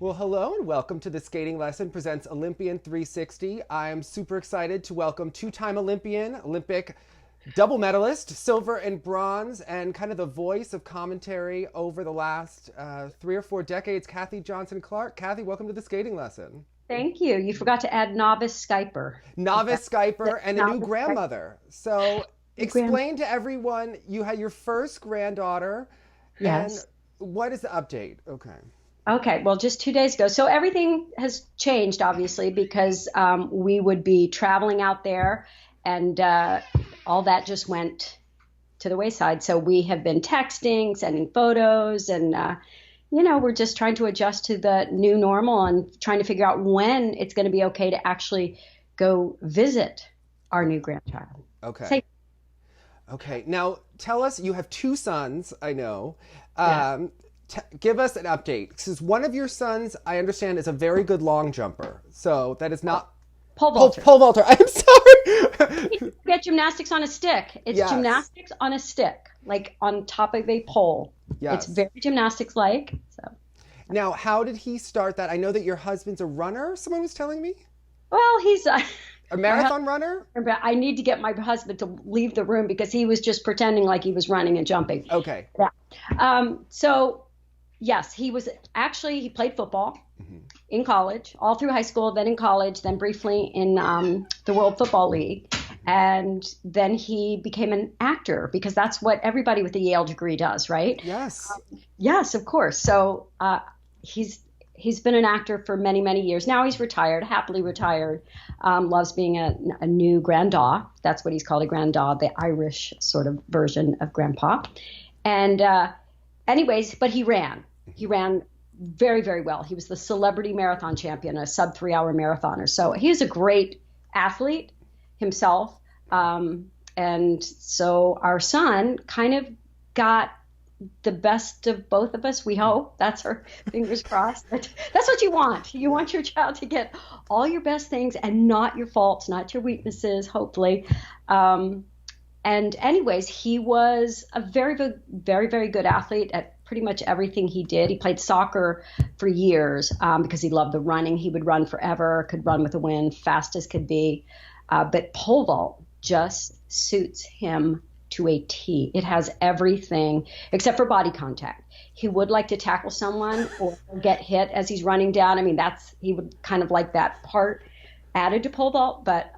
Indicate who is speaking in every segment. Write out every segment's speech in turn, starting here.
Speaker 1: Well, hello and welcome to the Skating Lesson presents Olympian 360. I'm super excited to welcome two-time Olympian, Olympic double medalist, silver and bronze, and kind of the voice of commentary over the last 3 or 4 decades, Kathy Johnson Clarke. Kathy, welcome to the Skating Lesson.
Speaker 2: Thank you. You forgot to add novice Skyper.
Speaker 1: Novice Skyper and a new
Speaker 2: Novice Skyper.
Speaker 1: grandmother. So
Speaker 2: Grand.
Speaker 1: explain to everyone, you had your first granddaughter, and
Speaker 2: Yes.
Speaker 1: what is the update? Okay.
Speaker 2: Okay. Well, just 2 days ago. So everything has changed, obviously, because we would be traveling out there, and all that just went to the wayside. So we have been texting, sending photos, and we're just trying to adjust to the new normal and trying to figure out when it's going to be okay to actually go visit our new grandchild.
Speaker 1: Okay.
Speaker 2: Say,
Speaker 1: Okay, now tell us, you have two sons, I know.
Speaker 2: yeah.
Speaker 1: Give us an update. Because one of your sons, I understand, is a very good long jumper. So that is not
Speaker 2: Pole vaulter.
Speaker 1: pole vaulter. I'm sorry.
Speaker 2: Get gymnastics on a stick. It's
Speaker 1: Yes,
Speaker 2: gymnastics on a stick, like on top of a pole. It's
Speaker 1: yes.
Speaker 2: very gymnastics like. So,
Speaker 1: Now, how did he start that? I know that your husband's a runner, someone was telling me.
Speaker 2: well, he's
Speaker 1: A
Speaker 2: my husband.
Speaker 1: marathon runner?
Speaker 2: I need to get my husband to leave the room because he was just pretending like he was running and jumping.
Speaker 1: Okay.
Speaker 2: Yeah. So yes, he played football in college, all through high school, then in college, then briefly in the World Football League. And then he became an actor because that's what everybody with a Yale degree does, right?
Speaker 1: Yes.
Speaker 2: Yes, of course. So he's he's been an actor for many, many years. Now he's retired, happily retired. Loves being a new grandpa. That's what he's called, a grandpa, the Irish sort of version of grandpa. And anyways, but he ran. He ran very, very well. He was the celebrity marathon champion, a sub 3 hour marathoner. So he's a great athlete himself. And so our son kind of got the best of both of us. We hope. That's our fingers crossed. That's what you want. You want your child to get all your best things and not your faults, not your weaknesses, hopefully. And anyways, he was a very, very, very good athlete at pretty much everything he did. He played soccer for years because he loved the running. He would run forever, could run with the wind, fast as could be. But pole vault just suits him to a T. It has everything except for body contact. He would like to tackle someone or get hit as he's running down. I mean, he would kind of like that part added to pole vault, but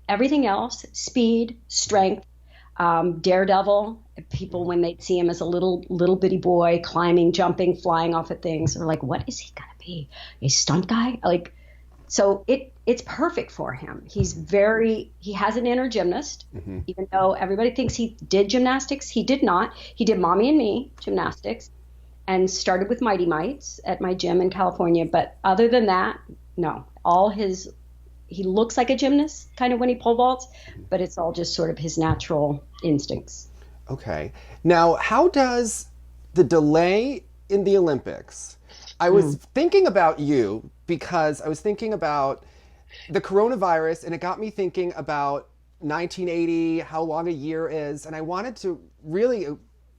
Speaker 2: everything else, speed, strength, daredevil. People, when they see him as a little bitty boy climbing, jumping, flying off at things, are like, what is he gonna be? A stunt guy? Like, so it's perfect for him. He has an inner gymnast, even though everybody thinks he did gymnastics. He did not. He did Mommy and Me gymnastics and started with Mighty Mites at my gym in California. But other than that, no, he looks like a gymnast kind of when he pole vaults, but it's all just sort of his natural instincts.
Speaker 1: Okay. Now, how does the delay in the Olympics? I was thinking about you because I was thinking about the coronavirus, and it got me thinking about 1980, how long a year is, and I wanted to really,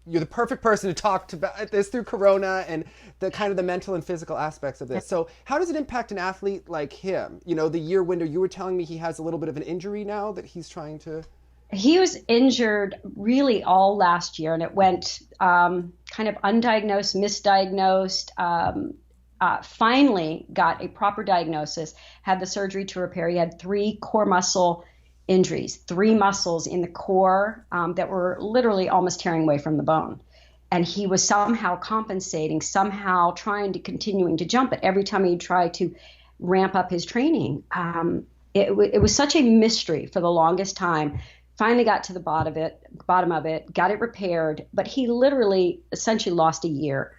Speaker 1: you're the perfect person to talk to about this through corona and the kind of the mental and physical aspects of this. So how does it impact an athlete like him? You know, the year window, you were telling me he has a little bit of an injury now that he's trying to...
Speaker 2: He was injured really all last year, and it went kind of undiagnosed, misdiagnosed. Finally got a proper diagnosis, had the surgery to repair. He had 3 core muscle injuries, 3 muscles in the core that were literally almost tearing away from the bone. And he was somehow compensating, somehow trying to continuing to jump. But every time he tried to ramp up his training, it was such a mystery for the longest time. Finally got to the bottom of it, got it repaired, but he literally essentially lost a year.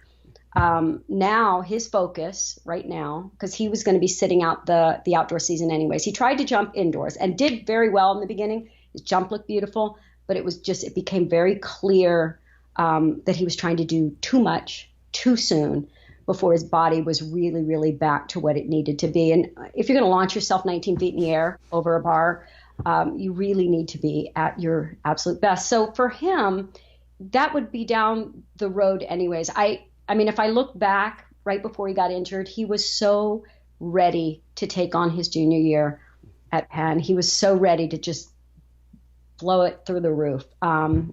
Speaker 2: Now his focus right now, because he was going to be sitting out the outdoor season anyways, he tried to jump indoors and did very well in the beginning. His jump looked beautiful, but it became very clear that he was trying to do too much too soon before his body was really, really back to what it needed to be. And if you're going to launch yourself 19 feet in the air over a bar, you really need to be at your absolute best. So for him, that would be down the road anyways. I mean, if I look back right before he got injured, he was so ready to take on his junior year at Penn. He was so ready to just blow it through the roof.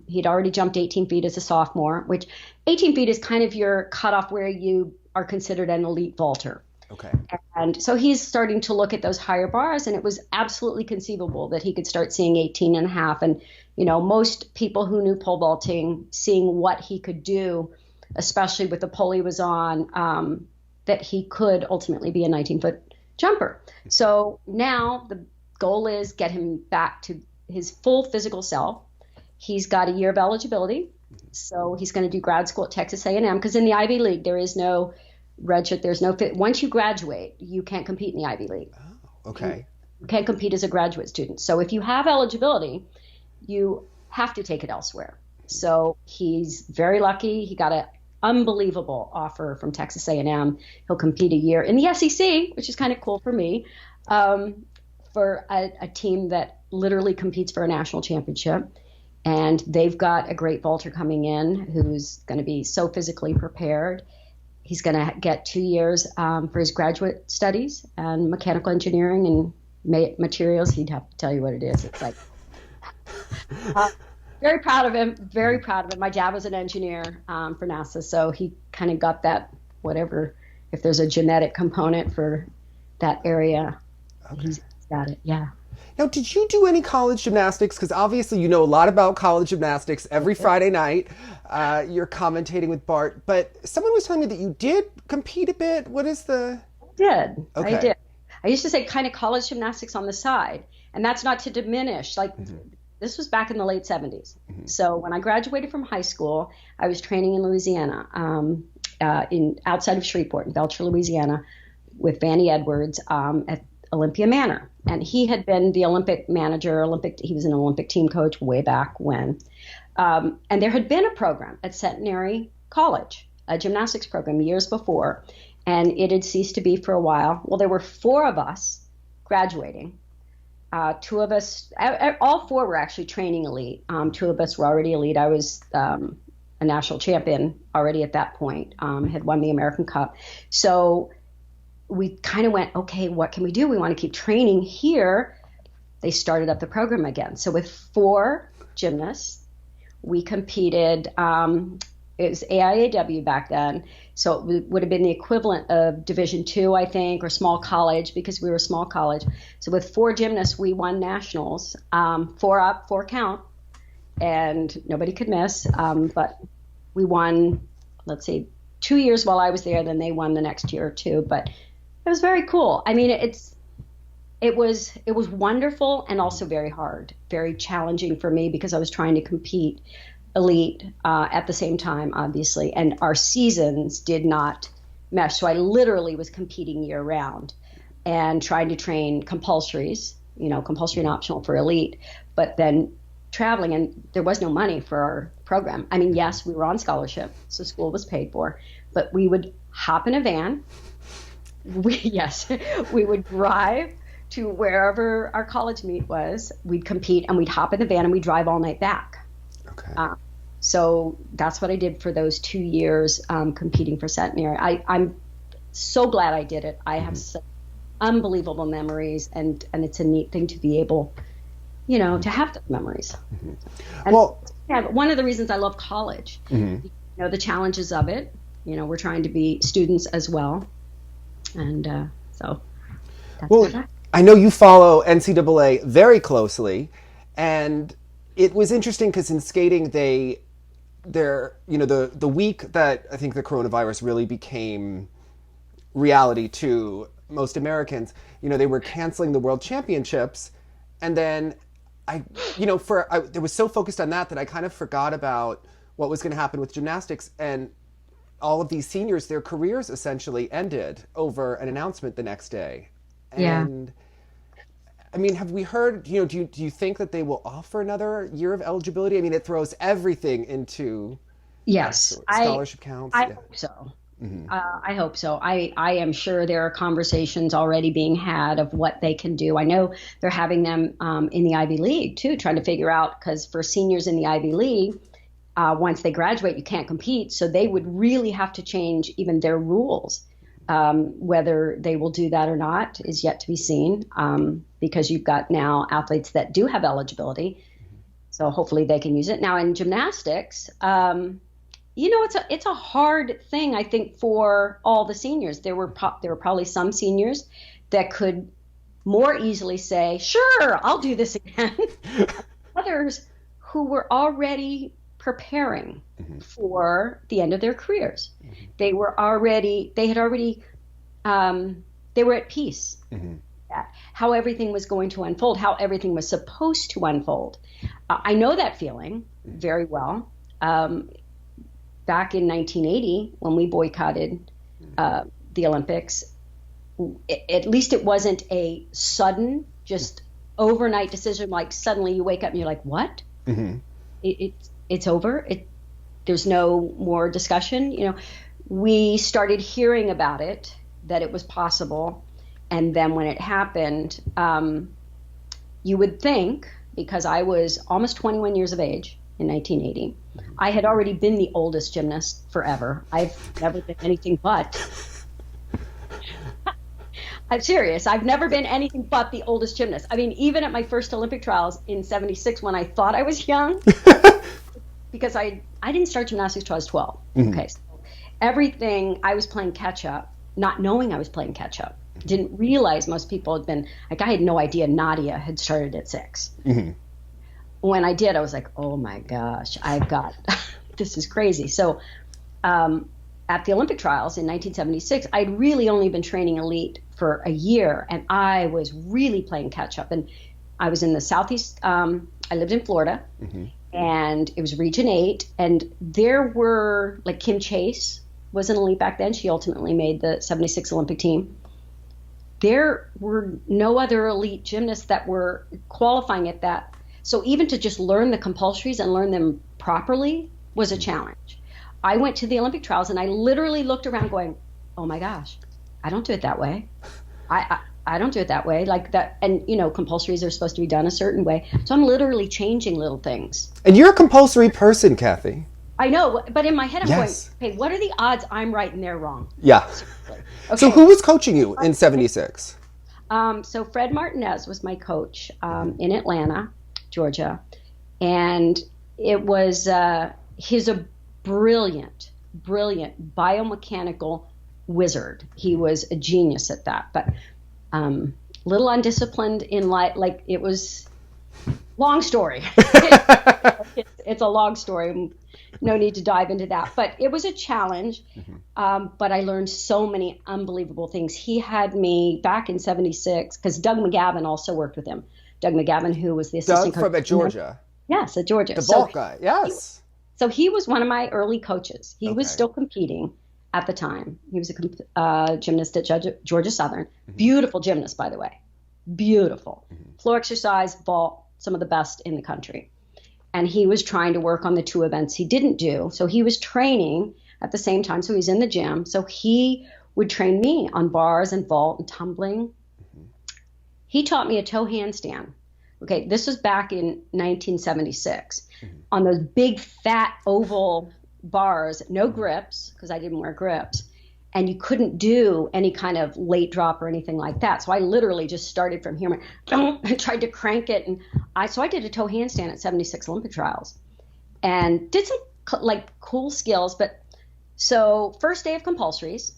Speaker 2: He'd already jumped 18 feet as a sophomore, which 18 feet is kind of your cutoff where you are considered an elite vaulter.
Speaker 1: Okay.
Speaker 2: And so he's starting to look at those higher bars, and it was absolutely conceivable that he could start seeing 18 and a half. And, most people who knew pole vaulting, seeing what he could do, especially with the pole he was on, that he could ultimately be a 19-foot jumper. So now the goal is get him back to his full physical self. He's got a year of eligibility. So he's going to do grad school at Texas A&M, because in the Ivy League, there is no redshirt. There's no fit. Once you graduate, you can't compete in the Ivy League.
Speaker 1: Oh, okay.
Speaker 2: You can't compete as a graduate student. So if you have eligibility, you have to take it elsewhere. So he's very lucky. He got an unbelievable offer from Texas A&M. He'll compete a year in the SEC, which is kind of cool for me, for a team that literally competes for a national championship. And they've got a great vaulter coming in who's going to be so physically prepared. He's going to get 2 years for his graduate studies and mechanical engineering and materials. He'd have to tell you what it is. It's like, very proud of him, very proud of him. My dad was an engineer for NASA, so he kind of got that, whatever, if there's a genetic component for that area, he's got it, yeah.
Speaker 1: Now, did you do any college gymnastics? Because obviously you know a lot about college gymnastics. Every Friday night, you're commentating with Bart. But someone was telling me that you did compete a bit. What is the...
Speaker 2: I did. I used to say kind of college gymnastics on the side. And that's not to diminish. Like, this was back in the late 70s. So when I graduated from high school, I was training in Louisiana, outside of Shreveport, in Belcher, Louisiana, with Vanny Edwards at Olympian Manor. And he had been the Olympic manager, he was an Olympic team coach way back when. And there had been a program at Centenary College, a gymnastics program years before, and it had ceased to be for a while. Well, there were 4 of us graduating. 2 of us, all 4 were actually training elite. 2 of us were already elite. I was a national champion already at that point, had won the American Cup. So we kind of went, okay, what can we do? We want to keep training here. They started up the program again. So with 4 gymnasts, we competed. It was AIAW back then. So it would have been the equivalent of Division II, I think, or small college, because we were a small college. So with 4 gymnasts, we won nationals, 4 up, 4 count, and nobody could miss. But we won, let's see, 2 years while I was there, then they won the next year or 2. But it was very cool. I mean, it was wonderful and also very hard, very challenging for me, because I was trying to compete elite at the same time, obviously, and our seasons did not mesh. So I literally was competing year round and trying to train compulsories, compulsory and optional for elite, but then traveling, and there was no money for our program. I mean, yes, we were on scholarship, so school was paid for, but we would hop in a van. We would drive to wherever our college meet was. We'd compete, and we'd hop in the van, and we'd drive all night back.
Speaker 1: Okay.
Speaker 2: So that's what I did for those 2 years competing for Centenary. I'm so glad I did it. I have such unbelievable memories, and it's a neat thing to be able, to have those memories. And one of the reasons I love college, the challenges of it. We're trying to be students as well. And so that's what
Speaker 1: I know you follow NCAA very closely, and it was interesting because in skating, the week that I think the coronavirus really became reality to most Americans, they were canceling the World Championships, and then I was so focused on that I kind of forgot about what was going to happen with gymnastics, and all of these seniors, their careers essentially ended over an announcement the next day. And I mean, have we heard, do you think that they will offer another year of eligibility? I mean, it throws everything into scholarship counts.
Speaker 2: I hope so. I hope so. I am sure there are conversations already being had of what they can do. I know they're having them in the Ivy League too, trying to figure out, because for seniors in the Ivy League, Once they graduate, you can't compete. So they would really have to change even their rules. Whether they will do that or not is yet to be seen, because you've got now athletes that do have eligibility. So hopefully they can use it. Now in gymnastics, it's a hard thing, I think, for all the seniors. There were probably some seniors that could more easily say, sure, I'll do this again. Others who were already preparing for the end of their careers. They were at peace at how everything was going to unfold, how everything was supposed to unfold. I know that feeling very well. Back in 1980, when we boycotted the Olympics, at least it wasn't a sudden, just overnight decision. Like suddenly you wake up and you're like, what? It's over. There's no more discussion. We started hearing about it, that it was possible. And then when it happened, you would think, because I was almost 21 years of age in 1980, I had already been the oldest gymnast forever. I've never been anything but. I'm serious. I've never been anything but the oldest gymnast. I mean, even at my first Olympic trials in 76, when I thought I was young, because I didn't start gymnastics till I was 12. Okay, so everything, I was playing catch up, not knowing I was playing catch up. Didn't realize most people had been, like, I had no idea Nadia had started at 6. When I did, I was like, oh my gosh, this is crazy. So at the Olympic trials in 1976, I'd really only been training elite for a year, and I was really playing catch up. And I was in the Southeast, I lived in Florida, and it was Region 8, and there were, like, Kim Chase was an elite back then. She ultimately made the 76 Olympic team. There were no other elite gymnasts that were qualifying at that. So even to just learn the compulsories and learn them properly was a challenge. I went to the Olympic trials and I literally looked around going, oh my gosh, I don't do it that way. I don't do it that way, like that. And, compulsories are supposed to be done a certain way. So I'm literally changing little things.
Speaker 1: And you're a compulsory person, Kathy.
Speaker 2: I know, but in my head I'm going, okay, what are the odds I'm right and they're wrong?
Speaker 1: Yeah. Okay. So who was coaching you in 76?
Speaker 2: So Fred Martinez was my coach in Atlanta, Georgia. And it was, he's a brilliant biomechanical wizard. He was a genius at that, but little undisciplined in life. Like, it was long story. It's a long story. No need to dive into that, but it was a challenge. But I learned so many unbelievable things. He had me back in 76, because Doug McGavin also worked with him. Doug McGavin, who was the assistant coach.
Speaker 1: Doug from Georgia.
Speaker 2: Yes, at Georgia.
Speaker 1: The vault guy, yes.
Speaker 2: So he was one of my early coaches. He was still competing at the time. He was a gymnast at Georgia Southern. Beautiful gymnast, by the way. Beautiful. Floor exercise, vault, some of the best in the country. And he was trying to work on the 2 events he didn't do. So he was training at the same time. So he's in the gym. So he would train me on bars and vault and tumbling. He taught me a toe handstand. Okay, this was back in 1976. On those big, fat, oval bars, no grips, because I didn't wear grips, and you couldn't do any kind of late drop or anything like that. So I literally just started from here and tried to crank it. And so I did a toe handstand at 76 Olympic trials and did some cool skills. But so first day of compulsories,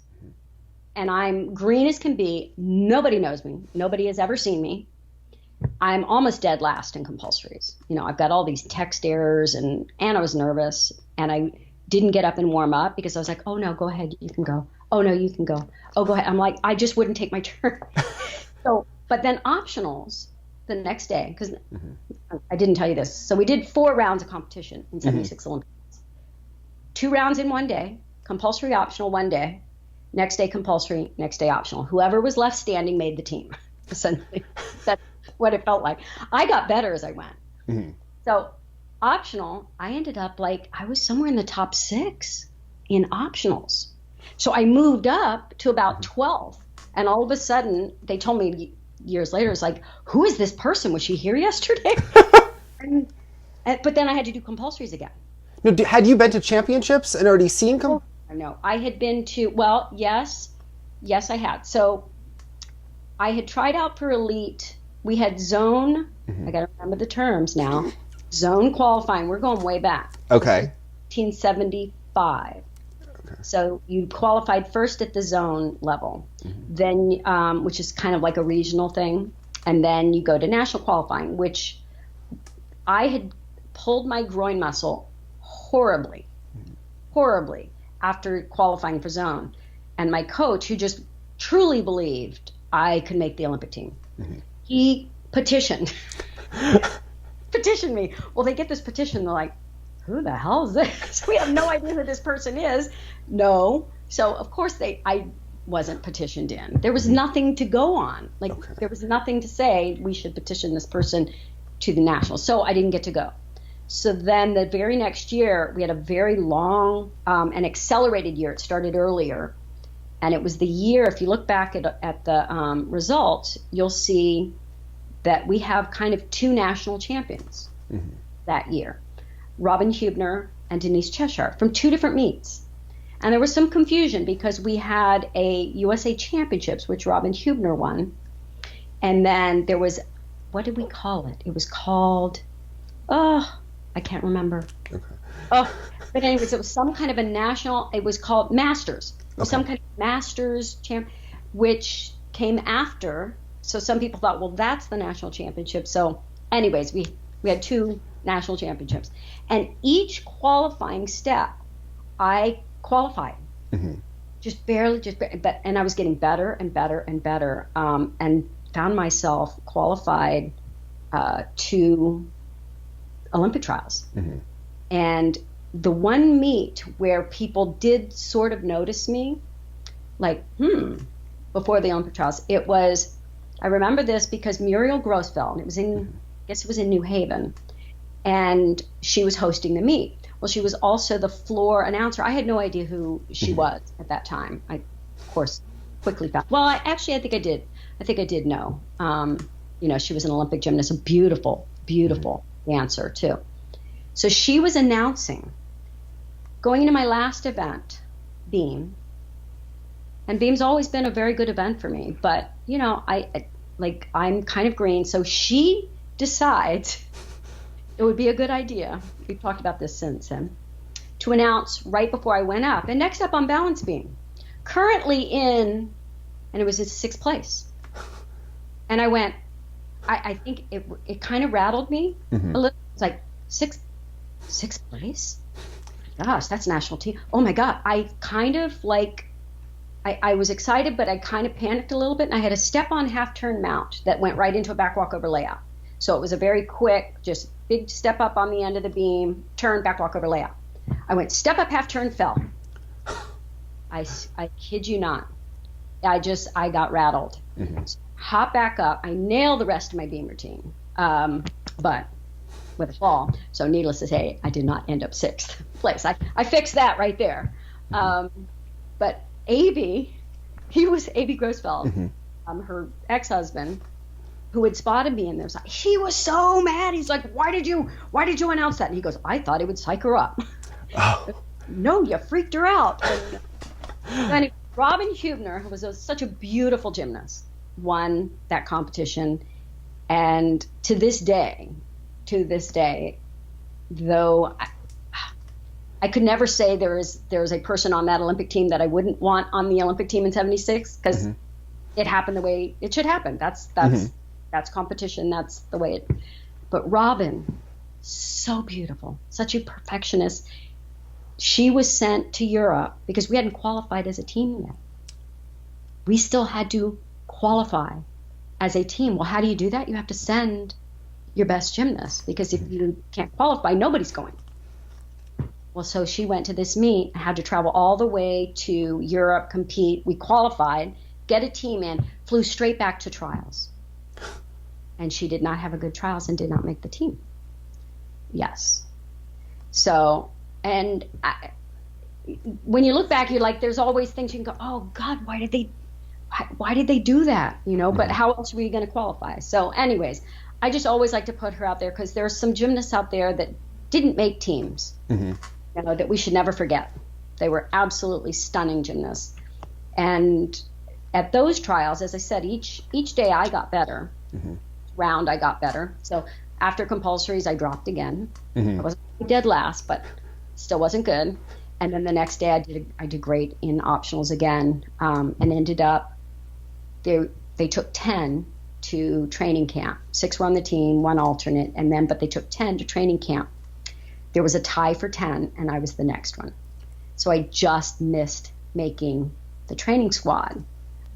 Speaker 2: and I'm green as can be. Nobody knows me. Nobody has ever seen me. I'm almost dead last in compulsories. I've got all these text errors, and I was nervous, and I didn't get up and warm up because I was like, oh no, go ahead, you can go. Oh no, you can go. Oh, go ahead. I'm like, I just wouldn't take my turn. But then optionals the next day, because I didn't tell you this. So we did 4 rounds of competition in 76 Olympics. 2 rounds in one day, compulsory optional one day, next day compulsory, next day optional. Whoever was left standing made the team. Essentially, that's what it felt like. I got better as I went. So optional, I ended up I was somewhere in the top 6 in optionals. So I moved up to about 12, and all of a sudden they told me years later, it's like, who is this person? Was she here yesterday? But then I had to do compulsories again.
Speaker 1: No, had you been to championships and already seen?
Speaker 2: No, I had been to, well, yes, I had. So I had tried out for elite. We had zone, I got to remember the terms now, zone qualifying. We're going way back.
Speaker 1: Okay.
Speaker 2: 1975. So you qualified first at the zone level, then which is kind of like a regional thing, and then you go to national qualifying, which I had pulled my groin muscle horribly after qualifying for zone, and my coach, who just truly believed I could make the Olympic team, he petitioned me. Well, they get this petition, they're like, who the hell is this? We have no idea who this person is. No. So of course I wasn't petitioned in. There was nothing to go on. There was nothing to say we should petition this person to the national. So I didn't get to go. So then the very next year we had a very long and accelerated year. It started earlier, and it was the year. If you look back at the results, you'll see that we have kind of two national champions that year. Robin Hubner and Denise Cheshire from two different meets. And there was some confusion because we had a USA Championships, which Robin Hubner won. And then there was, what did we call it? It was called, I can't remember. Okay. But anyways, it was some kind of a national, it was called Masters. It was some kind of Masters champ, which came after. So some people thought, well, that's the national championship. So anyways, we had two national championships, and each qualifying step I qualified, just barely, but and I was getting better and better and better, and found myself qualified to Olympic trials. And the one meet where people did sort of notice me, like, before the Olympic trials, it was, I remember this because Muriel Grossfeld, it was in, I guess it was in New Haven, and she was hosting the meet. Well, she was also the floor announcer. I had no idea who she was at that time. I, of course, quickly found. Well, I think I did. I think I did know. She was an Olympic gymnast, a beautiful, beautiful dancer too. So she was announcing, going into my last event, beam. And beam's always been a very good event for me, but I'm kind of green. So she decides it would be a good idea, we've talked about this since then, to announce right before I went up. And next up on balance beam, currently in, and it was in 6th place. And I went, I think it kind of rattled me a little. It's like, sixth place? Gosh, that's national team. Oh my God. I kind of I was excited, but I kind of panicked a little bit. And I had a step on half turn mount that went right into a back walk over layout. So it was a very quick, just big step up on the end of the beam, turn, back walk over layout. I went step up, half turn, fell. I kid you not. I got rattled. So hop back up. I nailed the rest of my beam routine, but with a fall. So needless to say, I did not end up 6th place. I fixed that right there. But A.B., he was A.B. Grossfeld, her ex-husband, who had spotted me in there. He was so mad. He's like, why did you announce that? And he goes, I thought it would psych her up. Oh. No, you freaked her out. And then Robin Hubner, who was such a beautiful gymnast, won that competition. And to this day, though I could never say there is a person on that Olympic team that I wouldn't want on the Olympic team in 76, because it happened the way it should happen. That's competition. That's the way it. But Robin, so beautiful, such a perfectionist. She was sent to Europe because we hadn't qualified as a team yet. We still had to qualify as a team. Well, how do you do that? You have to send your best gymnast, because if you can't qualify, nobody's going. Well, so she went to this meet, had to travel all the way to Europe, compete. We qualified, get a team in, flew straight back to trials. And she did not have a good trials and did not make the team. Yes. So, and when you look back, you're like, there's always things you can go, oh God, why did they do that? But how else were you going to qualify? So anyways, I just always like to put her out there, because there are some gymnasts out there that didn't make teams. that we should never forget. They were absolutely stunning gymnasts. And at those trials, as I said, each day I got better. Round I got better. So after compulsories, I dropped again. I wasn't dead last, but still wasn't good. And then the next day I did great in optionals again, and ended up, they took 10 to training camp. 6 were on the team, 1 alternate, but they took 10 to training camp. There was a tie for 10, and I was the next one. So I just missed making the training squad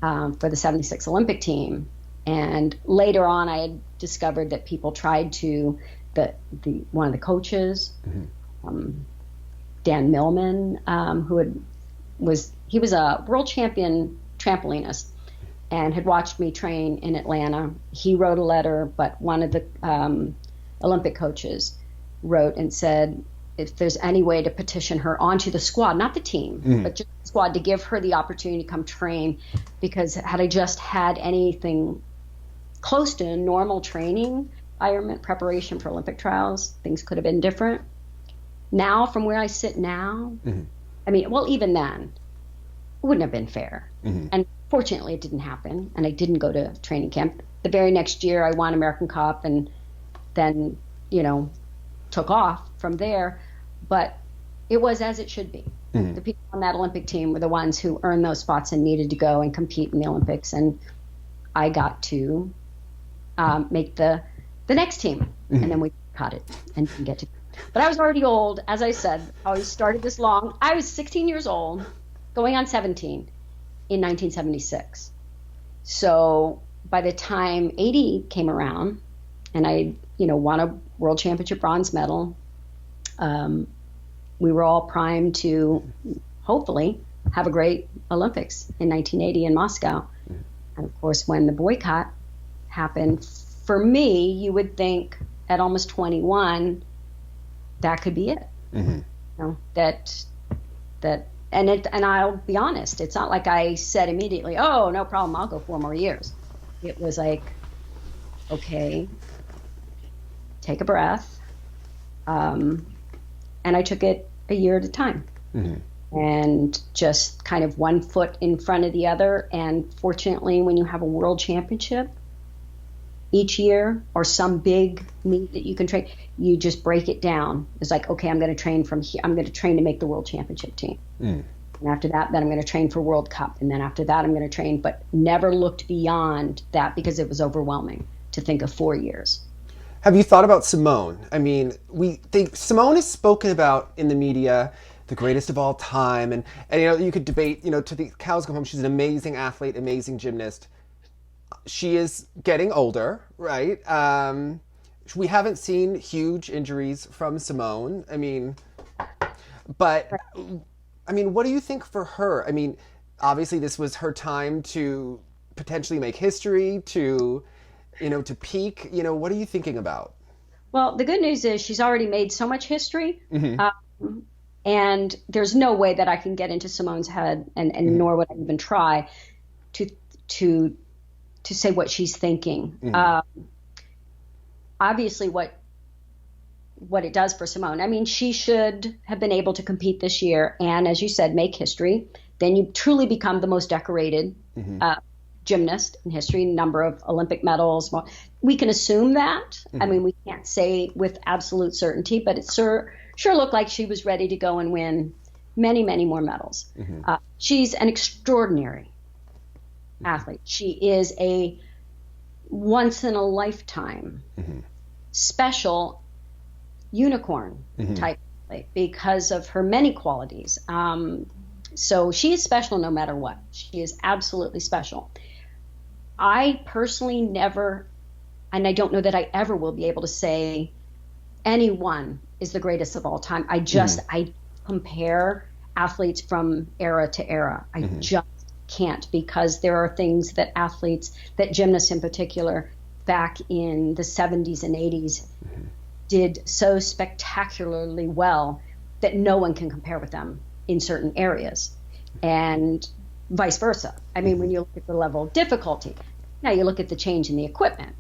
Speaker 2: for the 76 Olympic team. And later on, I had discovered that people tried to, one of the coaches, Dan Millman, he was a world champion trampolinist and had watched me train in Atlanta. He wrote a letter, but one of the Olympic coaches wrote and said, if there's any way to petition her onto the squad, not the team, but just the squad, to give her the opportunity to come train, because had I just had anything close to a normal training environment, preparation for Olympic trials, things could have been different. Now, from where I sit now, I mean, well, even then, it wouldn't have been fair. And fortunately, it didn't happen, and I didn't go to training camp. The very next year, I won American Cup, and then, took off from there. But it was as it should be. The people on that Olympic team were the ones who earned those spots and needed to go and compete in the Olympics, and I got to make the next team, and then we caught it and didn't get to. But I was already old, as I said. I always started this long. I was 16 years old, going on 17 in 1976. So by the time 80 came around, and I, won a world championship bronze medal, we were all primed to hopefully have a great Olympics in 1980 in Moscow. And of course, when the boycott happened, for me, you would think at almost 21, that could be it. And I'll be honest, it's not like I said immediately, oh, no problem, I'll go 4 more years. It was like, okay, take a breath. And I took it a year at a time. And just kind of one foot in front of the other. And fortunately, when you have a world championship each year, or some big meet that you can train, you just break it down. It's like, okay, I'm going to train from here. I'm going to train to make the world championship team. And after that, then I'm going to train for World Cup. And then after that, I'm going to train, but never looked beyond that because it was overwhelming to think of 4 years.
Speaker 1: Have you thought about Simone? I mean, Simone is spoken about in the media, the greatest of all time. And you could debate, to the cows come home. She's an amazing athlete, amazing gymnast. She is getting older, right? We haven't seen huge injuries from Simone. What do you think for her? I mean, obviously this was her time to potentially make history, to peak. What are you thinking about?
Speaker 2: Well, the good news is she's already made so much history. And there's no way that I can get into Simone's head, and nor would I even try to say what she's thinking. Obviously, what it does for Simone. I mean, she should have been able to compete this year, and as you said, make history. Then you truly become the most decorated gymnast in history. Number of Olympic medals. We can assume that. I mean, we can't say with absolute certainty, but it sure looked like she was ready to go and win many, many more medals. She's an extraordinary athlete. She is a once in a lifetime special unicorn type athlete because of her many qualities. So she is special no matter what. She is absolutely special. I personally never, and I don't know that I ever will be able to say anyone is the greatest of all time. I compare athletes from era to era. I just can't, because there are things that gymnasts in particular, back in the 70s and 80s did so spectacularly well that no one can compare with them in certain areas, and vice versa. I mean, when you look at the level of difficulty, now you look at the change in the equipment.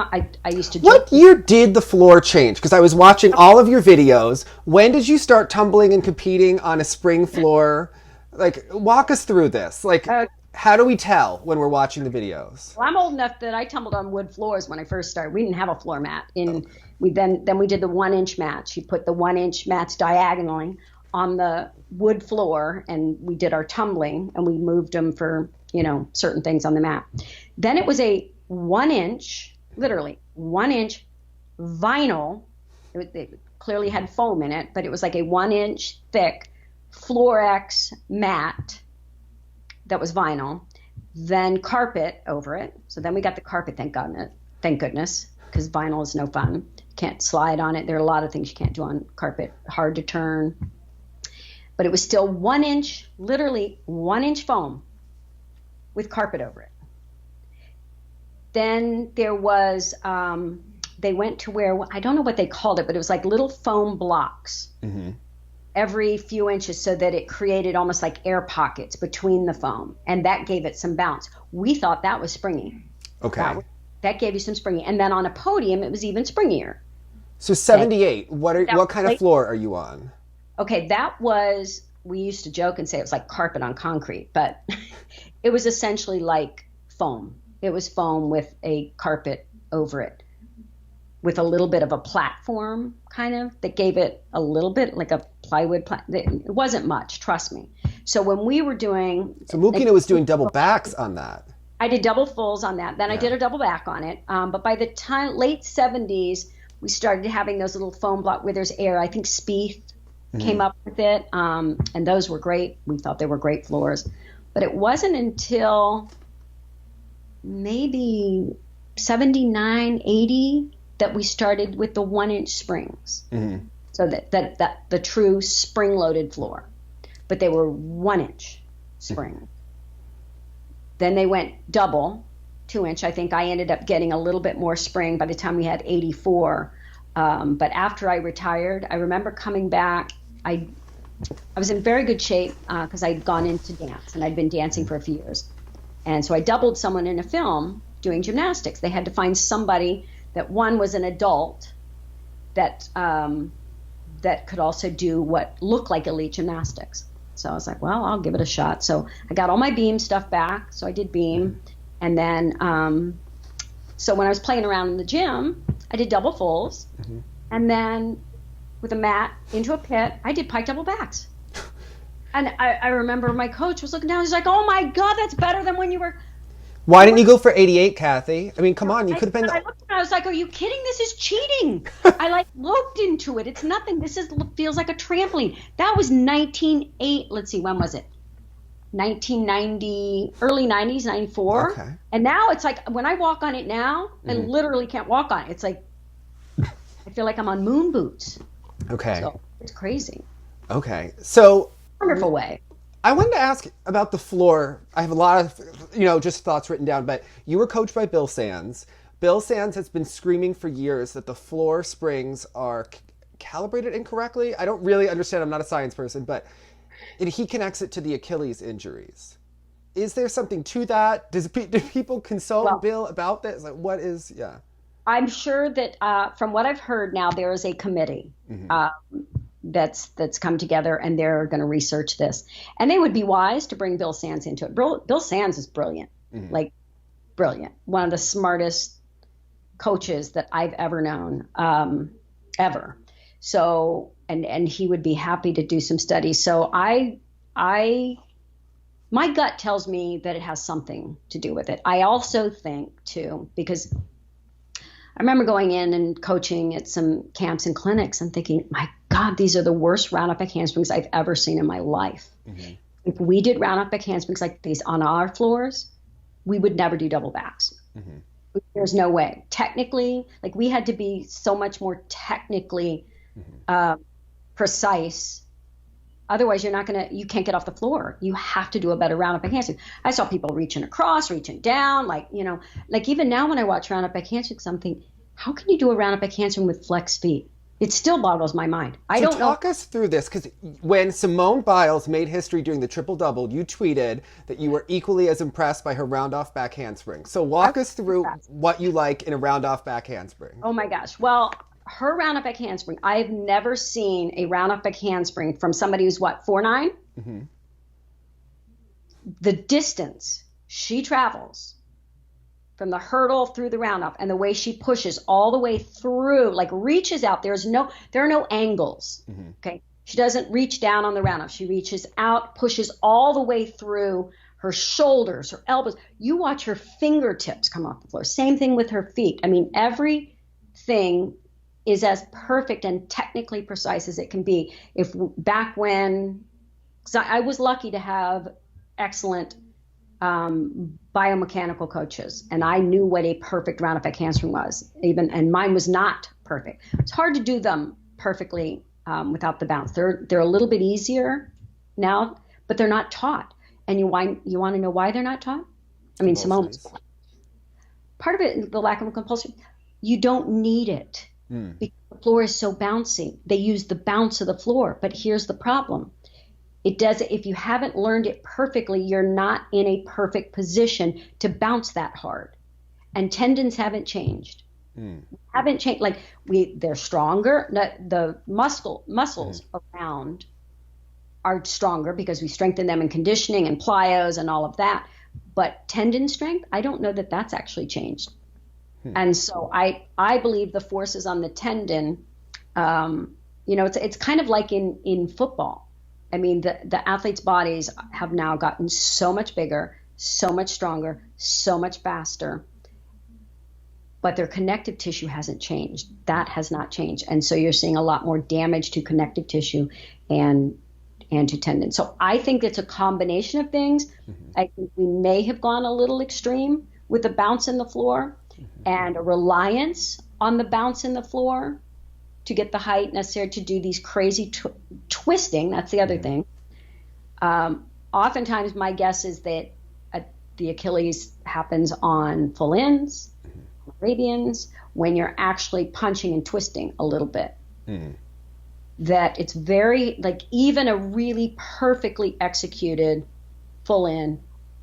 Speaker 2: I used to joke.
Speaker 1: What year did the floor change? Because I was watching all of your videos. When did you start tumbling and competing on a spring floor? Like, walk us through this. Like,
Speaker 2: Uh,
Speaker 1: how do we tell when we're watching the videos?
Speaker 2: well, I'm old enough that I tumbled on wood floors when I first started. We didn't have a floor mat. We did the 1 inch mats. You put the 1 inch mats diagonally on the wood floor, and we did our tumbling, and we moved them for certain things on the mat. Then it was a 1 inch, literally 1 inch vinyl. It clearly had foam in it, but it was like a 1 inch thick Florex mat that was vinyl, then carpet over it. So then we got the carpet, thank goodness, because vinyl is no fun. Can't slide on it. There are a lot of things you can't do on carpet, hard to turn. But it was still 1 inch, literally 1 inch foam with carpet over it. Then there was, they went to where, I don't know what they called it, but it was like little foam blocks. Mm-hmm. Every few inches, so that it created almost like air pockets between the foam, and that gave it some bounce. We thought that was springy.
Speaker 1: Okay.
Speaker 2: That gave you some springy. And then on a podium, it was even springier.
Speaker 1: So 78, what kind of floor are you on?
Speaker 2: Okay, we used to joke and say it was like carpet on concrete, but it was essentially like foam. It was foam with a carpet over it, with a little bit of a platform, kind of, that gave it a little bit like a plywood. It wasn't much, trust me. So when we were doing...
Speaker 1: So Mukina was doing double backs on that.
Speaker 2: I did double fulls on that. Then I did a double back on it. But by the time, late 70s, we started having those little foam block where there's air. I think Spieth came up with it. And those were great. We thought they were great floors. But it wasn't until maybe 79, 80 that we started with the 1 inch springs. Mm-hmm. So that the true spring-loaded floor. But they were 1 inch spring. Then they went double, 2 inch. I think I ended up getting a little bit more spring by the time we had 84. But after I retired, I remember coming back. I was in very good shape because I'd gone into dance, and I'd been dancing for a few years. And so I doubled someone in a film doing gymnastics. They had to find somebody that, one, was an adult that could also do what looked like elite gymnastics. So I was like, well, I'll give it a shot. So I got all my beam stuff back. So I did beam. And then, so when I was playing around in the gym, I did double fulls. Mm-hmm. And then with a mat into a pit, I did pike double backs. And I remember my coach was looking down. He's like, oh my God, that's better than when you were.
Speaker 1: Why didn't you go for 88, Kathy? I mean, come on, you could have been.
Speaker 2: I looked and I was like, are you kidding? This is cheating. I looked into it. It's nothing. Feels like a trampoline. That was 1908. Let's see, when was it? 1990, early 90s, 94. Okay. And now it's like, when I walk on it now, I literally can't walk on it. It's like, I feel like I'm on moon boots.
Speaker 1: Okay.
Speaker 2: So it's crazy.
Speaker 1: Okay. So.
Speaker 2: Wonderful way.
Speaker 1: I wanted to ask about the floor. I have a lot of, just thoughts written down, but you were coached by Bill Sands. Bill Sands has been screaming for years that the floor springs are calibrated incorrectly. I don't really understand. I'm not a science person, but he connects it to the Achilles injuries. Is there something to that? Do people consult Bill about this? Like, what is,
Speaker 2: I'm sure that from what I've heard now, there is a committee that's come together, and they're going to research this. And they would be wise to bring Bill Sands into it. Bill Sands is brilliant, like brilliant. One of the smartest coaches that I've ever known, ever. So, and he would be happy to do some studies. So my gut tells me that it has something to do with it. I also think too, because I remember going in and coaching at some camps and clinics and thinking, my God, these are the worst round up back handsprings I've ever seen in my life. Mm-hmm. If we did round up back handsprings like these on our floors, we would never do double backs. Mm-hmm. There's no way. Technically, like, we had to be so much more technically precise. Otherwise, you can't get off the floor. You have to do a better round up back handspring. I saw people reaching across, reaching down, like even now when I watch round up back handsprings, I'm thinking, how can you do a round up back handspring with flex feet? It still boggles my mind. I
Speaker 1: So
Speaker 2: don't know.
Speaker 1: talk us through this, because when Simone Biles made history doing the triple double, you tweeted that you were equally as impressed by her round off back handspring. So
Speaker 2: I
Speaker 1: walk
Speaker 2: was
Speaker 1: us through
Speaker 2: impressed.
Speaker 1: what you like in a round off back handspring.
Speaker 2: Oh my gosh. Well, her round up back handspring. I've never seen a round up back handspring from somebody who's what, 4'9".
Speaker 1: Mm-hmm.
Speaker 2: The distance she travels from the hurdle through the round off and the way she pushes all the way through, like reaches out. There are no angles.
Speaker 1: Mm-hmm.
Speaker 2: Okay. She doesn't reach down on the round off. She reaches out, pushes all the way through her shoulders, her elbows. You watch her fingertips come off the floor. Same thing with her feet. I mean, everything is as perfect and technically precise as it can be. If back when, 'cause I was lucky to have excellent biomechanical coaches, and I knew what a perfect round up back handspring was. And mine was not perfect. It's hard to do them perfectly without the bounce. They're a little bit easier now, but they're not taught. And you want to know why they're not taught? I mean, Simone was part of it. The lack of a compulsory. You don't need it because the floor is so bouncy. They use the bounce of the floor, but here's the problem. It does. If you haven't learned it perfectly, you're not in a perfect position to bounce that hard. And tendons haven't changed. Haven't changed. Like they're stronger. The muscles around are stronger because we strengthen them in conditioning and plyos and all of that. But tendon strength, I don't know that that's actually changed. And so I believe the forces on the tendon. It's kind of like in football. I mean, the athletes' bodies have now gotten so much bigger, so much stronger, so much faster, but their connective tissue hasn't changed. That has not changed. And so you're seeing a lot more damage to connective tissue and to tendons. So I think it's a combination of things. I think we may have gone a little extreme with the bounce in the floor and a reliance on the bounce in the floor to get the height necessary to do these crazy twisting. That's the other thing. Oftentimes my guess is that the Achilles happens on full ins, Arabians, when you're actually punching and twisting a little bit. That it's very, like even a really perfectly executed full in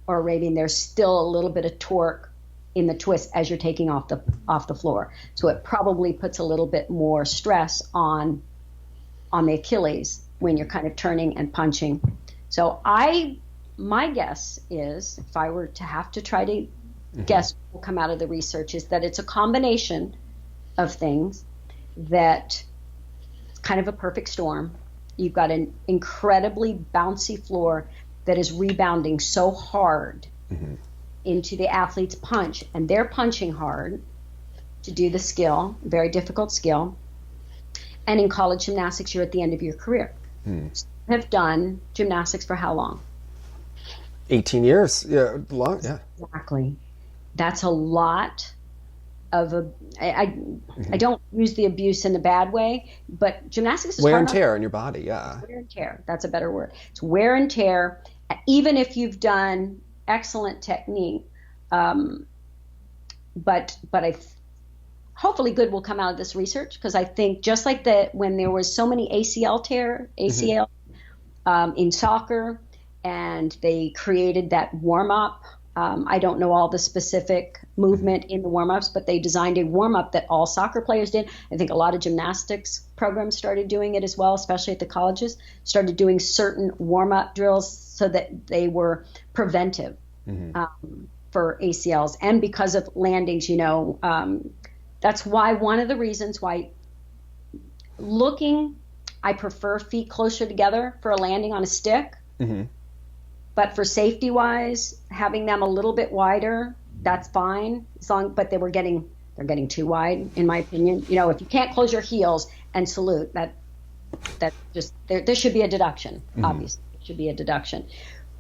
Speaker 2: or Arabian, there's still a little bit of torque in the twist as you're taking off the floor. So it probably puts a little bit more stress on the Achilles when you're kind of turning and punching. So my guess is, if I were to have to try to guess what will come out of the research, is that it's a combination of things that it's kind of a perfect storm. You've got an incredibly bouncy floor that is rebounding so hard into the athlete's punch, and they're punching hard to do the skill, very difficult skill. And in college gymnastics, you're at the end of your career. So you have done gymnastics for how long?
Speaker 1: 18 years. Yeah, long. Yeah.
Speaker 2: Exactly. That's a lot of I don't use the abuse in a bad way, but gymnastics is
Speaker 1: Wear
Speaker 2: hard
Speaker 1: and
Speaker 2: enough.
Speaker 1: tear on your body. Yeah.
Speaker 2: Wear and tear. That's a better word. It's wear and tear. Even if you've done excellent technique, but hopefully good will come out of this research, because I think just like when there was so many ACL in soccer, and they created that warm up. I don't know all the specific movement in the warm ups, but they designed a warm up that all soccer players did. I think a lot of gymnastics programs started doing it as well, especially at the colleges, started doing certain warm up drills so that they were preventive for ACLs. And because of landings, that's why one of the reasons why I prefer feet closer together for a landing on a stick. But for safety wise, having them a little bit wider, that's fine. But they're getting too wide, in my opinion. If you can't close your heels and salute, that just there should be a deduction. Obviously, there should be a deduction.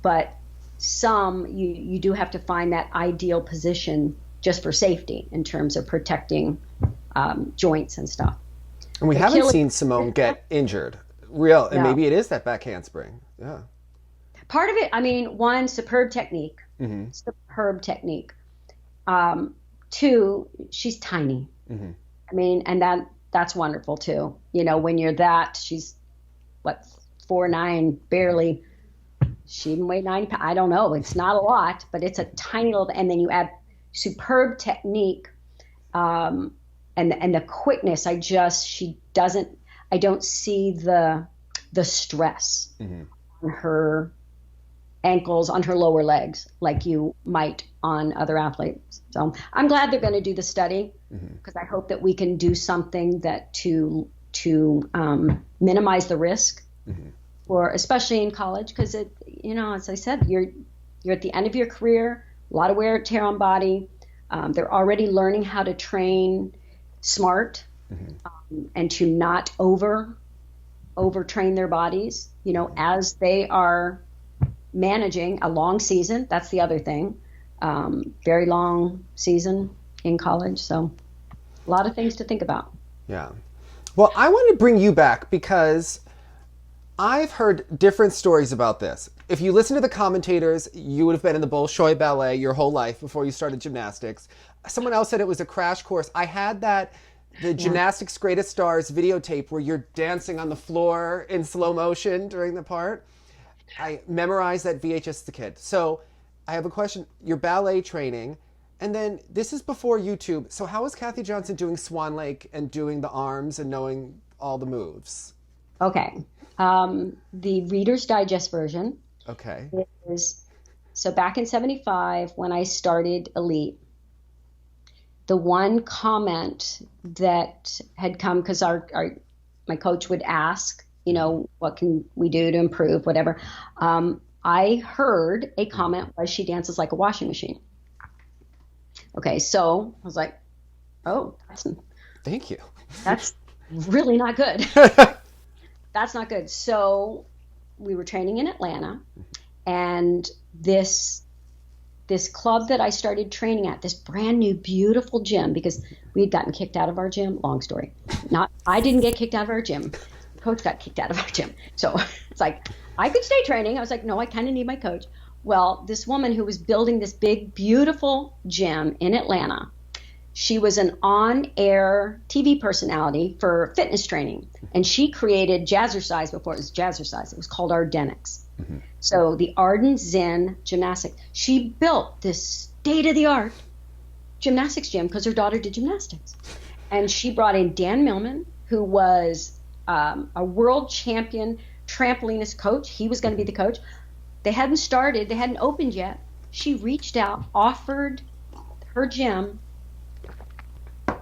Speaker 2: But you do have to find that ideal position just for safety in terms of protecting joints and stuff.
Speaker 1: And we haven't seen Simone get injured. And maybe it is that back handspring. Yeah.
Speaker 2: Part of it, one, superb technique. Two, she's tiny. And that's wonderful too. When you're that, she's what, 4'9", barely. She even weighed 90 pounds. I don't know. It's not a lot, but it's a tiny little. And then you add superb technique, and the quickness. I don't see the stress on her ankles, on her lower legs, like you might on other athletes. So I'm glad they're going to do the study, because I hope that we can do something that to minimize the risk for, especially in college, because as I said, you're at the end of your career, a lot of wear and tear on body. They're already learning how to train smart, and to not overtrain their bodies, as they are managing a long season. That's the other thing. Very long season in college. So a lot of things to think about.
Speaker 1: Yeah. Well, I want to bring you back because I've heard different stories about this. If you listen to the commentators, you would have been in the Bolshoi Ballet your whole life before you started gymnastics. Someone else said it was a crash course. I had the Gymnastics Greatest Stars videotape where you're dancing on the floor in slow motion during the part. I memorized that VHS as a kid. So I have a question. Your ballet training, and then this is before YouTube. So how is Kathy Johnson doing Swan Lake and doing the arms and knowing all the moves?
Speaker 2: Okay. The Reader's Digest version.
Speaker 1: Okay.
Speaker 2: So back in 75, when I started Elite, the one comment that had come, because my coach would ask, what can we do to improve, whatever. I heard a comment was she dances like a washing machine. Okay, so I was like, oh,
Speaker 1: thank you.
Speaker 2: That's really not good. That's not good. So we were training in Atlanta, and this club that I started training at, this brand new, beautiful gym, because we had gotten kicked out of our gym. Long story. I didn't get kicked out of our gym. The coach got kicked out of our gym. So it's like, I could stay training. I was like, no, I kind of need my coach. Well, this woman who was building this big, beautiful gym in Atlanta, she was an on-air TV personality for fitness training, and she created Jazzercise before it was Jazzercise. It was called Ardenics. So the Arden Zen Gymnastics. She built this state-of-the-art gymnastics gym because her daughter did gymnastics. And she brought in Dan Millman, who was a world champion trampolinist coach. He was going to be the coach. They hadn't opened yet. She reached out, offered her gym,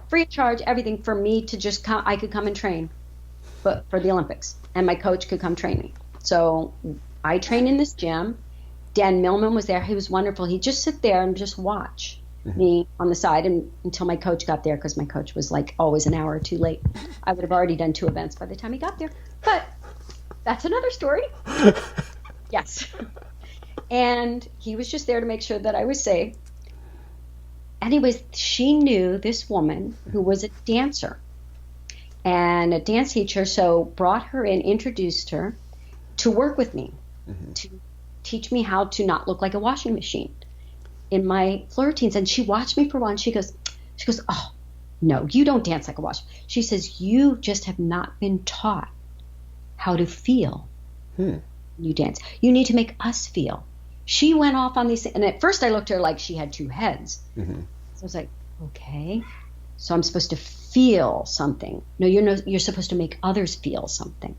Speaker 2: free of charge, everything, for me to just come. I could come and train, but for the Olympics, and my coach could come train me. So I trained in this gym. Dan Millman was there. He was wonderful. He'd just sit there and just watch me on the side until my coach got there, because my coach was like always an hour or two late. I would have already done 2 events by the time he got there. But that's another story. Yes. And he was just there to make sure that I was safe. Anyways, she knew this woman who was a dancer and a dance teacher, so brought her in, introduced her to work with me, to teach me how to not look like a washing machine in my floor routines. And she watched me for a while, and she goes, oh, no, you don't dance like a washing. She says, you just have not been taught how to feel when you dance. You need to make us feel. She went off on these things, and at first I looked at her like she had 2 heads. So I was like, okay, so I'm supposed to feel something. No, you're supposed to make others feel something.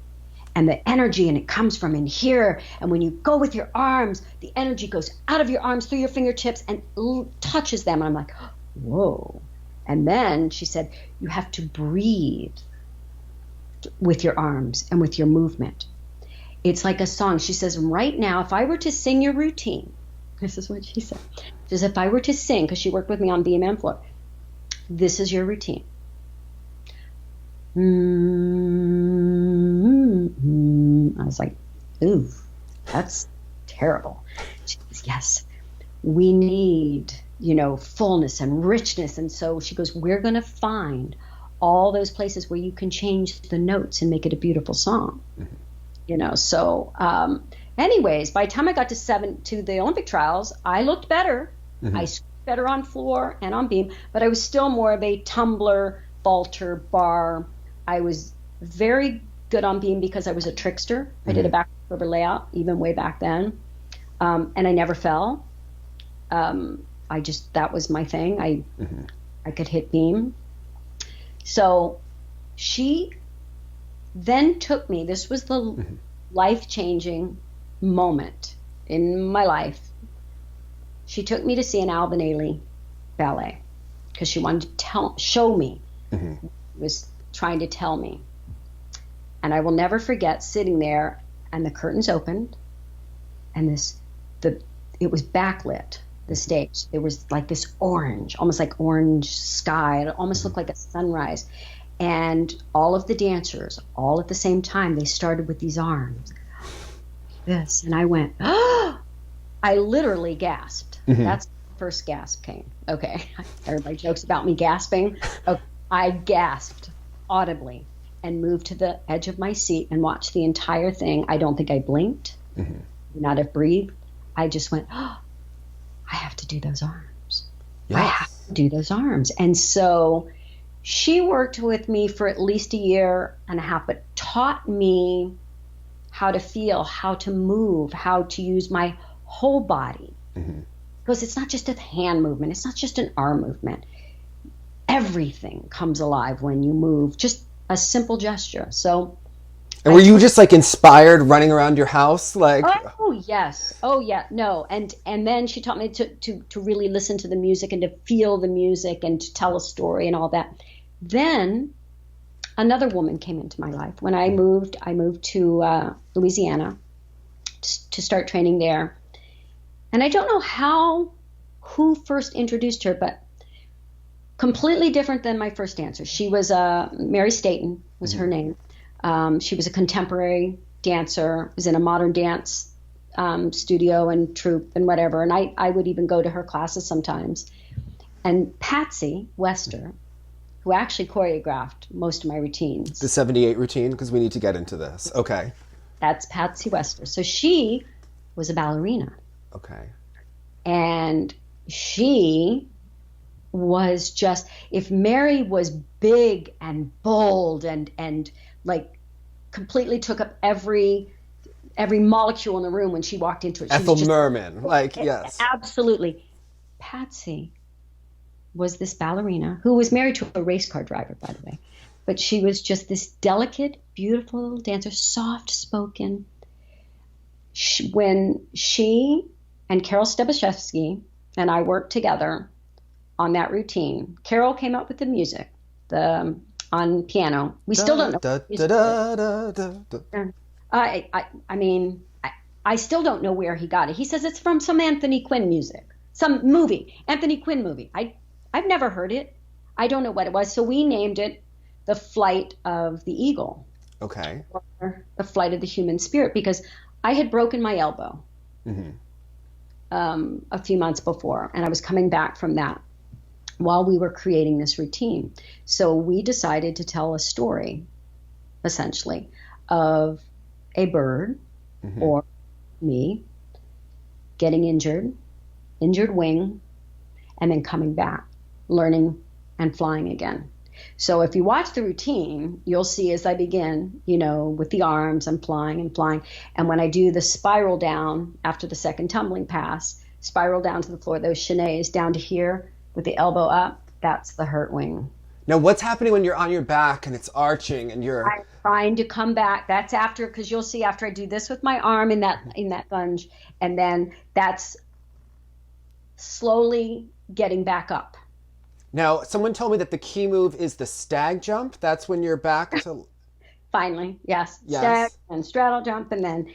Speaker 2: And the energy, and it comes from in here. And when you go with your arms, the energy goes out of your arms through your fingertips and touches them. And I'm like, whoa. And then she said, you have to breathe with your arms and with your movement. It's like a song. She says, right now, if I were to sing your routine, this is what she said. She says, if I were to sing, because she worked with me on BMM floor, this is your routine. I was like, ooh, that's terrible. She says, yes, we need, fullness and richness. And so she goes, we're going to find all those places where you can change the notes and make it a beautiful song. So anyways, by the time I got to the Olympic trials, I looked better. I scored better on floor and on beam, but I was still more of a tumbler, vaulter, bar, I was very good on beam because I was a trickster. I did a back rubber layout even way back then. And I never fell. That was my thing. I could hit beam. So she then took me, this was the life-changing moment in my life. She took me to see an Alvin Ailey ballet because she wanted to show me, was trying to tell me. And I will never forget sitting there and the curtains opened and it was backlit, the stage. It was like this orange, almost like orange sky. It almost looked like a sunrise. And all of the dancers, all at the same time, they started with these arms. This. And I went, oh! I literally gasped. That's the first gasp came. Okay. Everybody jokes about me gasping. Okay. I gasped audibly and moved to the edge of my seat and watched the entire thing. I don't think I blinked, not have breathed. I just went, oh, I have to do those arms. Yes. I have to do those arms. And so she worked with me for at least a year and a half, but taught me how to feel, how to move, how to use my whole body. Because it's not just a hand movement. It's not just an arm movement. Everything comes alive when you move. Just a simple gesture. So,
Speaker 1: and were you just like inspired running around your house? Like,
Speaker 2: oh yes. Oh yeah. No. And then she taught me to really listen to the music and to feel the music and to tell a story and all that. Then another woman came into my life. When I moved to Louisiana to start training there. And I don't know who first introduced her, but completely different than my first dancer. She was Mary Staten was her name. She was a contemporary dancer, was in a modern dance studio and troupe and whatever. And I would even go to her classes sometimes. And Patsy Wester, who actually choreographed most of my routines.
Speaker 1: The 78 routine, because we need to get into this. Okay.
Speaker 2: That's Patsy Wester. So she was a ballerina.
Speaker 1: Okay.
Speaker 2: And she was just, if Mary was big and bold and like completely took up every molecule in the room when she walked into it.
Speaker 1: Ethel Merman, like, yes.
Speaker 2: Absolutely. Patsy was this ballerina who was married to a race car driver, by the way. But she was just this delicate, beautiful little dancer, soft-spoken. When she and Carol Stebashevsky and I worked together on that routine, Carol came up with the music on piano. We still don't know. I mean, I still don't know where he got it. He says it's from some Anthony Quinn music, some movie, Anthony Quinn movie. I've never heard it. I don't know what it was. So we named it The Flight of the Eagle.
Speaker 1: Okay.
Speaker 2: Or The Flight of the Human Spirit, because I had broken my elbow a few months before, and I was coming back from that while we were creating this routine. So we decided to tell a story, essentially, of a bird or me getting injured wing, and then coming back, learning and flying again. So if you watch the routine, you'll see as I begin, with the arms, I'm flying and flying. And when I do the spiral down after the second tumbling pass, spiral down to the floor, those chenets down to here with the elbow up, that's the hurt wing.
Speaker 1: Now, what's happening when you're on your back and it's arching and you're...
Speaker 2: I'm trying to come back. That's after, because you'll see after I do this with my arm in that lunge, and then that's slowly getting back up.
Speaker 1: Now, someone told me that the key move is the stag jump. That's when you're back to...
Speaker 2: Finally, yes. Stag and straddle jump, and then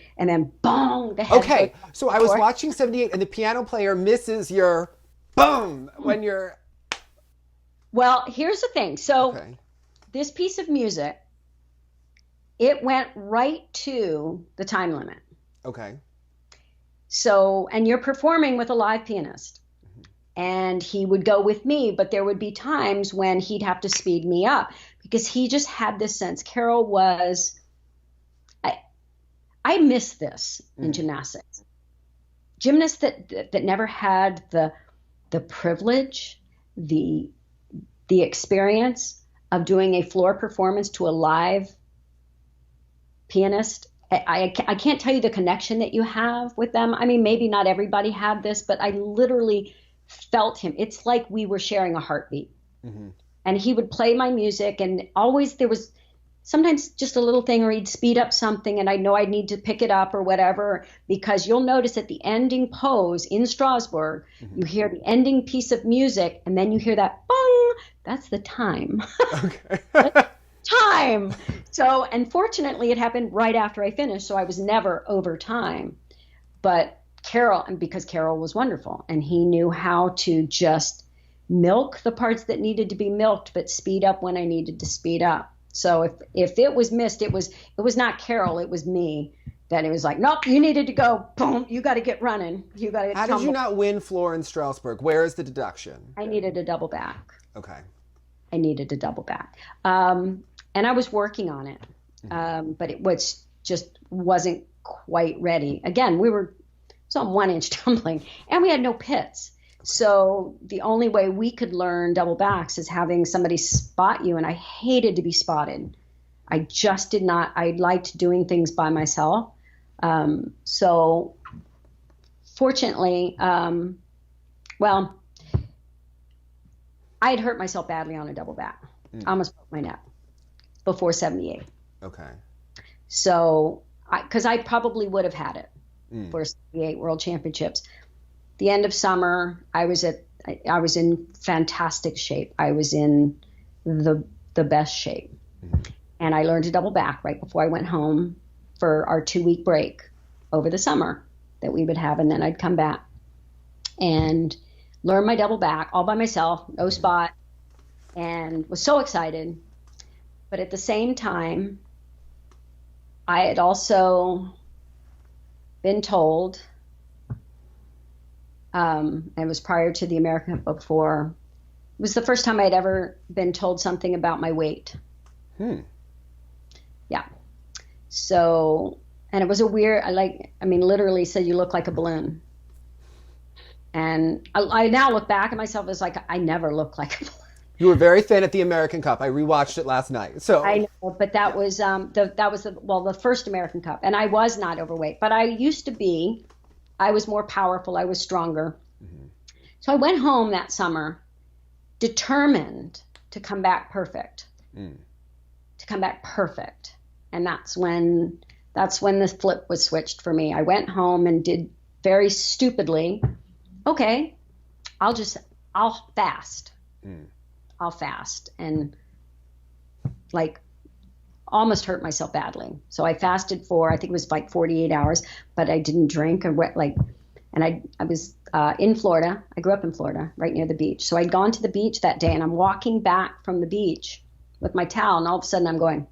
Speaker 2: boom, the head.
Speaker 1: Okay, so I was watching 78, and the piano player misses your boom when you're...
Speaker 2: Well, here's the thing. So this piece of music, it went right to the time limit.
Speaker 1: Okay.
Speaker 2: So, and you're performing with a live pianist. And he would go with me, but there would be times when he'd have to speed me up because he just had this sense. Carol was, I miss this in gymnastics. Gymnasts that never had the privilege, the experience of doing a floor performance to a live pianist. I can't tell you the connection that you have with them. I mean, maybe not everybody had this, but I literally felt him. It's like we were sharing a heartbeat. Mm-hmm. And he would play my music, and always there was sometimes just a little thing, or he'd speed up something, and I know I'd need to pick it up or whatever, because you'll notice at the ending pose in Strasbourg, mm-hmm. you hear the ending piece of music, and then you hear that bong. That's the time. Okay. Time. So, and fortunately, it happened right after I finished, so I was never over time. But Carol, and because Carol was wonderful, and he knew how to just milk the parts that needed to be milked, but speed up when I needed to speed up. So if it was missed, it was not Carol, it was me. That it was like, nope, you needed to go, boom, you got to get running. You got to.
Speaker 1: How did you not win floor in Strasbourg? Where is the deduction?
Speaker 2: I needed a double back.
Speaker 1: Okay. I
Speaker 2: needed a double back. And I was working on it, but it was just wasn't quite ready. Again, it was on 1-inch tumbling, and we had no pits. So the only way we could learn double backs is having somebody spot you, and I hated to be spotted. I just did not. I liked doing things by myself. So fortunately, well, I had hurt myself badly on a double back. I almost broke my neck before 78.
Speaker 1: Okay.
Speaker 2: So, because I probably would have had it for 78 World Championships. The end of summer, I was in fantastic shape. I was in the best shape. Mm-hmm. And I learned to double back right before I went home for our 2-week break over the summer that we would have. And then I'd come back and learn my double back all by myself, no spot, and was so excited. But at the same time, I had also been told, it was prior to the American Cup before, it was the first time I'd ever been told something about my weight. Yeah. So, and it was a weird, literally said, you look like a balloon. And I now look back at myself as like, I never look like a balloon.
Speaker 1: You were very thin at the American Cup. I rewatched it last night. So
Speaker 2: I know, but that was the first American Cup, and I was not overweight, but I used to be. I was more powerful. I was stronger. Mm-hmm. So I went home that summer, determined to come back perfect. To come back perfect, and that's when the flip was switched for me. I went home and did very stupidly. Okay, I'll fast. I'll fast, and like almost hurt myself badly. So I fasted for, I think it was like 48 hours, but I didn't drink and I was in Florida. I grew up in Florida, right near the beach. So I'd gone to the beach that day, and I'm walking back from the beach with my towel, and all of a sudden I'm going,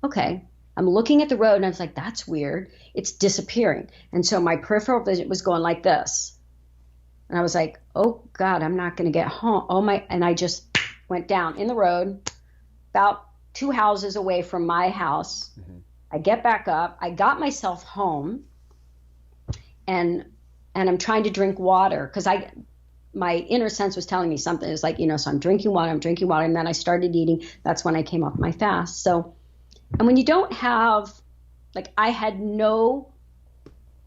Speaker 2: okay. I'm looking at the road, and I was like, that's weird. It's disappearing. And so my peripheral vision was going like this. And I was like, oh God, I'm not going to get home. And I just went down in the road about 2 houses away from my house. Mm-hmm. I get back up. I got myself home, and I'm trying to drink water because my inner sense was telling me something. It was like, so I'm drinking water. And then I started eating. That's when I came off my fast. So, and when you don't have, I had no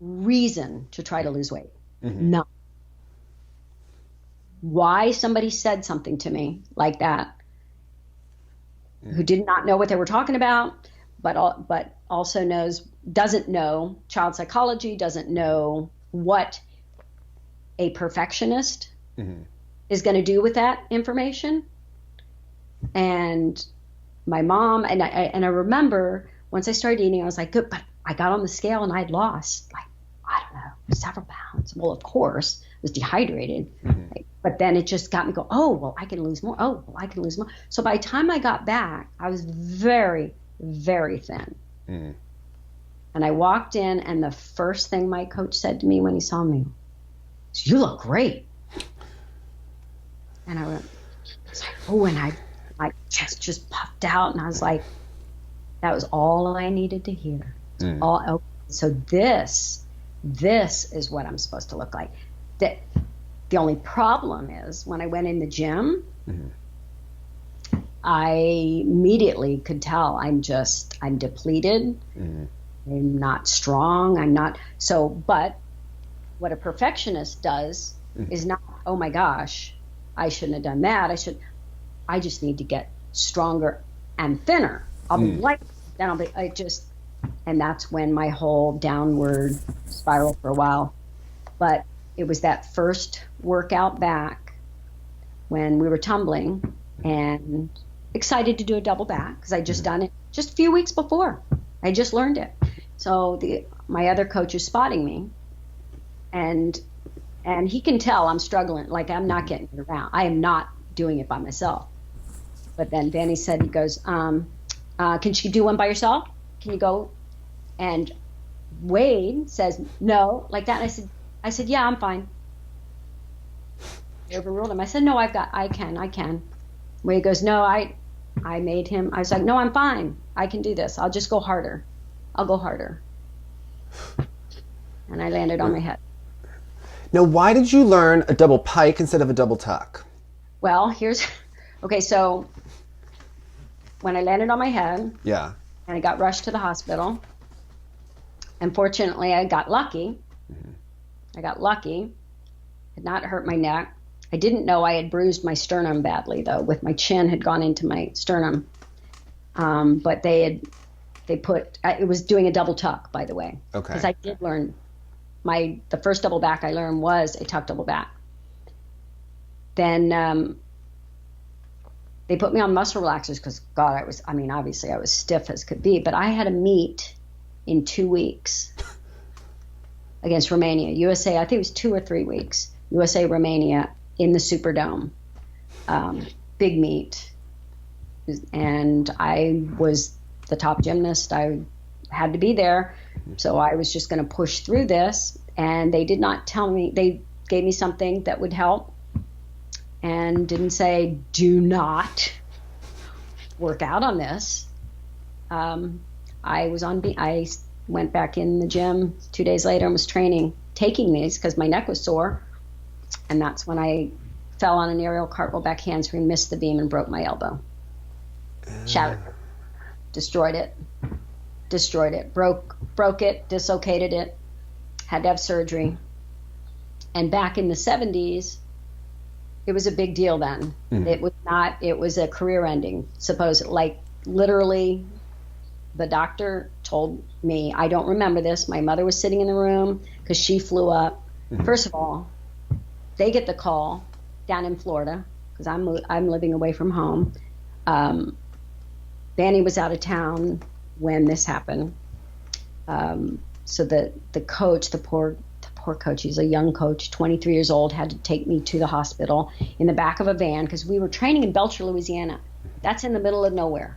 Speaker 2: reason to try to lose weight. Mm-hmm. None. Why somebody said something to me like that, who did not know what they were talking about, but also doesn't know child psychology, doesn't know what a perfectionist is going to do with that information. And my mom, and I remember once I started eating, I was like, good, but I got on the scale and I'd lost I don't know, several pounds. Well, of course, I was dehydrated. Mm-hmm. But then it just got me go, oh, well, I can lose more. Oh, well, I can lose more. So by the time I got back, I was very, very thin. Mm-hmm. And I walked in, and the first thing my coach said to me when he saw me was, you look great. And I went, oh, and my chest just puffed out. And I was like, that was all I needed to hear. Mm. So this is what I'm supposed to look like. The only problem is when I went in the gym, I immediately could tell I'm depleted. I'm not strong. But what a perfectionist does is not, oh my gosh, I shouldn't have done that. I just need to get stronger and thinner. I'll be light, then and that's when my whole downward spiral for a while. But it was that first workout back when we were tumbling and excited to do a double back because I just done it just a few weeks before. I just learned it. So my other coach is spotting me, and he can tell I'm struggling, like I'm not getting it around. I am not doing it by myself. But then Danny said, he goes, can she do one by yourself? Can you go? And Wade says, no, like that. And I said, yeah, I'm fine. I overruled him. I said, no, I can. Wade goes, no, I made him. I was like, no, I'm fine. I can do this. I'll just go harder. I'll go harder. And I landed on my head.
Speaker 1: Now, why did you learn a double pike instead of a double tuck?
Speaker 2: Well, okay, so when I landed on my head,
Speaker 1: yeah,
Speaker 2: and I got rushed to the hospital, unfortunately, I got lucky. I got lucky. Had not hurt my neck. I didn't know I had bruised my sternum badly, though, with my chin had gone into my sternum. But it was doing a double tuck, by the way.
Speaker 1: Okay.
Speaker 2: Because I did learn, the first double back I learned was a tuck double back. Then they put me on muscle relaxers because, God, obviously I was stiff as could be, but I had a meet in 2 weeks against Romania. USA, I think it was 2 or 3 weeks. USA, Romania in the Superdome. Big meet. And I was the top gymnast. I had to be there. So I was just going to push through this. And they did not tell me, they gave me something that would help and didn't say, do not work out on this. I went back in the gym 2 days later and was taking these because my neck was sore. And that's when I fell on an aerial cartwheel back handspring, missed the beam, and broke my elbow. Shattered it. Destroyed it. Broke it, dislocated it, had to have surgery. And back in the 70s, it was a big deal then. It was a career ending, literally the doctor told me, I don't remember this. My mother was sitting in the room because she flew up. First of all, they get the call down in Florida because I'm living away from home. Banny was out of town when this happened. So the coach, the poor coach, he's a young coach, 23 years old, had to take me to the hospital in the back of a van because we were training in Belcher, Louisiana. That's in the middle of nowhere.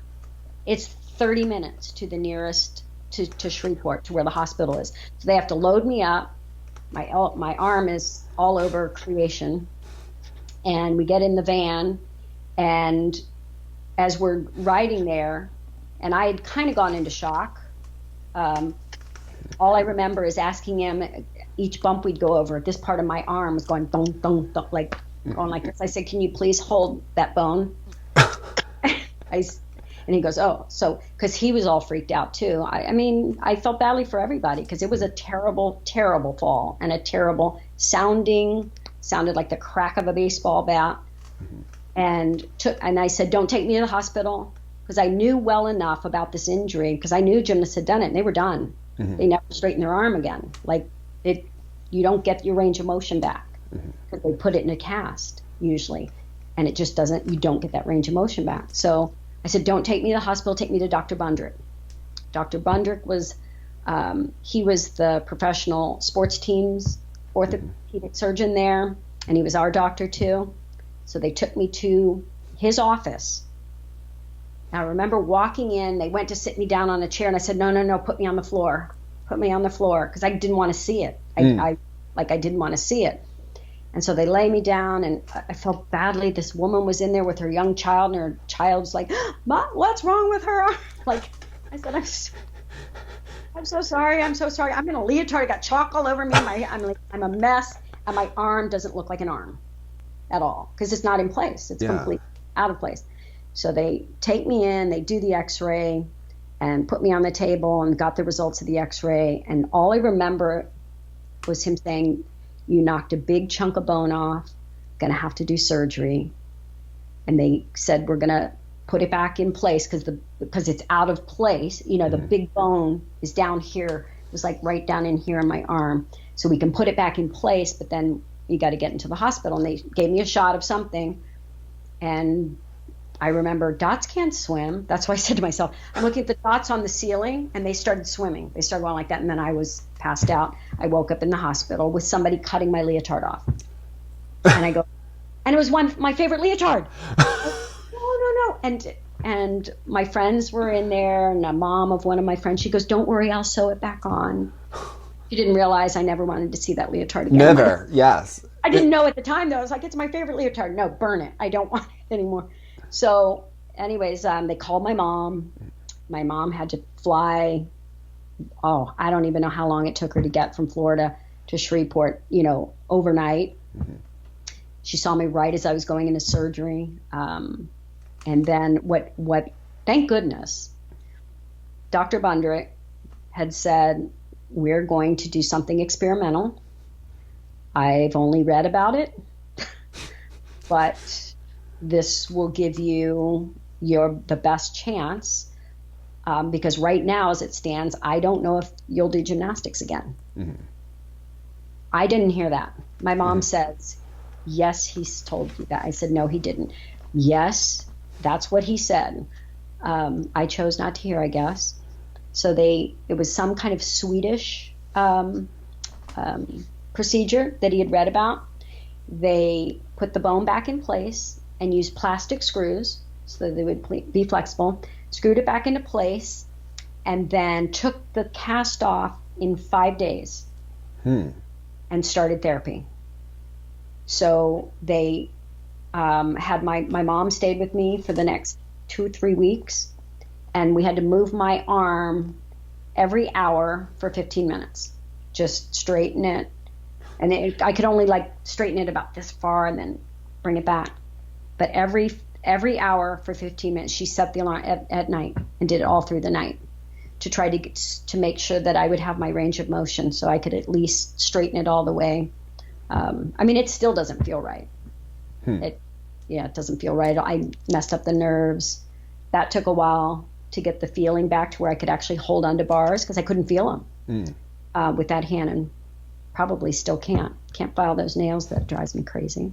Speaker 2: It's 30 minutes to the nearest, to Shreveport, to where the hospital is. So they have to load me up. My arm is all over creation. And we get in the van, and as we're riding there, and I had kind of gone into shock. All I remember is asking him, each bump we'd go over, this part of my arm was going thunk, thunk, thunk, going like this. I said, can you please hold that bone? And he goes, oh, so, because he was all freaked out too. I felt badly for everybody because it was a terrible, terrible fall and a terrible sounded like the crack of a baseball bat. And I said, don't take me to the hospital, because I knew well enough about this injury, because I knew gymnasts had done it and they were done. They never straightened their arm again. You don't get your range of motion back because they put it in a cast usually, and it just doesn't. You don't get that range of motion back. So I said, don't take me to the hospital. Take me to Dr. Bundrick. Dr. Bundrick was he was the professional sports team's orthopedic surgeon there, and he was our doctor too. So they took me to his office. Now, I remember walking in, they went to sit me down on a chair, and I said, no, put me on the floor. Put me on the floor, because I didn't want to see it. I didn't want to see it. And so they lay me down, and I felt badly. This woman was in there with her young child, and her child's like, Mom, what's wrong with her? I said, I'm so sorry. I'm in a leotard. I got chalk all over me. I'm a mess, and my arm doesn't look like an arm at all, because it's not in place. It's completely out of place. So they take me in, they do the x-ray and put me on the table and got the results of the x-ray. And all I remember was him saying, you knocked a big chunk of bone off, going to have to do surgery. And they said, we're going to put it back in place because it's out of place. You know, the big bone is down here. It was like right down in here in my arm. So we can put it back in place, but then you got to get into the hospital. And they gave me a shot of something. And I remember dots can't swim. That's why I said to myself, I'm looking at the dots on the ceiling, and they started swimming. They started going like that, and then I was passed out. I woke up in the hospital with somebody cutting my leotard off. And I go, and it was my favorite leotard. No. And my friends were in there, and a mom of one of my friends, she goes, don't worry, I'll sew it back on. She didn't realize I never wanted to see that leotard again.
Speaker 1: Never, yes.
Speaker 2: I didn't know at the time, though. I was like, it's my favorite leotard. No, burn it. I don't want it anymore. So anyways, they called my mom. My mom had to fly. Oh, I don't even know how long it took her to get from Florida to Shreveport, overnight. Mm-hmm. She saw me right as I was going into surgery. And then what, thank goodness, Dr. Bundrick had said, we're going to do something experimental. I've only read about it, but this will give you the best chance, because right now, as it stands, I don't know if you'll do gymnastics again. Mm-hmm. I didn't hear that. My mom says, yes, he's told you that. I said, no, he didn't. Yes, that's what he said. I chose not to hear, I guess. So it was some kind of Swedish procedure that he had read about. They put the bone back in place and used plastic screws so that they would be flexible, screwed it back into place, and then took the cast off in 5 days and started therapy. So they had my mom stayed with me for the next 2-3 weeks, and we had to move my arm every hour for 15 minutes, just straighten it. And I could only straighten it about this far and then bring it back. But every hour for 15 minutes, she set the alarm at night and did it all through the night to try to make sure that I would have my range of motion so I could at least straighten it all the way. It still doesn't feel right. It doesn't feel right. I messed up the nerves. That took a while to get the feeling back to where I could actually hold onto bars because I couldn't feel them with that hand, and probably still can't file those nails. That drives me crazy.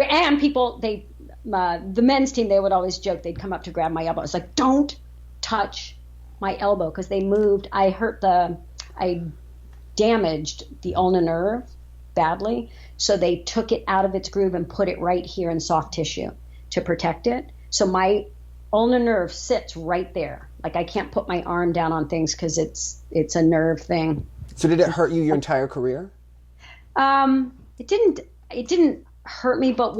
Speaker 2: And people, the men's team, they would always joke. They'd come up to grab my elbow. It's like, don't touch my elbow, because they moved. I damaged the ulnar nerve badly, so they took it out of its groove and put it right here in soft tissue to protect it. So my ulnar nerve sits right there. Like, I can't put my arm down on things because it's a nerve thing.
Speaker 1: So did it hurt you your entire career?
Speaker 2: It didn't hurt me, but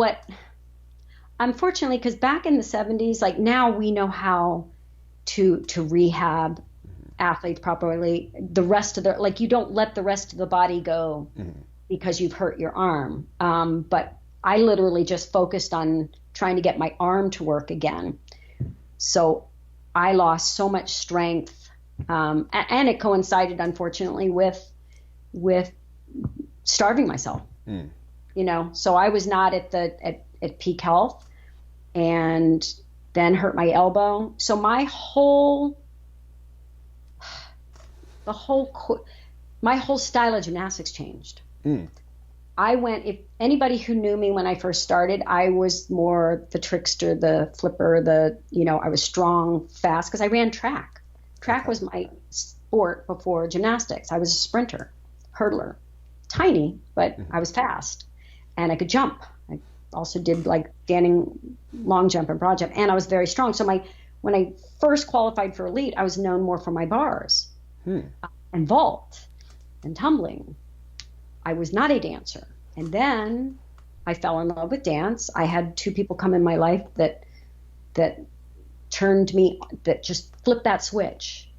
Speaker 2: unfortunately, because back in the 70s, like now we know how to rehab athletes properly. The rest of you don't let the rest of the body go because you've hurt your arm. But I literally just focused on trying to get my arm to work again. So I lost so much strength, and it coincided, unfortunately, with starving myself. So I was not at peak health, and then hurt my elbow. So my whole style of gymnastics changed. If anybody who knew me when I first started, I was more the trickster, the flipper, I was strong, fast, because I ran track. Track was my sport before gymnastics. I was a sprinter, hurdler, tiny, but I was fast, and I could jump. I also did standing long jump and broad jump, and I was very strong. So when I first qualified for elite, I was known more for my bars and vault and tumbling. I was not a dancer. And then I fell in love with dance. I had 2 people come in my life that just flipped that switch.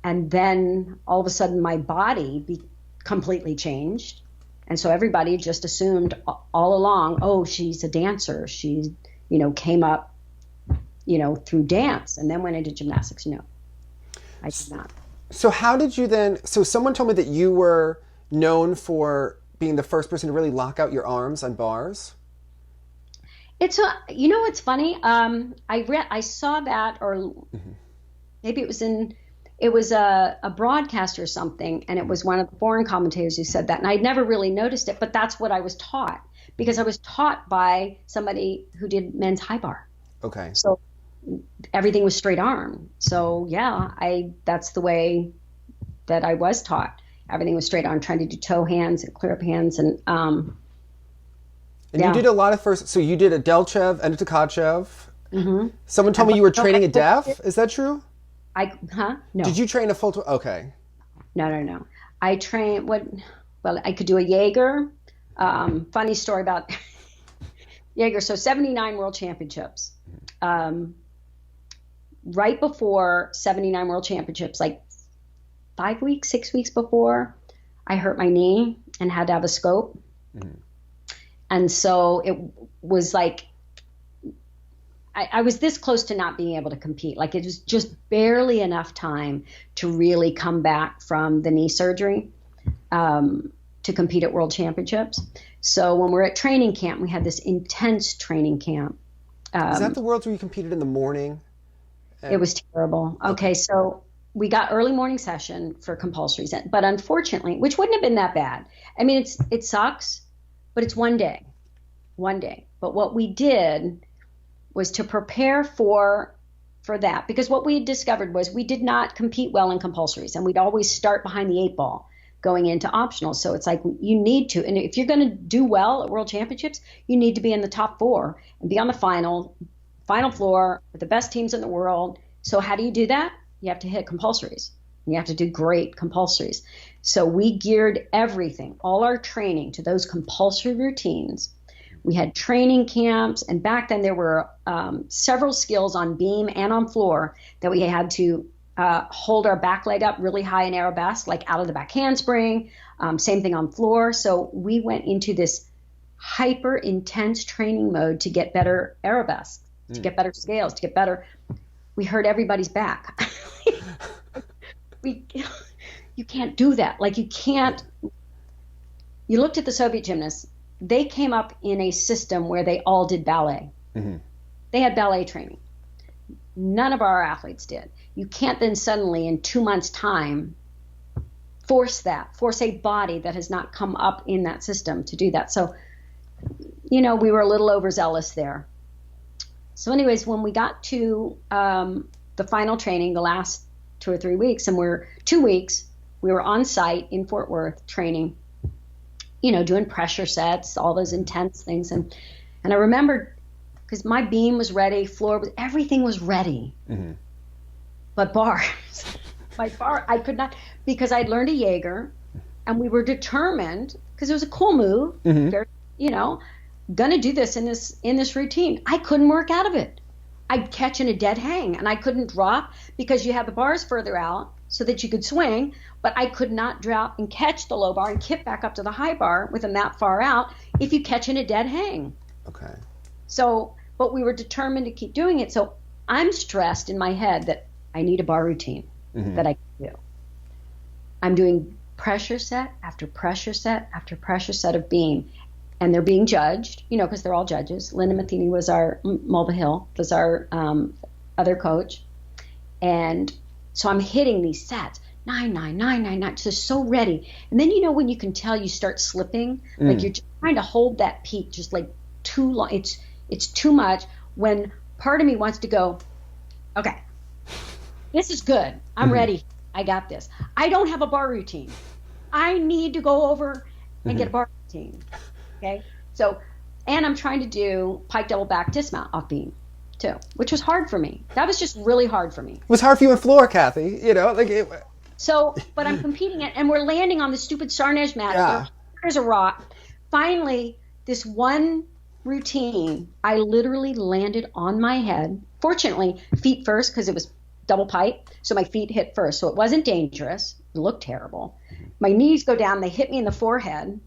Speaker 2: And then all of a sudden my body completely changed. And so everybody just assumed all along, oh, she's a dancer. She came up, through dance and then went into gymnastics. No, I did not.
Speaker 1: So how did you then? So someone told me that you were known for being the first person to really lock out your arms on bars.
Speaker 2: It's funny. I saw that, or maybe it was a broadcast or something, and it was one of the foreign commentators who said that, and I'd never really noticed it, but that's what I was taught, because I was taught by somebody who did men's high bar.
Speaker 1: Okay.
Speaker 2: So everything was straight arm. So yeah, that's the way that I was taught. Everything was straight arm, trying to do toe hands and clear up hands, and
Speaker 1: And
Speaker 2: yeah.
Speaker 1: you did a lot of first. So you did a Delchev and a Tkachev.
Speaker 2: Mm-hmm.
Speaker 1: Someone told me you were training a deaf. Is that true?
Speaker 2: No.
Speaker 1: Did you train a full? Okay.
Speaker 2: No. I trained well, I could do a Jaeger. Funny story about Jaeger. So 79 World Championships. Right before 79 World Championships, like 5 weeks, 6 weeks before, I hurt my knee and had to have a scope. Mm-hmm. And so it was like, I was this close to not being able to compete. Like, it was just barely enough time to really come back from the knee surgery to compete at World Championships. So when we're at training camp, we had this intense training camp.
Speaker 1: Is that the Worlds where you competed in the morning?
Speaker 2: It was terrible. Okay, so we got early morning session for compulsories, but unfortunately, which wouldn't have been that bad. I mean, it sucks, but it's one day. But what we did was to prepare for that, because what we had discovered was we did not compete well in compulsories, and we'd always start behind the 8 ball going into optionals. So it's like, you need to, and if you're going to do well at World Championships, you need to be in the top 4 and be on the final floor with the best teams in the world. So how do you do that? You have to hit compulsories. You have to do great compulsories. So we geared everything, all our training, to those compulsory routines. We had training camps, and back then there were several skills on beam and on floor that we had to hold our back leg up really high in arabesque, like out of the back handspring, same thing on floor. So we went into this hyper intense training mode to get better arabesque, to get better scales, to get better. We hurt everybody's back. You can't do that. Like, you can't. You looked at the Soviet gymnasts. They came up in a system where they all did ballet. Mm-hmm. They had ballet training. None of our athletes did. You can't then suddenly, in 2 months' time, force a body that has not come up in that system to do that. So, we were a little overzealous there. So anyways, when we got to the final training, the last 2 or 3 weeks, and 2 weeks, we were on site in Fort Worth training, doing pressure sets, all those intense things. And I remember, because my beam was ready, everything was ready. Mm-hmm. But bars, I could not, because I'd learned a Jaeger, and we were determined, because it was a cool move, mm-hmm. very, gonna do this in this routine. I couldn't work out of it. I'd catch in a dead hang, and I couldn't drop because you had the bars further out so that you could swing, but I could not drop and catch the low bar and kick back up to the high bar with them that far out if you catch in a dead hang.
Speaker 1: Okay.
Speaker 2: So, but we were determined to keep doing it. So I'm stressed in my head that I need a bar routine mm-hmm. that I can do. I'm doing pressure set after pressure set after pressure set of beam. And they're being judged, because they're all judges. Linda Matheny was Mulva Hill was our other coach. And so I'm hitting these sets, 9, 9, 9, 9, 9, just so ready. And then, when you can tell you start slipping, like you're trying to hold that peak just like too long. It's too much, when part of me wants to go, okay, this is good. I'm mm-hmm. ready. I got this. I don't have a bar routine. I need to go over and mm-hmm. get a bar routine. Okay, so, and I'm trying to do pike double back dismount off beam too, which was hard for me. That was just really hard for me.
Speaker 1: It was hard for you in floor, Kathy.
Speaker 2: So, but I'm competing it, and we're landing on the stupid Sarnej mat.
Speaker 1: Yeah.
Speaker 2: There's a rock. Finally, this one routine, I literally landed on my head. Fortunately, feet first, because it was double pike, so my feet hit first, so it wasn't dangerous. It looked terrible. My knees go down. They hit me in the forehead.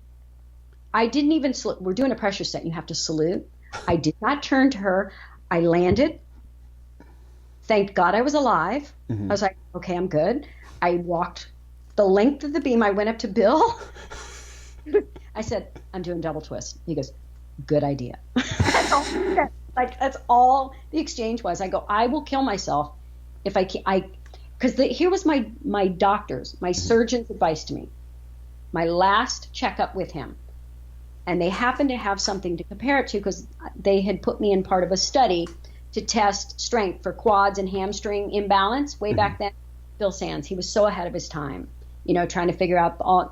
Speaker 2: I didn't even salute. We're doing a pressure set. You have to salute. I did not turn to her. I landed. Thank God I was alive. I was like, okay, I'm good. I walked the length of the beam. I went up to Bill. I said, I'm doing double twist. He goes, good idea. That's all he said. Like, that's all the exchange was. I go, I will kill myself if I can't. Because here was my doctor's, my surgeon's advice to me. My last checkup with him. And they happened to have something to compare it to because they had put me in part of a study to test strength for quads and hamstring imbalance way back then. Bill Sands, he was so ahead of his time, trying to figure out all,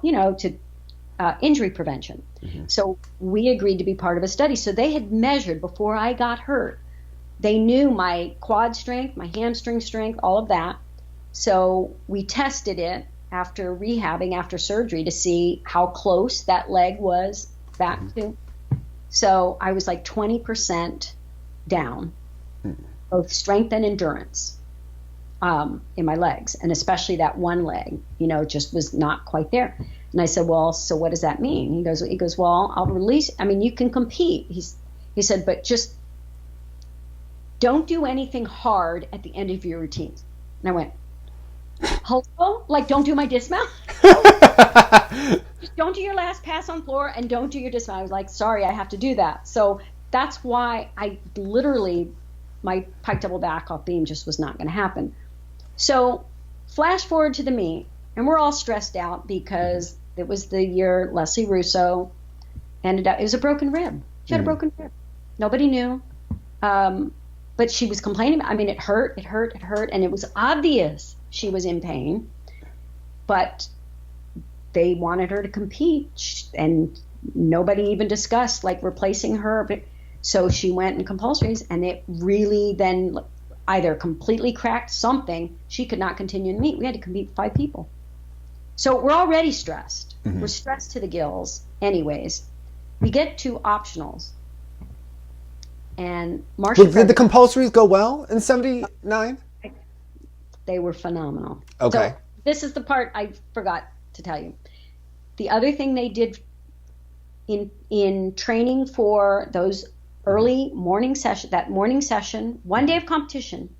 Speaker 2: injury prevention. So we agreed to be part of a study. So they had measured before I got hurt. They knew my quad strength, my hamstring strength, all of that. So we tested it after rehabbing, after surgery, to see how close that leg was back to. So I was like 20% down, both strength and endurance in my legs, and especially that one leg, just was not quite there. And I said, well, so what does that mean? He goes, well, I'll release. I mean, you can compete. He said, but just don't do anything hard at the end of your routines. And I went, hello? Like, don't do my dismount? Just don't do your last pass on floor and don't do your dismount. I was like, sorry, I have to do that. So that's why I literally, my pike double back off beam just was not going to happen. So flash forward to the meet, and we're all stressed out because it was the year Leslie Russo ended up, it was a broken rib. She had a broken rib. Nobody knew. But she was complaining. I mean, it hurt, and it was obvious she was in pain. But they wanted her to compete, and nobody even discussed like replacing her. So she went in compulsories, and it really then either completely cracked something. She could not continue to meet. We had to compete with 5 people. So we're already stressed. We're stressed to the gills. Anyways, we get to optionals. And Marcia,
Speaker 1: Did the compulsories go well in 79?
Speaker 2: They were phenomenal.
Speaker 1: Okay.
Speaker 2: So this is the part I forgot to tell you. The other thing they did in training for those early morning session, that morning session, one day of competition,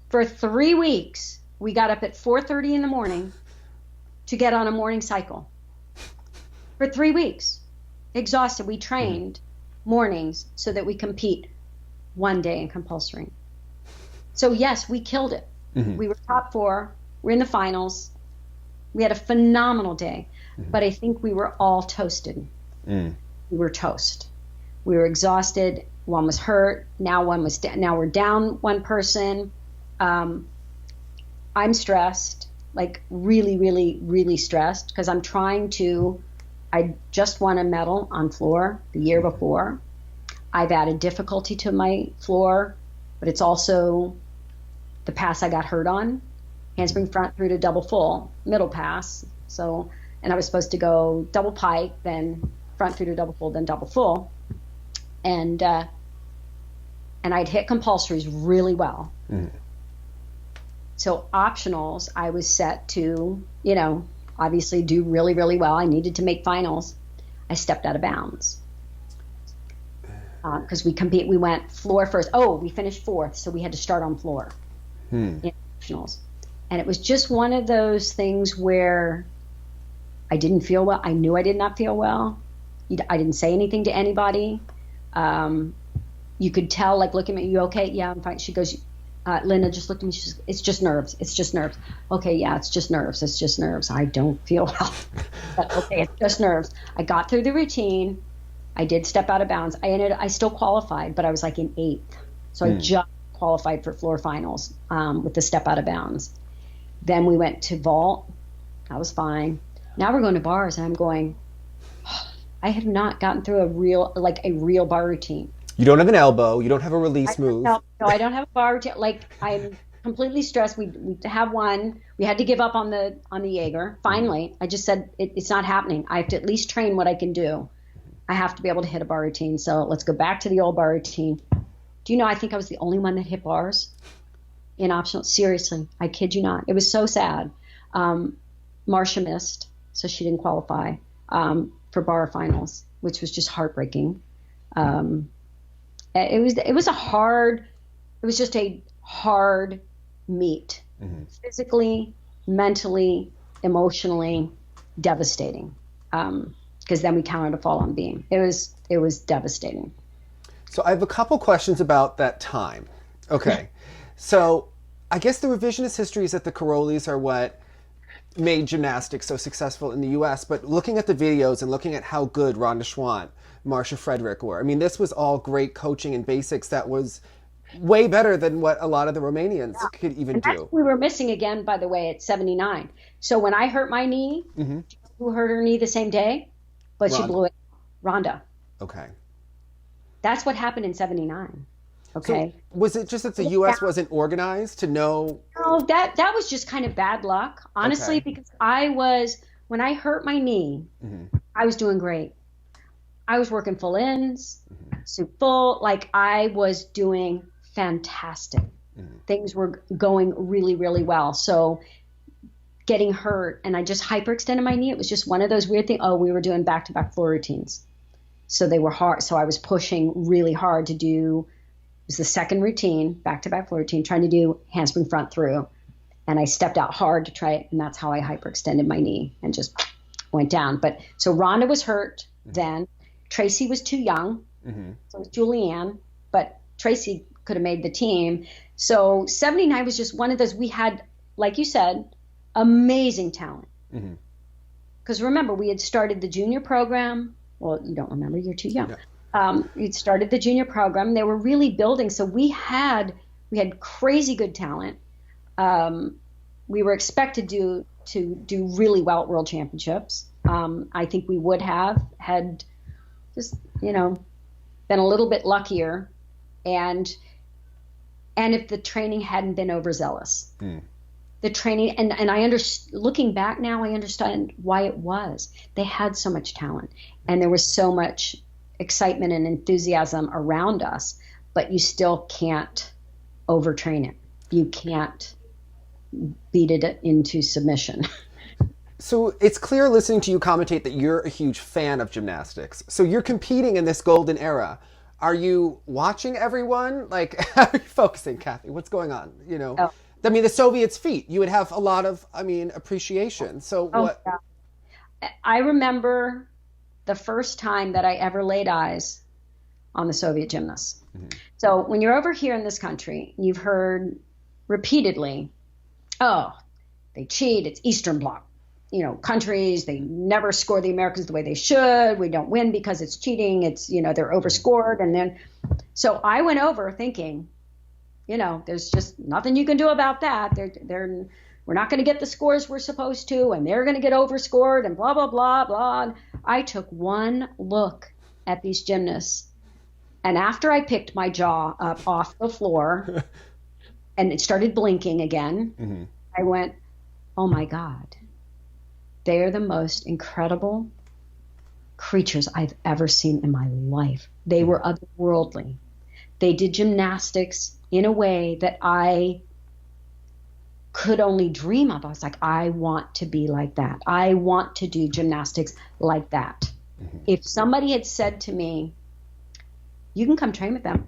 Speaker 2: for 3 weeks, we got up at 4:30 in the morning to get on a morning cycle. For 3 weeks, exhausted. We trained mornings so that we compete one day in compulsory. So yes, we killed it. We were top 4. We're in the finals. We had a phenomenal day, but I think we were all toasted. We were toast. We were exhausted. One was hurt. Now now we're down one person. I'm stressed, like really, really, really stressed because I'm trying to. I just won a medal on floor the year before. I've added difficulty to my floor, but it's also the pass I got hurt on, handspring front through to double full, middle pass. So, and I was supposed to go double pike, then front through to double full, then double full. And I'd hit compulsories really well. So optionals, I was set to, obviously do really, really well. I needed to make finals. I stepped out of bounds. Because we went floor first. Oh, we finished 4th, so we had to start on floor in optionals. And it was just one of those things where I didn't feel well. I knew I did not feel well. I didn't say anything to anybody. You could tell, like, looking at me, you okay? Yeah, I'm fine. She goes, Linda just looked at me. She says, it's just nerves. It's just nerves. Okay, yeah, it's just nerves. It's just nerves. I don't feel well. But okay, it's just nerves. I got through the routine. I did step out of bounds. I still qualified, but I was like in 8th. So I just qualified for floor finals with the step out of bounds. Then we went to vault. That was fine. Now we're going to bars, and I'm going, I have not gotten through a real bar routine.
Speaker 1: You don't have an elbow. You don't have a release move.
Speaker 2: No, I don't have a bar routine. Like, I'm completely stressed. We have one. We had to give up on the Jaeger. Finally, I just said it's not happening. I have to at least train what I can do. I have to be able to hit a bar routine. So let's go back to the old bar routine. Do you know, I think I was the only one that hit bars in optional. Seriously, I kid you not. It was so sad. Marcia missed, so she didn't qualify for bar finals, which was just heartbreaking. It was just a hard meet, physically, mentally, emotionally, devastating. Because then we counted a fall on beam. It was devastating.
Speaker 1: So I have a couple questions about that time. Okay. So I guess the revisionist history is that the Carolis are what made gymnastics so successful in the US, but looking at the videos and looking at how good Rhonda Schwant, Marcia Frederick were, I mean, this was all great coaching and basics that was way better than what a lot of the Romanians could even
Speaker 2: And that's
Speaker 1: do.
Speaker 2: what we were missing again, by the way, at 79. So when I hurt my knee, who hurt her knee the same day, but she
Speaker 1: Rhonda.
Speaker 2: blew it, Rhonda.
Speaker 1: Okay.
Speaker 2: That's what happened in 79. Okay.
Speaker 1: So was it just that the US wasn't organized to know?
Speaker 2: No, that was just kind of bad luck, honestly,
Speaker 1: Okay.
Speaker 2: because when I hurt my knee, I was doing great. I was working full ins, full, like I was doing fantastic. Things were going really, really well. So getting hurt and I just hyperextended my knee. It was just one of those weird things. Oh, we were doing back-to-back floor routines. So they were hard. So I was pushing really hard to do, it was the second routine, back-to-back floor routine, trying to do handspring front through. And I stepped out hard to try it. And that's how I hyperextended my knee and just went down. But so Rhonda was hurt then. Tracy was too young. So was Julianne. But Tracy could have made the team. So 79 was just one of those, we had, like you said, amazing talent. Because remember, we had started the junior program. Well, you don't remember, you're too young. We'd started the junior program. They were really building. So we had crazy good talent. We were expected to do really well at World Championships. I think we would have had just, been a little bit luckier. And if the training hadn't been overzealous. The training, and looking back now, I understand why it was. They had so much talent, and there was so much excitement and enthusiasm around us, but you still can't overtrain it. You can't beat it into submission.
Speaker 1: So it's clear listening to you commentate that you're a huge fan of gymnastics. So you're competing in this golden era. Are you watching everyone? Like, how are you focusing, Kathy? What's going on?
Speaker 2: Oh.
Speaker 1: I mean, the Soviets' feat, you would have a lot of, appreciation. So what?
Speaker 2: Yeah. I remember the first time that I ever laid eyes on the Soviet gymnasts. So when you're over here in this country, you've heard repeatedly, oh, they cheat, it's Eastern Bloc. Countries, they never score the Americans the way they should. We don't win because it's cheating. It's, they're overscored. And then, so I went over thinking, there's just nothing you can do about that. We're not going to get the scores we're supposed to, and they're going to get overscored and blah, blah, blah, blah. And I took one look at these gymnasts, and after I picked my jaw up off the floor and it started blinking again, I went, oh my God, they are the most incredible creatures I've ever seen in my life. They were otherworldly. They did gymnastics in a way that I could only dream of. I was like, I want to be like that. I want to do gymnastics like that. If somebody had said to me, you can come train with them,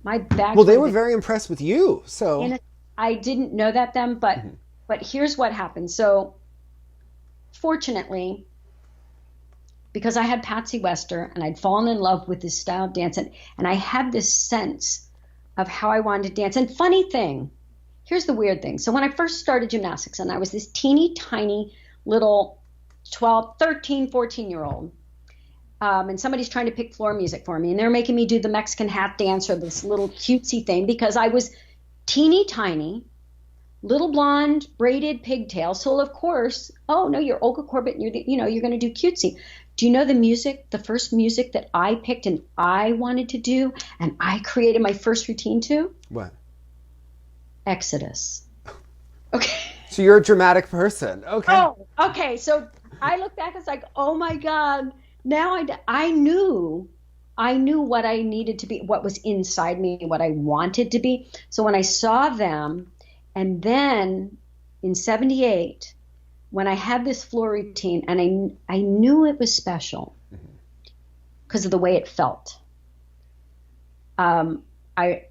Speaker 2: my back.
Speaker 1: Well, they were very impressed with you. So
Speaker 2: I didn't know that then, but here's what happened. So fortunately, because I had Patsy Wester and I'd fallen in love with this style of dance, and I had this sense of how I wanted to dance. And funny thing, here's the weird thing. So when I first started gymnastics, and I was this teeny tiny little 12, 13, 14-year-old, and somebody's trying to pick floor music for me, and they're making me do the Mexican hat dance or this little cutesy thing because I was teeny tiny, little blonde, braided pigtail. So of course, oh no, you're Olga Corbett, and you're going to do cutesy. Do you know the music, the first music that I picked and I wanted to do and I created my first routine to?
Speaker 1: What?
Speaker 2: Exodus. Okay.
Speaker 1: So you're a dramatic person. Okay.
Speaker 2: Oh, okay. So I look back, it's like, oh my God. Now I knew what I needed to be, what was inside me, what I wanted to be. So when I saw them, and then in 78, when I had this floor routine, and I knew it was special because of the way it felt. I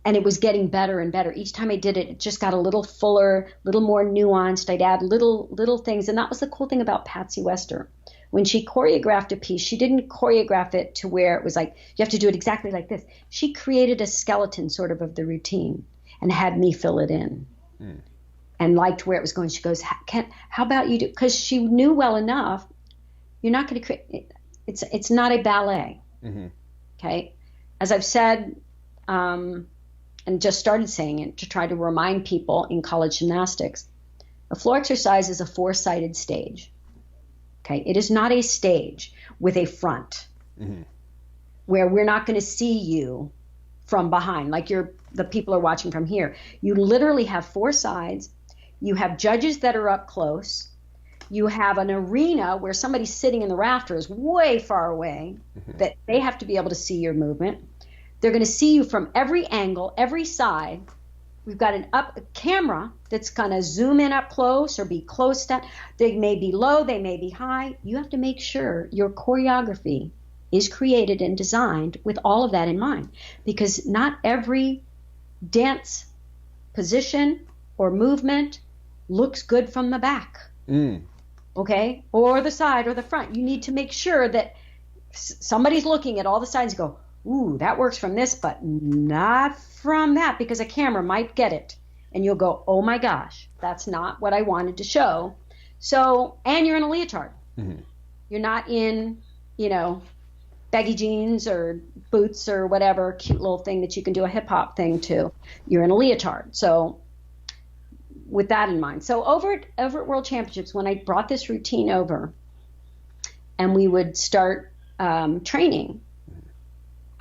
Speaker 2: and it was getting better and better. Each time I did it, it just got a little fuller, a little more nuanced. I'd add little things. And that was the cool thing about Patsy Wester. When she choreographed a piece, she didn't choreograph it to where it was like, you have to do it exactly like this. She created a skeleton sort of the routine and had me fill it in and liked where it was going. She goes, how about you do? Because she knew well enough, you're not going to create, it's not a ballet.
Speaker 1: Mm-hmm.
Speaker 2: Okay. As I've said, and just started saying it to try to remind people in college gymnastics, a floor exercise is a four-sided stage. Okay, it is not a stage with a front where we're not going to see you from behind, like the people are watching from here. You literally have four sides. You have judges that are up close. You have an arena where somebody's sitting in the rafters way far away that they have to be able to see your movement. They're going to see you from every angle, every side. We've got a camera that's going to zoom in up close or be close to. They may be low, they may be high. You have to make sure your choreography is created and designed with all of that in mind, because not every dance position or movement looks good from the back, okay, or the side or the front. You need to make sure that somebody's looking at all the sides and go, ooh, that works from this, but not from that, because a camera might get it. And you'll go, oh my gosh, that's not what I wanted to show. So, and you're in a leotard. You're not in, baggy jeans or boots or whatever cute little thing that you can do a hip hop thing to. You're in a leotard. So with that in mind. So over at World Championships, when I brought this routine over and we would start training,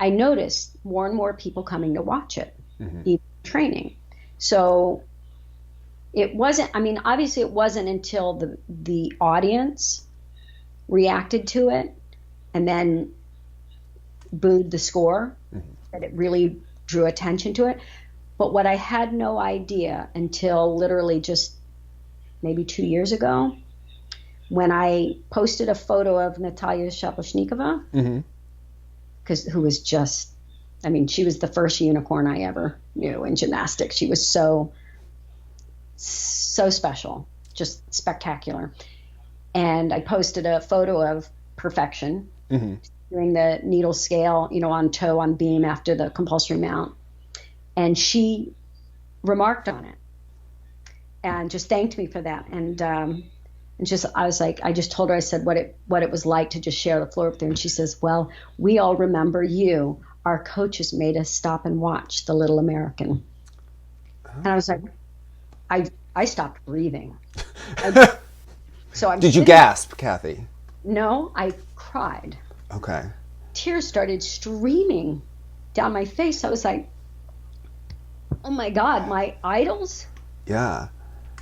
Speaker 2: I noticed more and more people coming to watch it, even training. So it wasn't, obviously it wasn't until the audience reacted to it and then booed the score that it really drew attention to it. But what I had no idea until literally just maybe 2 years ago, when I posted a photo of Natalia Shaposhnikova, who was just, she was the first unicorn I ever knew in gymnastics. She was so special, just spectacular. And I posted a photo of perfection, doing the needle scale, on toe, on beam after the compulsory mount. And she remarked on it and just thanked me for that. And I was like, I just told her, I said what it was like to just share the floor with her. And she says, well, we all remember you. Our coaches made us stop and watch The Little American. And I was like, I stopped breathing.
Speaker 1: Did you gasp, Kathy?
Speaker 2: No, I cried.
Speaker 1: Okay.
Speaker 2: Tears started streaming down my face. I was like, oh my God, my idols?
Speaker 1: Yeah.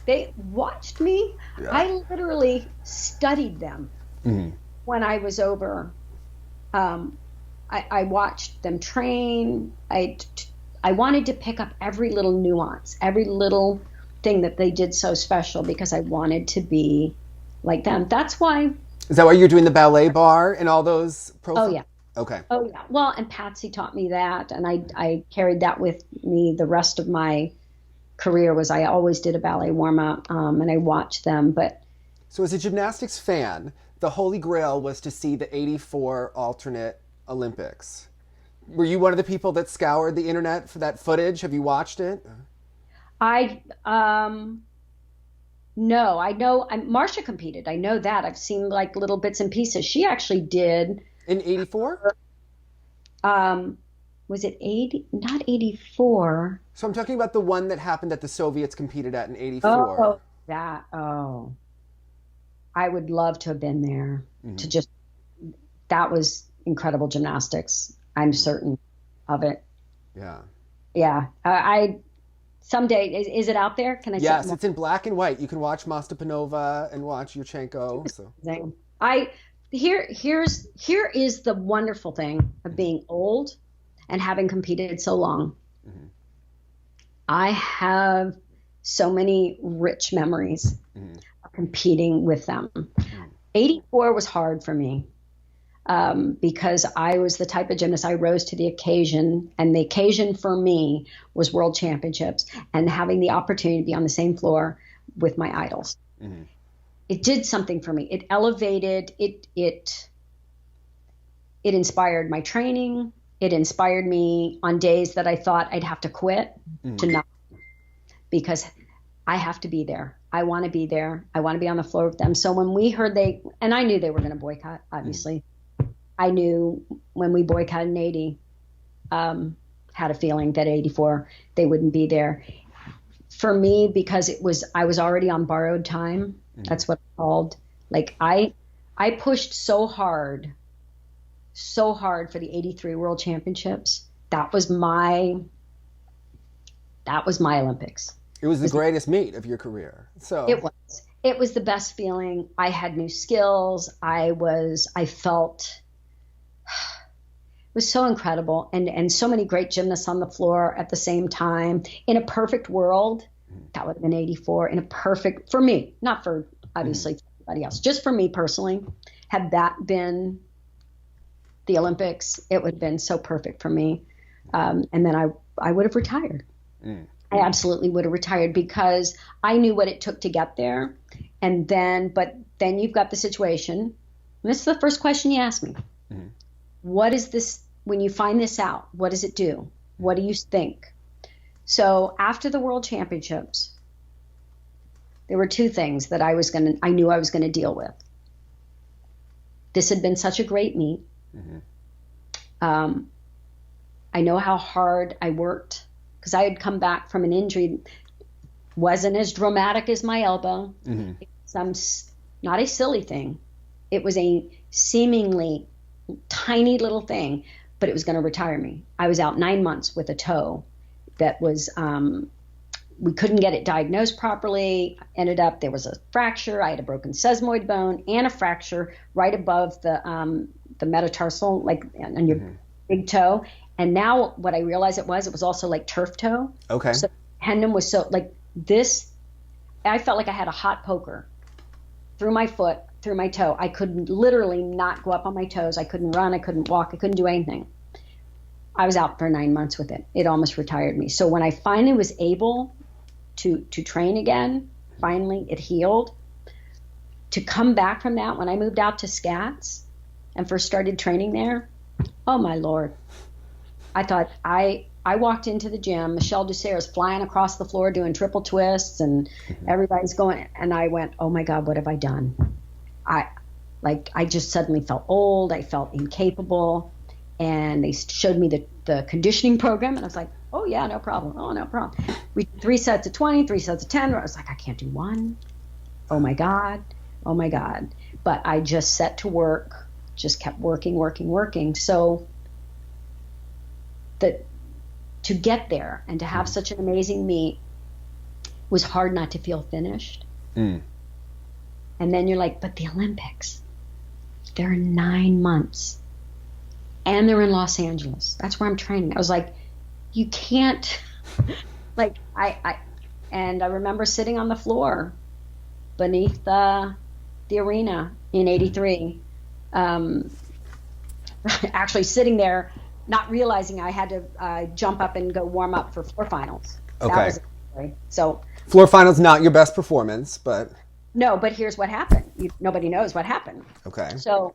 Speaker 2: They watched me.
Speaker 1: Yeah.
Speaker 2: I literally studied them when I was over. I watched them train. I wanted to pick up every little nuance, every little thing that they did so special, because I wanted to be like them. That's why.
Speaker 1: Is that why you're doing the ballet bar and all those profiles?
Speaker 2: Oh, yeah.
Speaker 1: Okay.
Speaker 2: Oh, yeah. Well, and Patsy taught me that, and I carried that with me the rest of my career. Was I always did a ballet warm-up, and I watched them. But
Speaker 1: so as a gymnastics fan, the holy grail was to see the 84 alternate Olympics. Were you one of the people that scoured the internet for that footage? Have you watched it?
Speaker 2: No, I know Marcia competed. I know that. I've seen like little bits and pieces. She actually did.
Speaker 1: In 84?
Speaker 2: Was it 80? Not 84.
Speaker 1: So I'm talking about the one that happened that the Soviets competed at in 84.
Speaker 2: Oh, that. Oh. I would love to have been there to just, that was incredible gymnastics. I'm certain of it.
Speaker 1: Yeah.
Speaker 2: Yeah. I someday, is it out there? Can I?
Speaker 1: Yes, it's in black and white. You can watch Mastapanova and watch Yurchenko. So.
Speaker 2: Here is the wonderful thing of being old and having competed so long. I have so many rich memories of competing with them. 84 was hard for me. because I was the type of gymnast, I rose to the occasion. And the occasion for me was World Championships and having the opportunity to be on the same floor with my idols. Mm-hmm. It did something for me. It elevated, it inspired my training. It inspired me on days that I thought I'd have to quit to not, because I have to be there. I want to be there. I want to be on the floor with them. So when we heard and I knew they were going to boycott, obviously. I knew when we boycotted in 80, had a feeling that 84, they wouldn't be there. For me, because I was already on borrowed time. That's what it's called. Like I pushed so hard for the 83 World Championships. That was my Olympics.
Speaker 1: It was the greatest meet of your career. So
Speaker 2: it was the best feeling. I had new skills. I felt it was so incredible, and so many great gymnasts on the floor at the same time. In a perfect world, that would have been 84. For me, not for obviously for everybody else, just for me personally, had that been the Olympics, it would have been so perfect for me. And then I would have retired. I absolutely would have retired, because I knew what it took to get there. But then you've got the situation. And this is the first question you ask me. What is this, when you find this out, what does it do? What do you think? So after the World Championships, there were two things that I knew I was going to deal with. This had been such a great meet. I know how hard I worked, because I had come back from an injury, wasn't as dramatic as my elbow. Not a silly thing. It was a seemingly tiny little thing, but it was going to retire me. I was out 9 months with a toe that was, we couldn't get it diagnosed properly. Ended up, there was a fracture. I had a broken sesamoid bone and a fracture right above the metatarsal, like on your big toe. And now what I realized it was also like turf toe.
Speaker 1: Okay.
Speaker 2: So the tendon was so like this, I felt like I had a hot poker through my foot, through my toe. I could literally not go up on my toes. I couldn't run. I couldn't walk. I couldn't do anything. I was out for 9 months with it. It almost retired me. So when I finally was able to train again, finally it healed. To come back from that, when I moved out to Scats and first started training there, oh my Lord. I thought I walked into the gym, Michelle Doucet is flying across the floor doing triple twists and everybody's going, and I went, oh my God, what have I done? I just suddenly felt old. I felt incapable. And they showed me the conditioning program, and I was like, oh yeah, no problem. Oh, no problem. We 3 sets of 20, 3 sets of 10. I was like, I can't do one. Oh my God. Oh my God. But I just set to work, just kept working. So to get there and to have such an amazing meet was hard not to feel finished. And then you're like, but the Olympics, they're 9 months and they're in Los Angeles. That's where I'm training. I was like, you can't, like, and I remember sitting on the floor beneath the arena in 83, actually sitting there, not realizing I had to jump up and go warm up for floor finals.
Speaker 1: Okay.
Speaker 2: That was scary. So
Speaker 1: floor finals, not your best performance, but.
Speaker 2: No, but here's what happened. Nobody knows what happened.
Speaker 1: Okay.
Speaker 2: So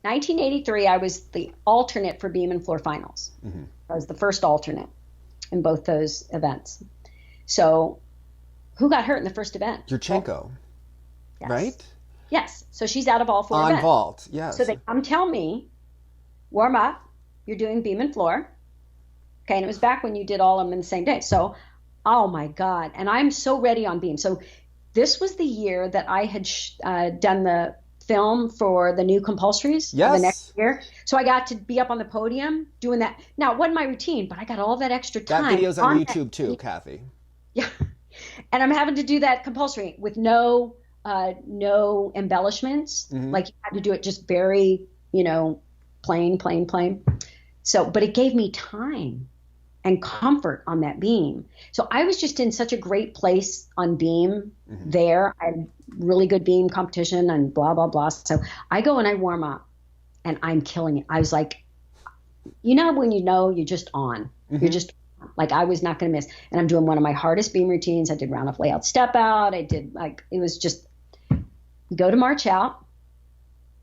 Speaker 2: 1983, I was the alternate for beam and floor finals. I was the first alternate in both those events. So who got hurt in the first event?
Speaker 1: Yurchenko,
Speaker 2: yes.
Speaker 1: Right?
Speaker 2: Yes. So she's out of all 4 events.
Speaker 1: On vault, yes.
Speaker 2: So they come tell me, warm up, you're doing beam and floor. Okay, and it was back when you did all of them in the same day. So, oh my God. And I'm so ready on beam. So this was the year that I had done the film for the new compulsories.
Speaker 1: Yes.
Speaker 2: The next year. So I got to be up on the podium doing that. Now, it wasn't my routine, but I got all that extra time.
Speaker 1: That video's on YouTube too, Kathy.
Speaker 2: Yeah. And I'm having to do that compulsory with no embellishments. Like you had to do it just very, plain. So, but it gave me time and comfort on that beam. So I was just in such a great place on beam there. I had really good beam competition and blah, blah, blah. So I go and I warm up and I'm killing it. I was like, when you're just on.
Speaker 1: Mm-hmm.
Speaker 2: You're just like, I was not going to miss. And I'm doing one of my hardest beam routines. I did round off layout step out. I did it was just, go to march out.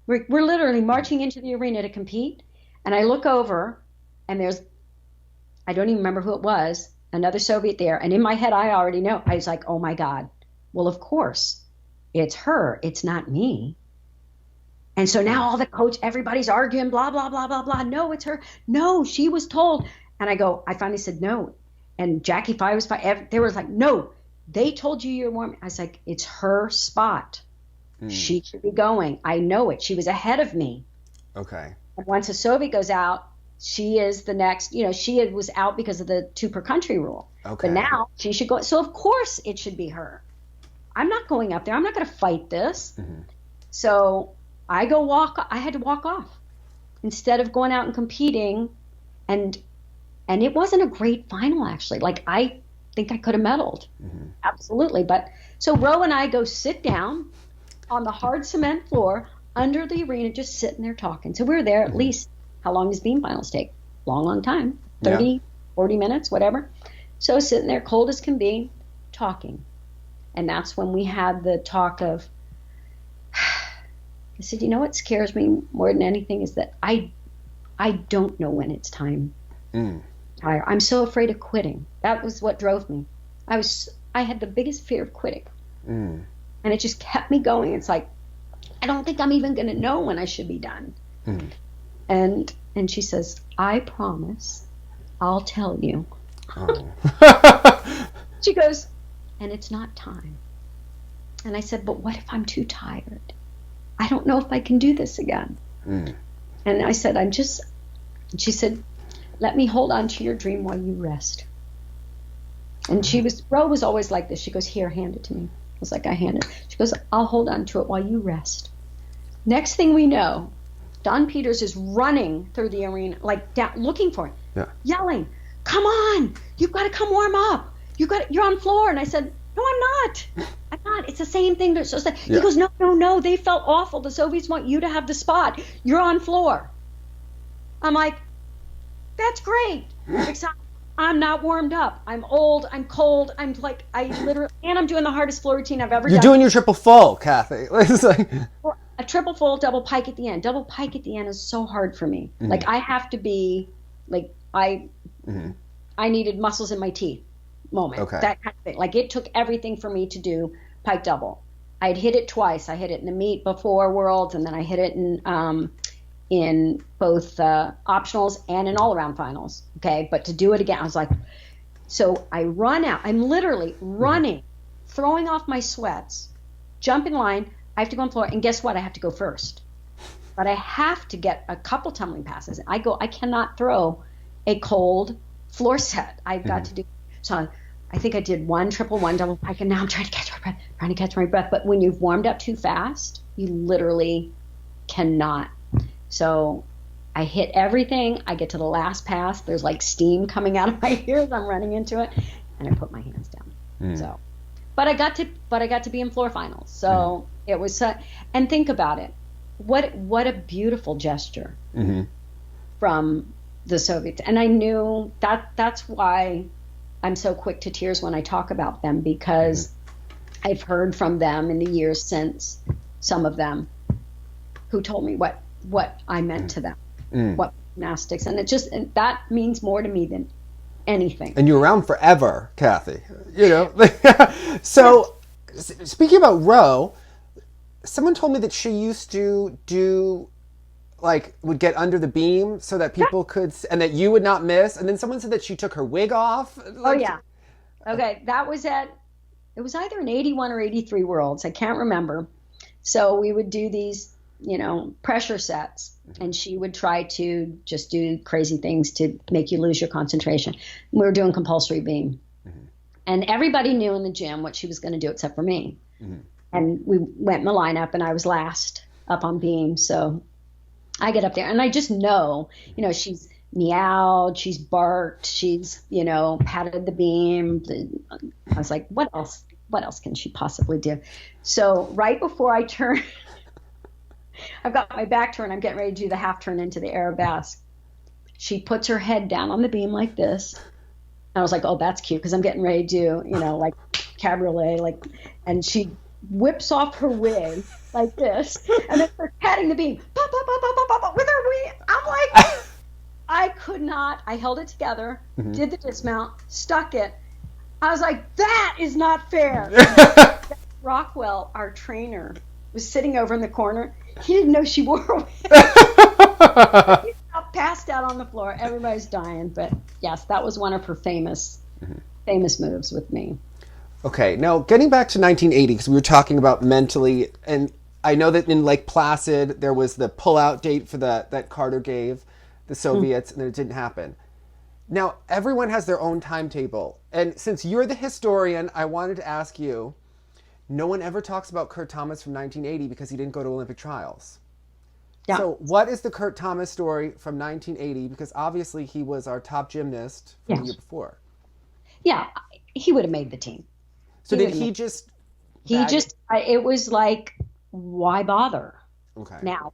Speaker 2: We're literally marching into the arena to compete. And I look over and I don't even remember who it was, another Soviet there. And in my head, I already know. I was like, oh my God. Well, of course, it's her. It's not me. And so now all the coach, everybody's arguing, blah, blah, blah, blah, blah. No, it's her. No, she was told. And I finally said no. And Jackie Fi was fine. They were like, no, they told you you're warm. I was like, it's her spot. She should be going. I know it. She was ahead of me.
Speaker 1: Okay.
Speaker 2: And once a Soviet goes out, she is the next, she was out because of the 2 per country rule.
Speaker 1: Okay.
Speaker 2: But now she should go. So of course it should be her. I'm not going up there. I'm not going to fight this. Mm-hmm. So I had to walk off instead of going out and competing. And it wasn't a great final, actually. Like, I think I could have medaled. Mm-hmm. Absolutely. But so Ro and I go sit down on the hard cement floor under the arena, just sitting there talking. So we were there at least, how long does beam finals take? Long time, 30, 40 minutes, whatever. So sitting there cold as can be, talking. And that's when we had the talk of, I said, what scares me more than anything is that I don't know when it's time. I'm so afraid of quitting. That was what drove me. I had the biggest fear of quitting. And it just kept me going. It's like, I don't think I'm even going to know when I should be done. And she says, I promise I'll tell you. Oh. She goes, and it's not time. And I said, but what if I'm too tired? I don't know if I can do this again. And I said, she said, let me hold on to your dream while you rest. And Ro was always like this. She goes, here, hand it to me. I was like, I hand it. She goes, I'll hold on to it while you rest. Next thing we know, Don Peters is running through the arena, like down, looking for it, yelling, come on, you've got to come warm up. You're on floor. And I said, no, I'm not. I'm not. It's the same thing. He goes, no, they felt awful. The Soviets want you to have the spot. You're on floor. I'm like, that's great. Except I'm not warmed up. I'm old. I'm cold. I'm like, and I'm doing the hardest floor routine I've ever done.
Speaker 1: You're doing your triple full, Kathy. It's like...
Speaker 2: A triple full, double pike at the end. Double pike at the end is so hard for me. Mm-hmm. Like, I have to be, like, I needed muscles in my teeth moment. Okay. That kind of thing. Like, it took everything for me to do pike double. I'd hit it twice. I hit it in the meet before Worlds, and then I hit it in both optionals and in all-around finals. Okay, but to do it again, I was like, so I run out. I'm literally running, throwing off my sweats, jump in line. I have to go on the floor, and guess what? I have to go first. But I have to get a couple tumbling passes. I cannot throw a cold floor set. I've got to do. So I think I did 1 triple, 1 double pike, and now I'm trying to catch my breath. But when you've warmed up too fast, you literally cannot. So I hit everything. I get to the last pass. There's like steam coming out of my ears. I'm running into it, and I put my hands down. So, but I got to be in floor finals. So it was, and think about it. What a beautiful gesture from the Soviets. And I knew that's why I'm so quick to tears when I talk about them, because I've heard from them in the years since, some of them who told me what I meant to them, what gymnastics, and that means more to me than anything.
Speaker 1: And you're around forever, Kathy. So speaking about Ro, someone told me that she used to do, like, would get under the beam so that people could, and that you would not miss. And then someone said that she took her wig off.
Speaker 2: Like, okay, that was it was either in 81 or 83 Worlds. I can't remember. So we would do these, pressure sets, and she would try to just do crazy things to make you lose your concentration. We were doing compulsory beam. And everybody knew in the gym what she was going to do except for me. And we went in the lineup, and I was last up on beam. So I get up there, and I just know, she's meowed, she's barked, she's, patted the beam. I was like, what else can she possibly do? So right before I turn, I've got my back turned. I'm getting ready to do the half turn into the arabesque. She puts her head down on the beam like this. And I was like, oh, that's cute because I'm getting ready to do, like cabriolet, and she whips off her wig like this and then starts patting the beam pop, pop, pop, pop, pop, pop, with her wig. I'm like, I could not. I held it together, did the dismount, stuck it. I was like, that is not fair. Rockwell, our trainer, was sitting over in the corner. He didn't know she wore a wig. He passed out on the floor. Everybody's dying. But yes, that was one of her famous moves with me.
Speaker 1: Okay, now getting back to 1980, because we were talking about mentally, and I know that in Lake Placid, there was the pull-out date for that Carter gave the Soviets, and then it didn't happen. Now, everyone has their own timetable. And since you're the historian, I wanted to ask you, no one ever talks about Kurt Thomas from 1980 because he didn't go to Olympic trials.
Speaker 2: Yeah.
Speaker 1: So what is the Kurt Thomas story from 1980? Because obviously he was our top gymnast from the year before.
Speaker 2: Yeah, he would have made the team.
Speaker 1: So did he just...
Speaker 2: it was like, why bother?
Speaker 1: Okay.
Speaker 2: Now,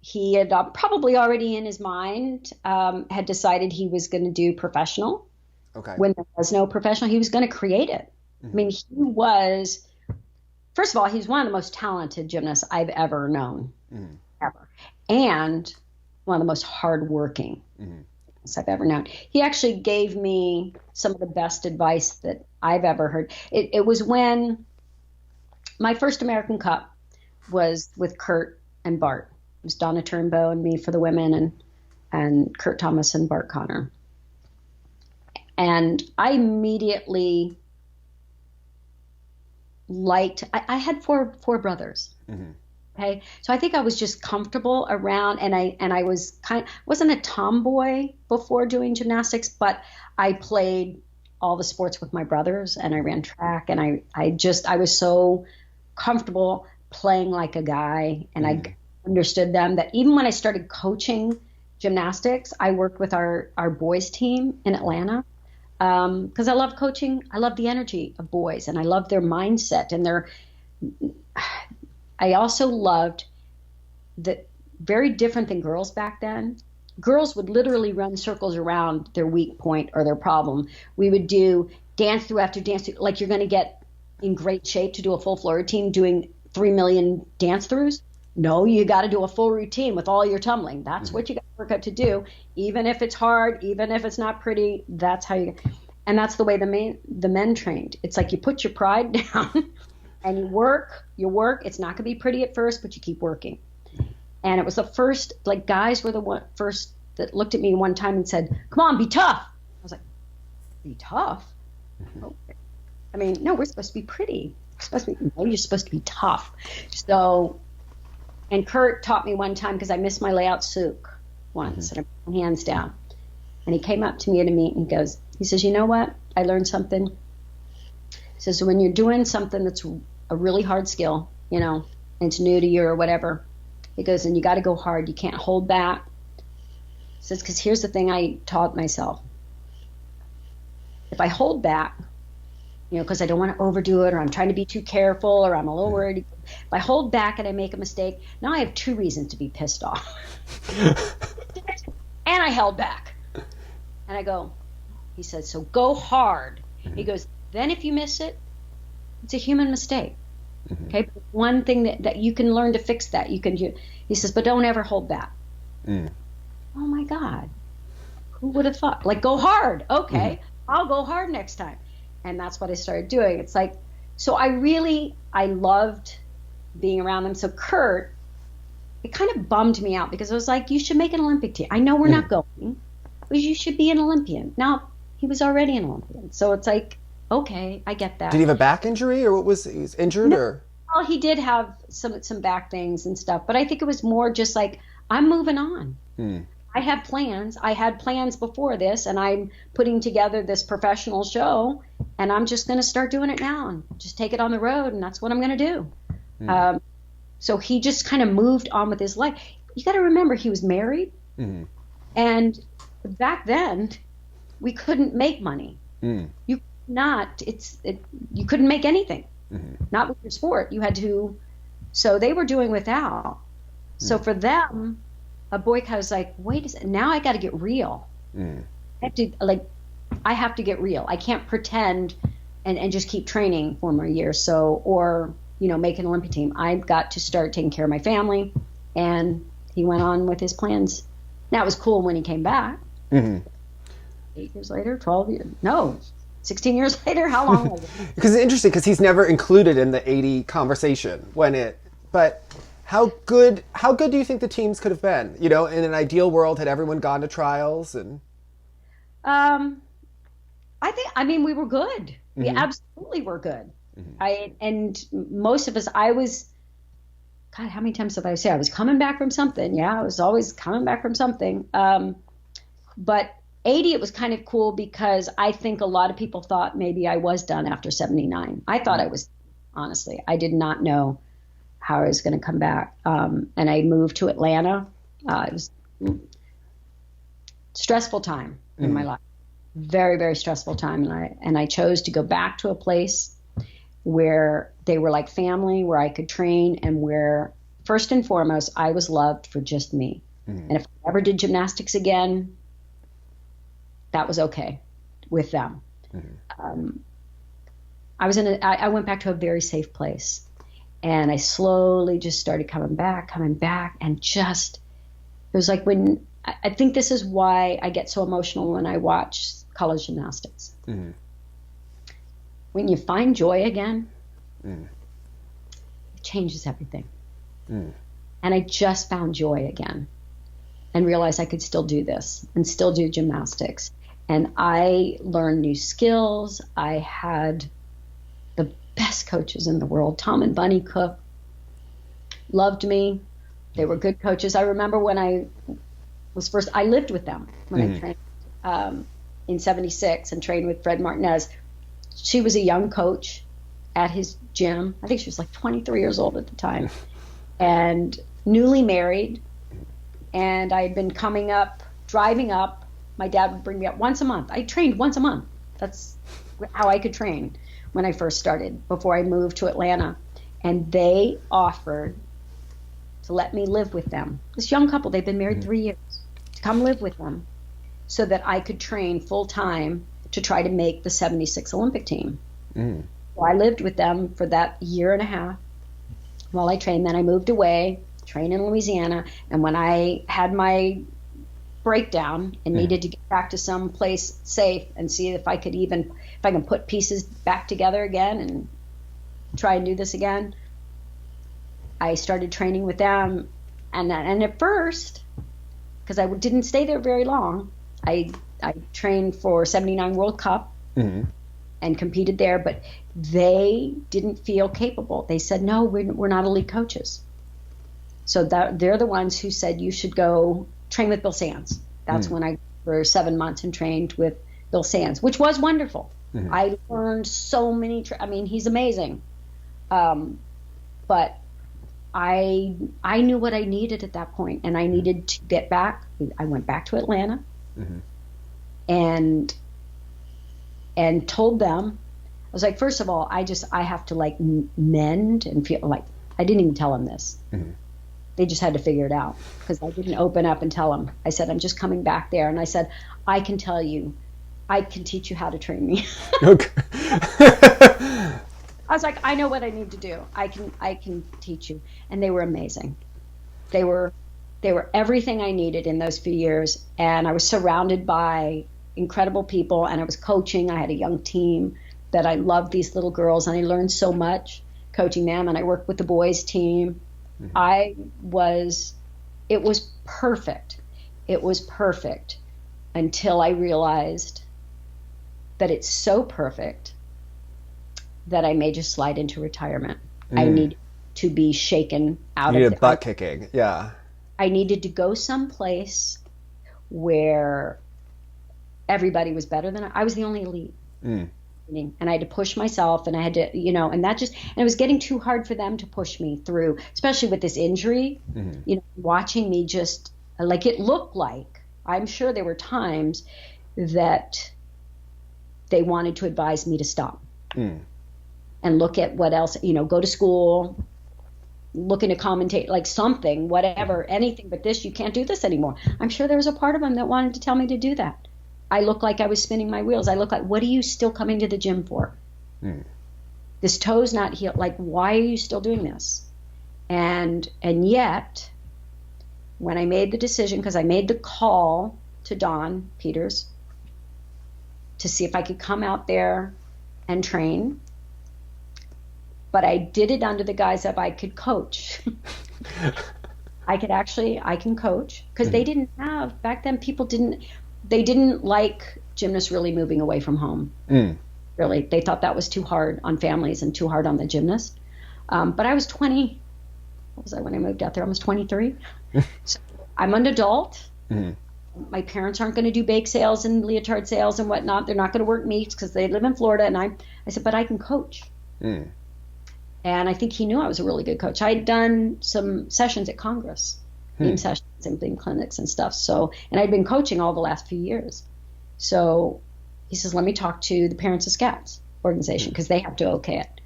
Speaker 2: he had probably already in his mind had decided he was going to do professional.
Speaker 1: Okay.
Speaker 2: When there was no professional, he was going to create it. I mean, he was, first of all, he's one of the most talented gymnasts I've ever known, ever. And one of the most hardworking I've ever known. He actually gave me some of the best advice that I've ever heard. It was when my first American Cup was with Kurt and Bart. It was Donna Turnbow and me for the women, and Kurt Thomas and Bart Connor. And I immediately liked, I had four brothers. Okay. So I think I was just comfortable around, and I was wasn't a tomboy before doing gymnastics, but I played all the sports with my brothers, and I ran track, and I was so comfortable playing like a guy, and I understood them that even when I started coaching gymnastics, I worked with our boys team in Atlanta. Because I love coaching. I love the energy of boys, and I love their mindset, and I also loved that, very different than girls back then. Girls would literally run circles around their weak point or their problem. We would do dance through after dance through, like you're going to get in great shape to do a full floor routine doing 3 million dance throughs. No, you got to do a full routine with all your tumbling. That's what you got to work out to do. Even if it's hard, even if it's not pretty, that's how you, and that's the way the men trained. It's like you put your pride down and you work. It's not going to be pretty at first, but you keep working. And it was the first, like, guys were the first that looked at me one time and said, come on, be tough. I was like, be tough? Okay. I mean, no, we're supposed to be pretty. You're supposed to be tough. So, and Kurt taught me one time, because I missed my layout souk once, and I put my hands down. And he came up to me at a meet and he says, you know what? I learned something. He says, when you're doing something that's a really hard skill, and it's new to you or whatever, he goes, and you got to go hard. You can't hold back. He says, because here's the thing I taught myself. If I hold back, because I don't want to overdo it, or I'm trying to be too careful, or I'm a little worried. If I hold back and I make a mistake, now I have 2 reasons to be pissed off. And I held back. And I go, he says, so go hard. He goes, then if you miss it, it's a human mistake. Okay, but one thing that you can learn to fix that. He says, but don't ever hold back. Oh my God. Who would have thought? Like, go hard. Okay, I'll go hard next time. And that's what I started doing. It's like, so I loved being around them. So Kurt, it kind of bummed me out, because I was like, you should make an Olympic team. I know we're not going, but you should be an Olympian. Now, he was already an Olympian. So it's like, okay, I get that.
Speaker 1: Did he have a back injury, or he was injured?
Speaker 2: No,
Speaker 1: or?
Speaker 2: Well, he did have some back things and stuff, but I think it was more just like, I'm moving on. I have plans. I had plans before this, and I'm putting together this professional show, and I'm just going to start doing it now and just take it on the road, and that's what I'm going to do. So he just kind of moved on with his life. You got to remember, he was married, and back then we couldn't make money. You couldn't make anything, not with your sport. You had to So they were doing without. So for them, a boycott was like, wait a second, now I got to get real. I have to I have to get real. I can't pretend and just keep training for more years. So, or, make an Olympic team. I've got to start taking care of my family. And he went on with his plans. Now, it was cool when he came back. 8 years later, 12 years. No, 16 years later. How long was it?
Speaker 1: Because it's interesting because he's never included in the 80 conversation but how good do you think the teams could have been? In an ideal world, had everyone gone to trials and
Speaker 2: I mean, we were good. We absolutely were good. And most of us, God, how many times have I said I was coming back from something? Yeah, I was always coming back from something. But 80, it was kind of cool because I think a lot of people thought maybe I was done after 79. I thought I was, honestly. I did not know how I was going to come back. And I moved to Atlanta. It was a stressful time in my life. Very, very stressful time. And I chose to go back to a place where they were like family, where I could train, and where, first and foremost, I was loved for just me. And if I ever did gymnastics again, that was okay with them. I went back to a very safe place, and I slowly just started coming back, and just, it was like I think this is why I get so emotional when I watch college gymnastics. When you find joy again, it changes everything. And I just found joy again and realized I could still do this and still do gymnastics. And I learned new skills. I had the best coaches in the world. Tom and Bunny Cook loved me. They were good coaches. I remember when I lived with them when I trained in 76 and trained with Fred Martinez. She was a young coach at his gym. I think she was like 23 years old at the time and newly married. And I had been driving up. My dad would bring me up once a month. I trained once a month. That's how I could train when I first started, before I moved to Atlanta. And they offered to let me live with them. This young couple, they'd been married 3 years, to come live with them so that I could train full time to try to make the 76 Olympic team. So I lived with them for that year and a half while I trained. Then I moved away, trained in Louisiana. And when I had my breakdown and needed to get back to some place safe and see if I can put pieces back together again and try and do this again, I started training with them. And at first, because I didn't stay there very long, I trained for 79 World Cup and competed there, but they didn't feel capable. They said, no, we're not elite coaches. So they're the ones who said, you should go train with Bill Sands. That's when I, for 7 months, and trained with Bill Sands, which was wonderful. I learned so many, he's amazing. But I knew what I needed at that point, and I needed to get back. I went back to Atlanta and told them, I was like, first of all, I have to like mend and feel like, I didn't even tell them this. They just had to figure it out, because I didn't open up and tell them. I said, I'm just coming back there. And I said, I can tell you, I can teach you how to train me.
Speaker 1: Okay.
Speaker 2: I was like, I know what I need to do. I can teach you. And they were amazing. They were everything I needed in those few years. And I was surrounded by incredible people, and I was coaching. I had a young team that I loved, these little girls, and I learned so much coaching them. And I worked with the boys team. It was perfect. It was perfect until I realized that it's so perfect that I may just slide into retirement. I need to be shaken out
Speaker 1: you
Speaker 2: of
Speaker 1: needed butt kicking. Yeah.
Speaker 2: I needed to go someplace where everybody was better than I was the only elite. And I had to push myself, and I had to, and it was getting too hard for them to push me through, especially with this injury, watching me just like, it looked like, I'm sure there were times that they wanted to advise me to stop and look at what else, go to school, looking to commentate, like something, whatever, anything but this. You can't do this anymore. I'm sure there was a part of him that wanted to tell me to do that. I looked like I was spinning my wheels. I looked like, what are you still coming to the gym for? This toe's not healed. Like, why are you still doing this? And yet, when I made the decision, because I made the call to Don Peters to see if I could come out there and train, but I did it under the guise of I could coach. I can coach, because they didn't have, back then they didn't like gymnasts really moving away from home. Really, they thought that was too hard on families and too hard on the gymnast. But I was 20. What was I when I moved out there? I was 23. So I'm an adult. My parents aren't going to do bake sales and leotard sales and whatnot. They're not going to work meets because they live in Florida. And I said, but I can coach. And I think he knew I was a really good coach. I had done some sessions at Congress, theme sessions and theme clinics and stuff. So, and I'd been coaching all the last few years. So he says, let me talk to the Parents of Scouts organization, because they have to okay it,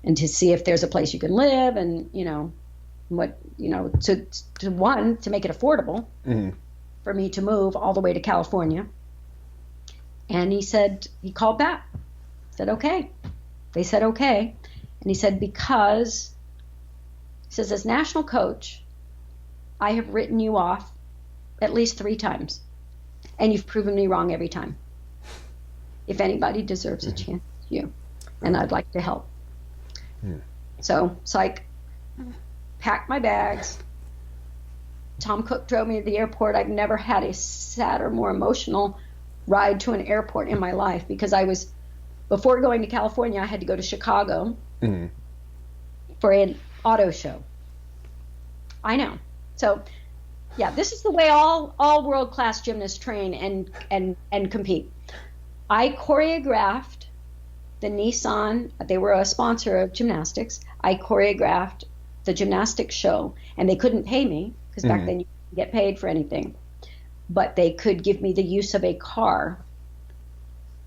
Speaker 2: and to see if there's a place you can live, and what to make it affordable for me to move all the way to California. And he called back, said okay. They said okay. And he said, because he says, as national coach, I have written you off at least 3 times, and you've proven me wrong every time. If anybody deserves a chance, it's you, and I'd like to help. So I packed my bags. Tom Cook drove me to the airport. I've never had a sadder, more emotional ride to an airport in my life, because before going to California, I had to go to Chicago for an auto show. I know. So, yeah, this is the way all world-class gymnasts train and compete. I choreographed the Nissan. They were a sponsor of gymnastics. I choreographed the gymnastics show, and they couldn't pay me, because back then you couldn't get paid for anything. But they could give me the use of a car.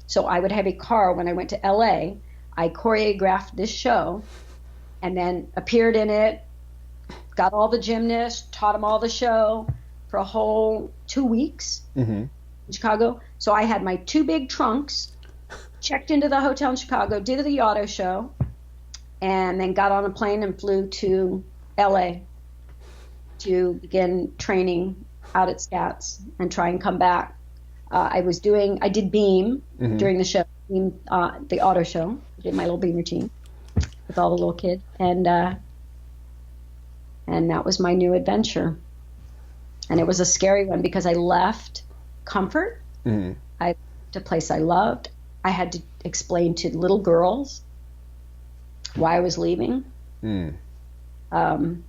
Speaker 2: So I would have a car when I went to LA. I choreographed this show and then appeared in it, got all the gymnasts, taught them all the show for a whole 2 weeks in Chicago. So I had my 2 big trunks, checked into the hotel in Chicago, did the auto show, and then got on a plane and flew to LA to begin training out at Scats and try and come back. I did beam during the show, the auto show. I did my little beam routine with all the little kids, and that was my new adventure. And it was a scary one, because I left comfort. I left a place I loved. I had to explain to little girls why I was leaving,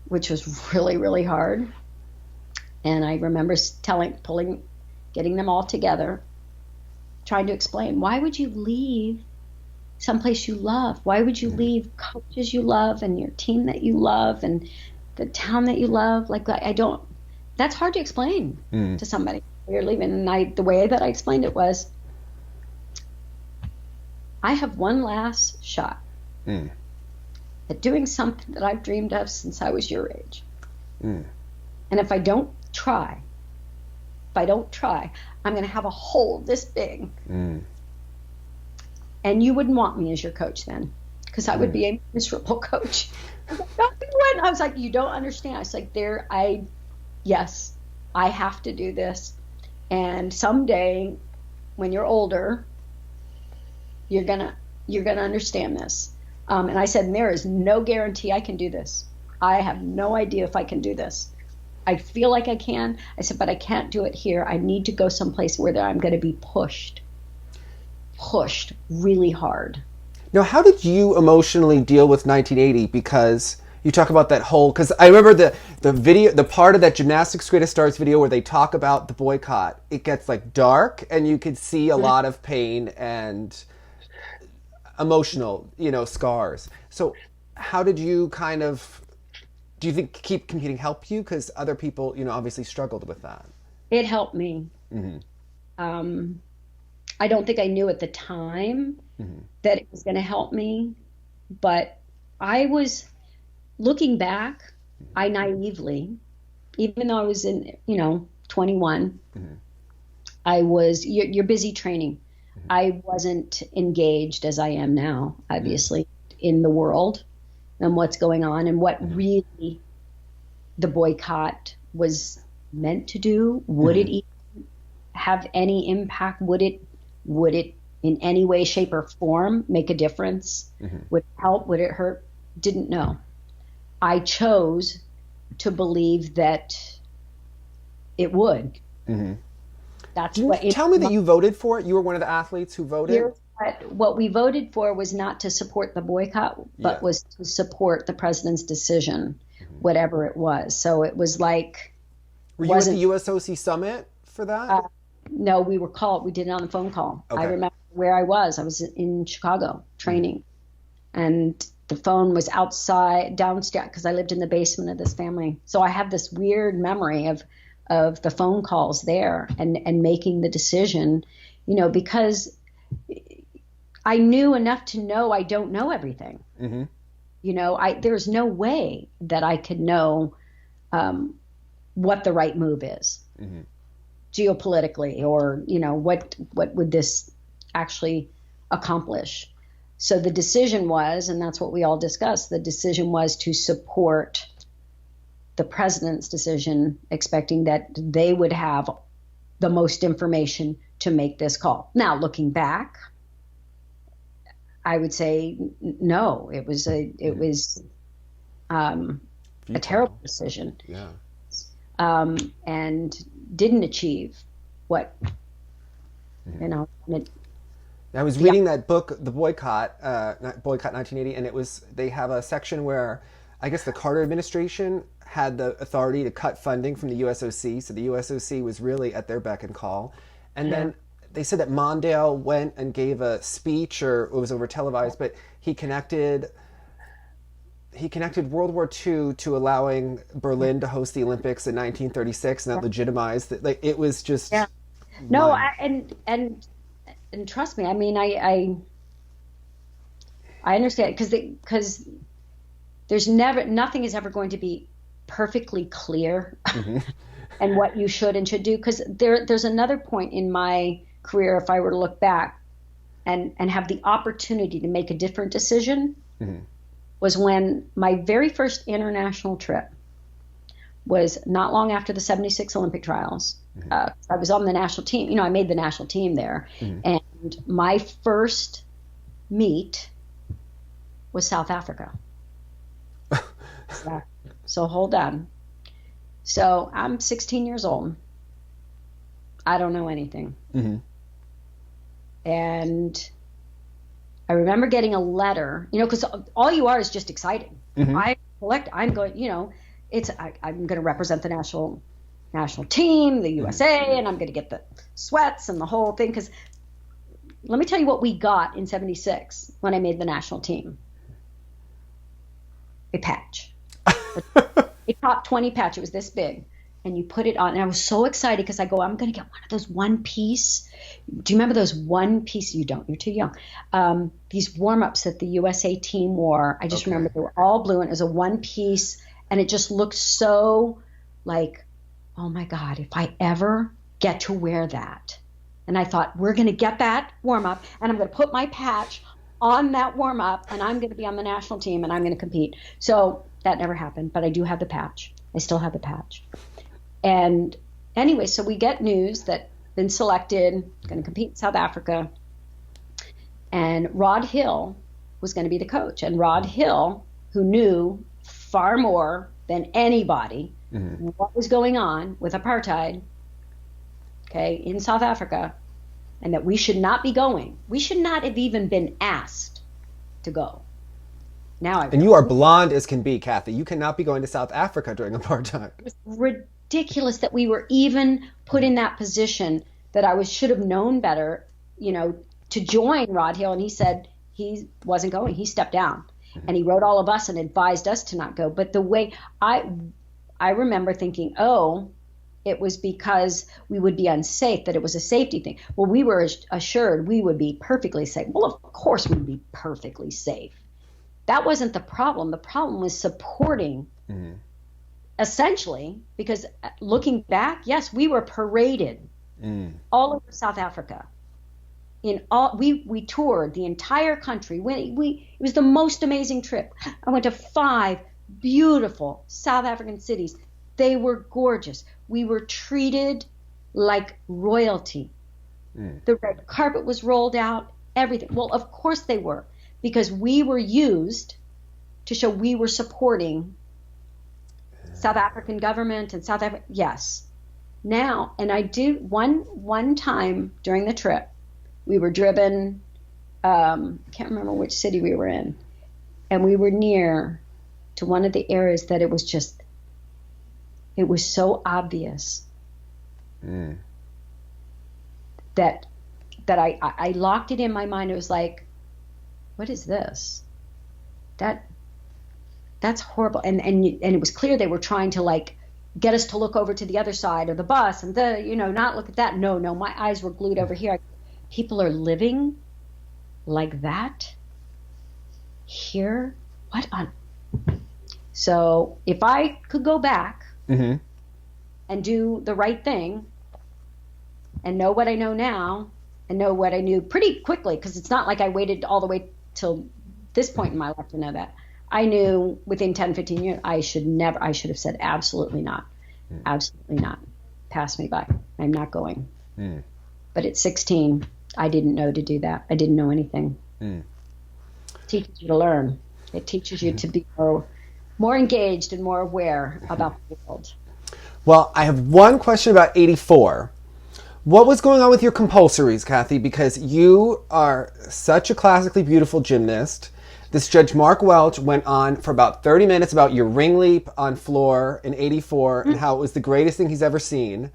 Speaker 2: which was really, really hard. And I remember getting them all together, trying to explain, why would you leave someplace you love? Why would you leave coaches you love and your team that you love and the town that you love? That's hard to explain to somebody when you're leaving. And the way that I explained it was, I have one last shot at doing something that I've dreamed of since I was your age. And if I don't try, I'm going to have a hole this big. And you wouldn't want me as your coach then, because I would be a miserable coach. I was like, you don't understand. I was like, yes, I have to do this. And someday when you're older, you're gonna understand this. And I said, there is no guarantee I can do this. I have no idea if I can do this. I feel like I can. I said, but I can't do it here. I need to go someplace where I'm going to be pushed really hard.
Speaker 1: Now, how did you emotionally deal with 1980? Because you talk about that whole, because I remember the video, the part of that Gymnastics Greatest Stars video where they talk about the boycott. It gets like dark, and you could see a lot of pain and emotional, scars. So how did you do you think keep competing helped you? Because other people, obviously struggled with that.
Speaker 2: It helped me. I don't think I knew at the time that it was going to help me, but I was looking back, I naively, even though I was in, 21, you're busy training. I wasn't engaged as I am now, obviously, in the world and what's going on and what really the boycott was meant to do. Would it even have any impact? Would it in any way, shape, or form make a difference? Would it help? Would it hurt? Didn't know. I chose to believe that it would. That's what.
Speaker 1: Tell me that you voted for it. You were one of the athletes who voted.
Speaker 2: What we voted for was not to support the boycott, but was to support the president's decision, whatever it was. So it was like.
Speaker 1: Were you at the USOC summit for that?
Speaker 2: No, we were called. We did it on the phone call.
Speaker 1: Okay.
Speaker 2: I remember where I was. I was in Chicago training, and the phone was outside, downstairs, because I lived in the basement of this family. So I have this weird memory of the phone calls there and making the decision, because I knew enough to know I don't know everything. There's no way that I could know what the right move is geopolitically, or what would this actually accomplish. So the decision was, and that's what we all discussed, the decision was to support the president's decision, expecting that they would have the most information to make this call. Now, looking back, I would say no. It was a terrible decision.
Speaker 1: Yeah.
Speaker 2: And didn't achieve what
Speaker 1: I was reading that book, The Boycott, Boycott 1980, and they have a section where I guess the Carter administration had the authority to cut funding from the USOC, so the USOC was really at their beck and call. And then they said that Mondale went and gave a speech, or it was over televised, but he connected World War II to allowing Berlin to host the Olympics in 1936, and that legitimized it. Like, it was just
Speaker 2: and trust me, I mean, I understand, because nothing is ever going to be perfectly clear and what you should and should do, because there's another point in my career, if I were to look back and have the opportunity to make a different decision, was when my very first international trip was not long after the 76 Olympic trials. I was on the national team. I made the national team there. And my first meet was South Africa. So hold on. So I'm 16 years old. I don't know anything. And I remember getting a letter, because all you are is just excited. I'm going, I'm going to represent the national team, the USA, and I'm going to get the sweats and the whole thing. Because let me tell you what we got in 76 when I made the national team. A patch. A top 20 patch. It was this big. And you put it on. And I was so excited because I'm going to get one of those one piece. Do you remember those one piece? You don't. You're too young. These warm-ups that the USA team wore. I just remember they were all blue, and it was a one piece. And it just looked so like, oh my God, if I ever get to wear that. And I thought, we're going to get that warm-up, and I'm going to put my patch on that warm-up, and I'm going to be on the national team, and I'm going to compete. So that never happened, but I do have the patch. I still have the patch. And anyway, so we get news that been selected, going to compete in South Africa. And Rod Hill was going to be the coach. And Rod Hill, who knew far more than anybody what was going on with apartheid, in South Africa, and that we should not be going. We should not have even been asked to go.
Speaker 1: And you are blonde as can be, Kathy. You cannot be going to South Africa during apartheid.
Speaker 2: It's ridiculous that we were even put in that position, that I should have known better, to join Rod Hill. And he said he wasn't going. He stepped down. And he wrote all of us and advised us to not go. But the way I remember thinking, it was because we would be unsafe, that it was a safety thing. Well, we were assured we would be perfectly safe. Well, of course we would be perfectly safe. That wasn't the problem. The problem was supporting, essentially, because looking back, yes, we were paraded all over South Africa. We toured the entire country. It was the most amazing trip. I went to 5 beautiful South African cities. They were gorgeous. We were treated like royalty. The red carpet was rolled out, everything. Well, of course they were, because we were used to show we were supporting South African government and South Africa. Yes. Now, and I did one time during the trip, we were driven, can't remember which city we were in, and we were near to one of the areas that it was so obvious that I locked it in my mind. It was like, what is this? That's horrible. And it was clear they were trying to like get us to look over to the other side of the bus and not look at that. No, my eyes were glued over here. People are living like that here. What on? So if I could go back and do the right thing and know what I know now and know what I knew pretty quickly, because it's not like I waited all the way till this point in my life to know that. I knew within 10, 15 years, I should have said absolutely not. Absolutely not. Pass me by. I'm not going. But at 16, I didn't know to do that. I didn't know anything. It teaches you to learn. It teaches you to be more engaged and more aware about the world.
Speaker 1: Well, I have one question about 84. What was going on with your compulsories, Kathy? Because you are such a classically beautiful gymnast. This Judge Mark Welch went on for about 30 minutes about your ring leap on floor in 84 and how it was the greatest thing he's ever seen.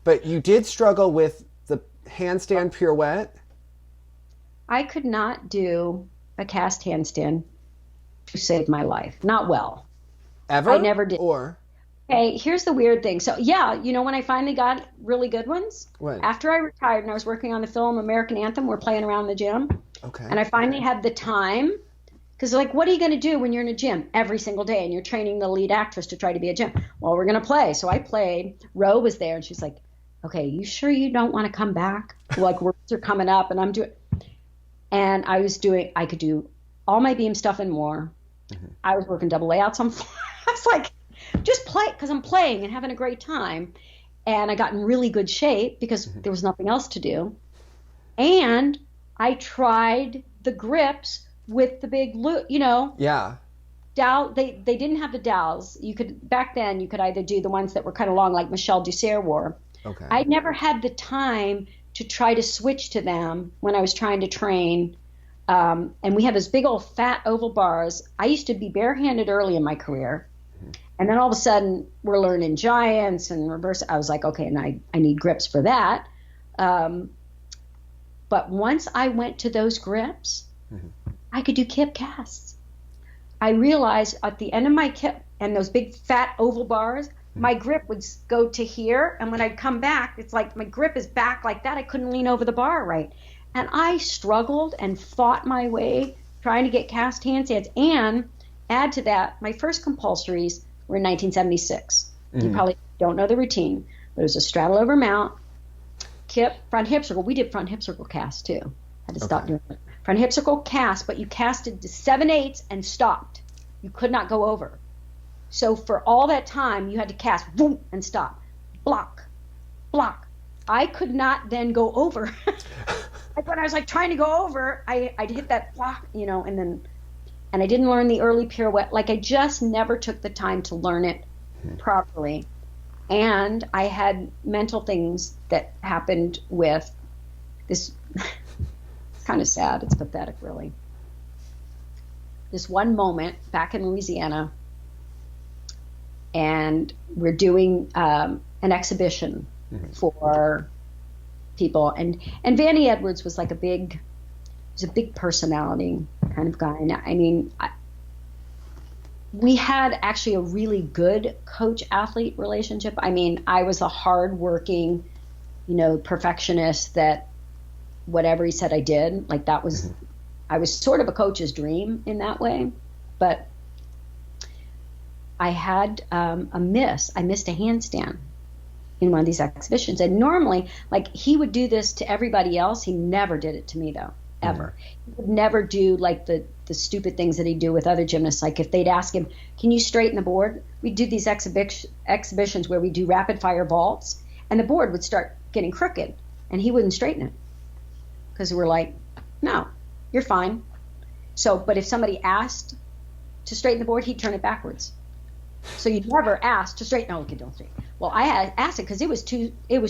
Speaker 1: But you did struggle with the handstand pirouette.
Speaker 2: I could not do a cast handstand to save my life. Not well.
Speaker 1: Ever?
Speaker 2: I never did.
Speaker 1: Or?
Speaker 2: Hey, here's the weird thing. So, yeah, when I finally got really good ones?
Speaker 1: When?
Speaker 2: After I retired and I was working on the film American Anthem, we're playing around the gym.
Speaker 1: Okay.
Speaker 2: And I finally had the time. Because, what are you going to do when you're in a gym every single day and you're training the lead actress to try to be a gym? Well, we're going to play. So I played. Ro was there, and she's like, okay, you sure you don't want to come back? Words are coming up, and I'm doing. And I could do all my beam stuff and more. I was working double layouts on floor. I was like, just play, because I'm playing and having a great time. And I got in really good shape because there was nothing else to do. And I tried the grips with the big loop,
Speaker 1: Yeah.
Speaker 2: Dowel. They didn't have the dowels. Back then you could either do the ones that were kind of long, like Michelle Dussert wore.
Speaker 1: Okay.
Speaker 2: I never had the time to try to switch to them when I was trying to train. And we had those big old fat oval bars. I used to be barehanded early in my career. And then all of a sudden we're learning giants and reverse. I was like, okay, and I need grips for that. But once I went to those grips, I could do kip casts. I realized at the end of my kip and those big fat oval bars, my grip would go to here. And when I'd come back, it's like my grip is back like that. I couldn't lean over the bar right. And I struggled and fought my way trying to get cast handstands. And add to that, my first compulsories were in 1976. You probably don't know the routine, but it was a straddle over mount, kip, front hip circle. We did front hip circle cast too. Had to stop doing it. Front hip circle cast, but you casted to 7/8 and stopped. You could not go over. So for all that time, you had to cast, boom, and stop. Block, block. I could not then go over. When I was trying to go over, I'd hit that block, and I didn't learn the early pirouette. I just never took the time to learn it properly. And I had mental things that happened with this. It's kind of sad. It's pathetic, really. This one moment back in Louisiana, and we're doing an exhibition for people, and Vanny Edwards was a big personality kind of guy. And we had actually a really good coach-athlete relationship. I was a hard-working, perfectionist that whatever he said I did. I was sort of a coach's dream in that way. But I had I missed a handstand in one of these exhibitions. And normally, like, he would do this to everybody else. He never did it to me, though, ever. He would never do, like, the stupid things that he'd do with other gymnasts. Like, if they'd ask him, can you straighten the board? We'd do these exhibitions where we do rapid fire vaults, and the board would start getting crooked, and he wouldn't straighten it. Because we're like, no, you're fine. So, but if somebody asked to straighten the board, he'd turn it backwards. So you'd never ask to straighten. No, okay, don't straighten. Well, I had asked it because it was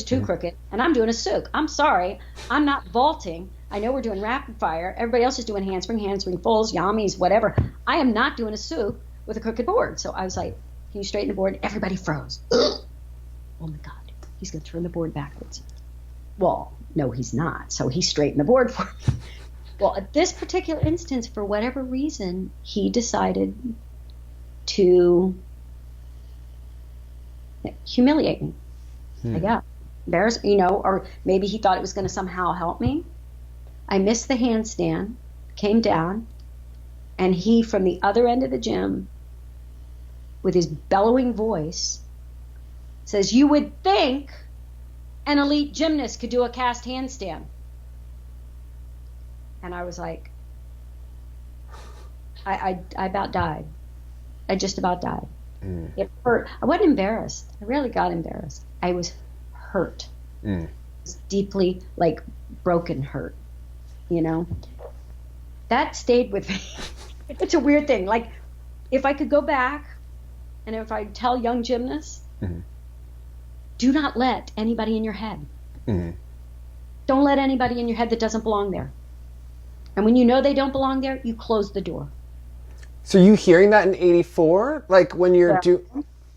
Speaker 2: too crooked, and I'm doing a souk. I'm sorry, I'm not vaulting. I know we're doing rapid fire. Everybody else is doing handspring fulls, yamis, whatever. I am not doing a souk with a crooked board. So I was like, can you straighten the board? Everybody froze. Oh my God, he's going to turn the board backwards. Well, no, he's not. So he straightened the board for me. Well, at this particular instance, for whatever reason, he decided to humiliate me. I got embarrassed, or maybe he thought it was going to somehow help me. I missed the handstand, came down, and he, from the other end of the gym, with his bellowing voice, says, "You would think an elite gymnast could do a cast handstand." And I was like, I about died. I just about died. It hurt. I wasn't embarrassed. I really got embarrassed. I was hurt. It was deeply, like, broken hurt. That stayed with me. It's a weird thing. Like, if I could go back, and if I tell young gymnasts, do not let anybody in your head. Don't let anybody in your head that doesn't belong there. And when you know they don't belong there, you close the door.
Speaker 1: So you hearing that in '84? Like, when you're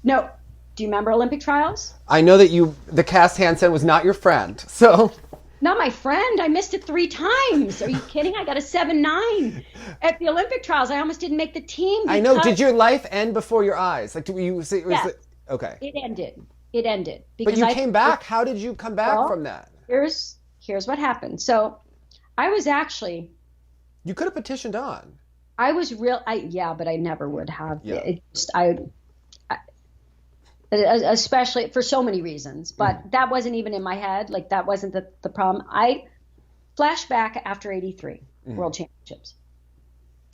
Speaker 2: No. Do you remember Olympic trials?
Speaker 1: I know that the cast handstand was not your friend, so.
Speaker 2: Not my friend. I missed it 3 times. Are you kidding? I got a 7.9 at the Olympic trials. I almost didn't make the team.
Speaker 1: I know. Did your life end before your eyes? Like, okay.
Speaker 2: It ended. But
Speaker 1: you came back. How did you come back from that?
Speaker 2: Here's what happened. So I was actually.
Speaker 1: You could have petitioned on.
Speaker 2: I was but I never would have.
Speaker 1: Yeah.
Speaker 2: Especially for so many reasons, but that wasn't even in my head. Like, that wasn't the problem. I flash back after '83 World Championships.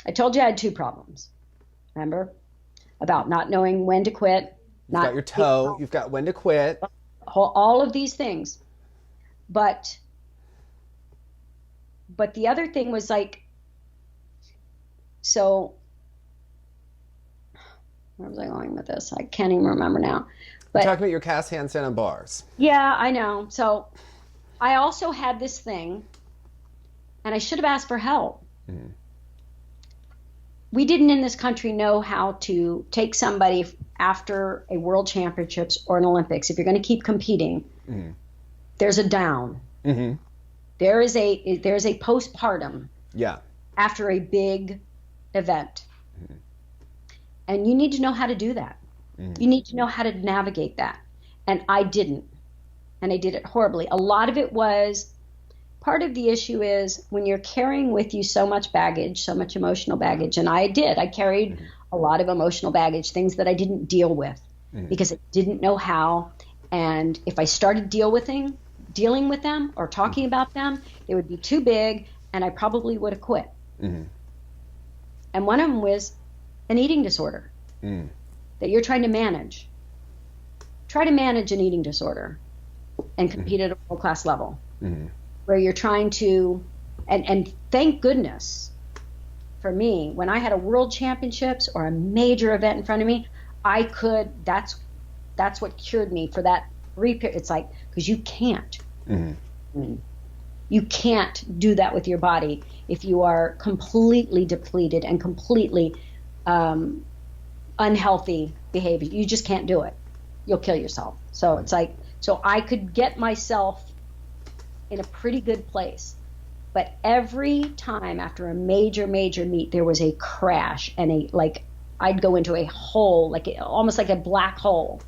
Speaker 2: I told you I had 2 problems. Remember? About not knowing when to quit.
Speaker 1: You've got your toe. You've got when to quit.
Speaker 2: All of these things. But the other thing was, like, so where was I going with this? I can't even remember now. But
Speaker 1: you're talking about your cast handstand on bars.
Speaker 2: Yeah, I know. So I also had this thing, and I should have asked for help. We didn't in this country know how to take somebody after a World Championships or an Olympics. If you're going to keep competing, there's a down. There's a postpartum.
Speaker 1: Yeah.
Speaker 2: After a big event. And you need to know how to do that. You need to know how to navigate that. And I didn't. And I did it horribly. A lot of it was, part of the issue is when you're carrying with you so much baggage, so much emotional baggage, and I did. I carried a lot of emotional baggage, things that I didn't deal with because I didn't know how. And if I started dealing with them or talking about them, it would be too big, and I probably would have quit. And one of them was an eating disorder that you're trying to manage. Try to manage an eating disorder and compete at a world-class level where you're trying to, and thank goodness for me, when I had a World Championships or a major event in front of me, I could, that's what cured me for that it's like, because you can't. You can't do that with your body if you are completely depleted and completely unhealthy behavior. You just can't do it. You'll kill yourself. So it's like, so I could get myself in a pretty good place. But every time after a major meet, there was a crash and I'd go into a hole, almost like a black hole.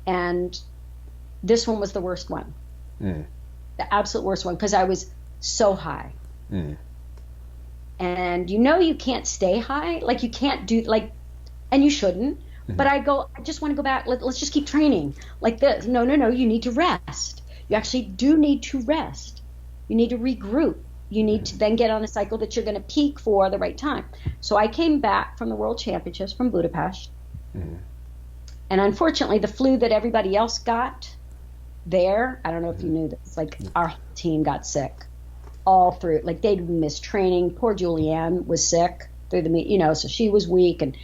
Speaker 2: And this one was the worst one. The absolute worst one, because I was so high. And you can't stay high. Like you can't do like, and you shouldn't. But I just want to go back. Let's just keep training like this. No, no, no. You need to rest. You actually do need to rest. You need to regroup. You need to then get on a cycle that you're going to peak for the right time. So I came back from the World Championships from Budapest. And unfortunately, the flu that everybody else got there, I don't know if you knew this, like our whole team got sick all through. Like they'd missed training. Poor Julianne was sick through so she was weak. And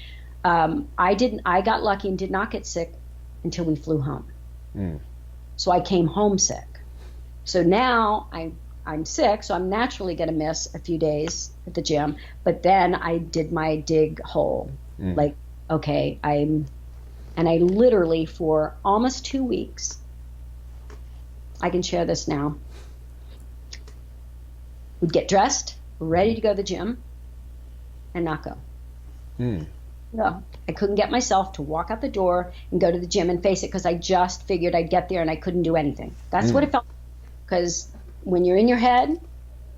Speaker 2: I got lucky and did not get sick until we flew home. So I came home sick. So now I'm sick, so I'm naturally going to miss a few days at the gym. But then I did my dig hole. Like, okay, and I literally for almost 2 weeks, I can share this now, would get dressed, ready to go to the gym, and not go. No, I couldn't get myself to walk out the door and go to the gym and face it because I just figured I'd get there and I couldn't do anything. That's what it felt like. Because when you're in your head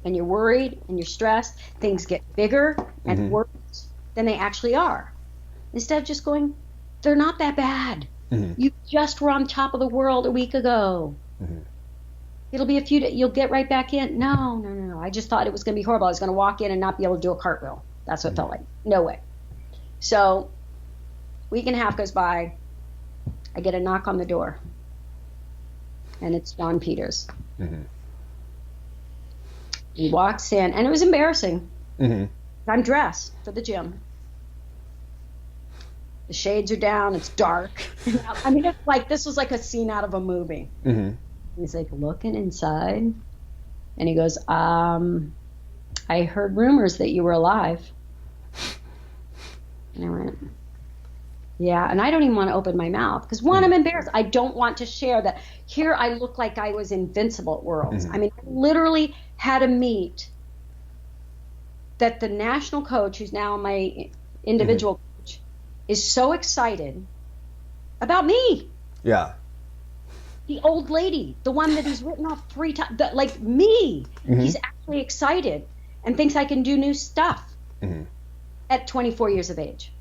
Speaker 2: and you're worried and you're stressed, things get bigger and worse than they actually are. Instead of just going, they're not that bad. You just were on top of the world a week ago. It'll be a few days. You'll get right back in. No. I just thought it was going to be horrible. I was going to walk in and not be able to do a cartwheel. That's what it felt like. No way. So week and a half goes by. I get a knock on the door. And it's John Peters. He walks in, and it was embarrassing. I'm dressed for the gym. The shades are down. It's dark. I mean, it's like this was like a scene out of a movie. He's like looking inside, and he goes, I heard rumors that you were alive. And I went, yeah. And I don't even want to open my mouth because one, I'm embarrassed. I don't want to share that. Here I look like I was invincible at Worlds. I mean, I literally had a meet that the national coach, who's now my individual coach, is so excited about me.
Speaker 1: Yeah.
Speaker 2: The old lady, the one that he's written off 3 times, like me. He's actually excited and thinks I can do new stuff at 24 years of age.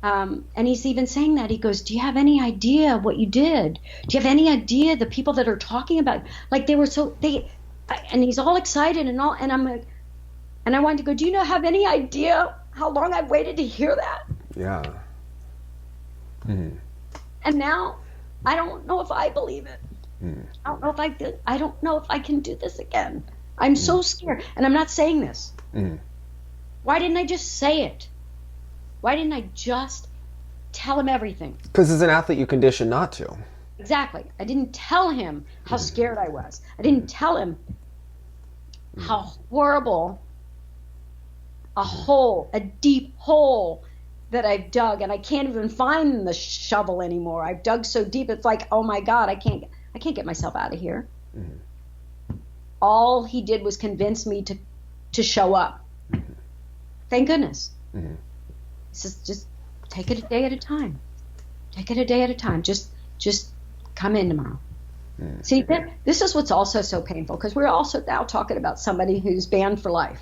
Speaker 2: And he's even saying that. He goes, do you have any idea what you did? Do you have any idea the people that are talking about? Like they were and he's all excited and all, and I'm like, and I wanted to go, do you have any idea how long I've waited to hear that?
Speaker 1: Yeah.
Speaker 2: And now I don't know if I believe it. I don't know if I did. I don't know if I can do this again. I'm so scared. And I'm not saying this. Why didn't I just say it? Why didn't I just tell him everything?
Speaker 1: Because as an athlete, you condition not to.
Speaker 2: Exactly. I didn't tell him how scared I was. I didn't tell him how horrible a deep hole that I've dug, and I can't even find the shovel anymore. I've dug so deep, it's like, oh my God, I can't get myself out of here. All he did was convince me to show up. Thank goodness. He says, just take it a day at a time. Take it a day at a time. Just come in tomorrow. See, this is what's also so painful, because we're also now talking about somebody who's banned for life.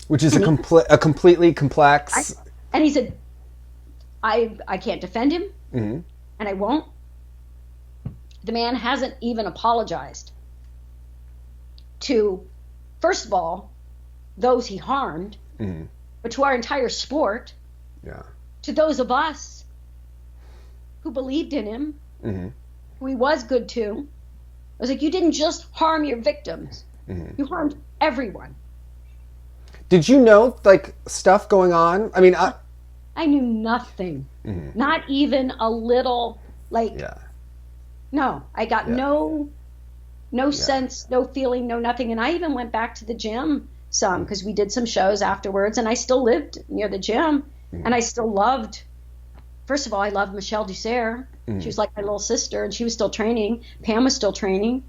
Speaker 1: Which is a completely complex.
Speaker 2: And he said, I can't defend him, and I won't. The man hasn't even apologized to, first of all, those he harmed, but to our entire sport, to those of us who believed in him, who he was good to. I was like, you didn't just harm your victims, you harmed everyone.
Speaker 1: Did you know, like, stuff going on? I mean,
Speaker 2: I knew nothing. Not even a little, like, no. I got no sense, no feeling, no nothing. And I even went back to the gym some, because we did some shows afterwards, and I still lived near the gym, and I still loved, first of all, I loved Michelle Dussert. She was like my little sister, and she was still training. Pam was still training.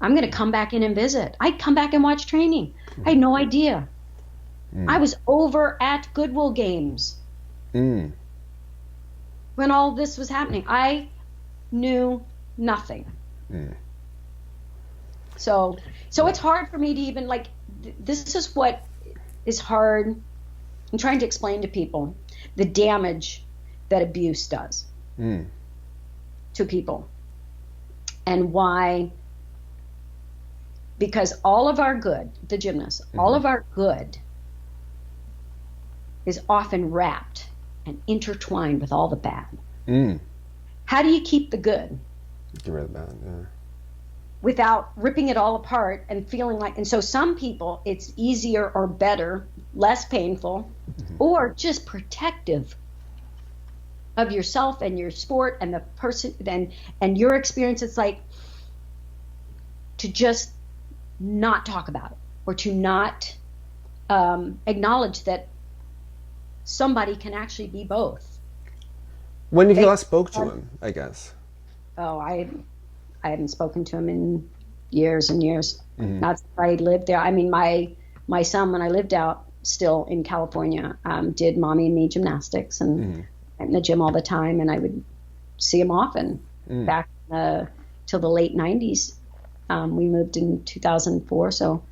Speaker 2: I'm going to come back in and visit. I'd come back and watch training. I had no idea. I was over at Goodwill Games when all this was happening. I knew nothing. So it's hard for me to even, like, this is what is hard. I'm trying to explain to people the damage that abuse does to people, and why. Because all of our good, the gymnasts, all of our good is often wrapped and intertwined with all the bad. How do you keep the good?
Speaker 1: Get rid of that, yeah.
Speaker 2: Without ripping it all apart and feeling like, and so some people, it's easier or better, less painful, or just protective of yourself and your sport and the person and your experience. It's like to just not talk about it, or to not acknowledge that somebody can actually be both.
Speaker 1: When have you last spoke to him, I guess?
Speaker 2: Oh, I haven't spoken to him in years and years. Not since I lived there. I mean, my son, when I lived out still in California, did mommy and me gymnastics and in the gym all the time, and I would see him often back till the late 90s. We moved in 2004, so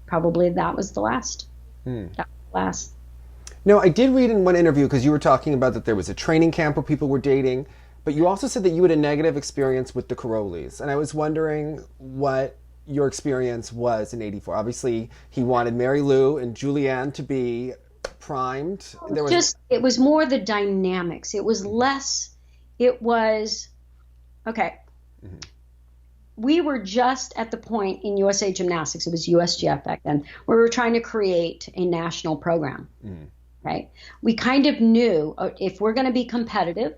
Speaker 2: probably that was the last. That was the last.
Speaker 1: No, I did read in one interview, because you were talking about that there was a training camp where people were dating, but you also said that you had a negative experience with the Karolis, and I was wondering what your experience was in '84. Obviously, he wanted Mary Lou and Julianne to be primed.
Speaker 2: It was more the dynamics. It was less. It was okay. We were just at the point in USA Gymnastics, it was USGF back then, where we were trying to create a national program, right? We kind of knew if we're going to be competitive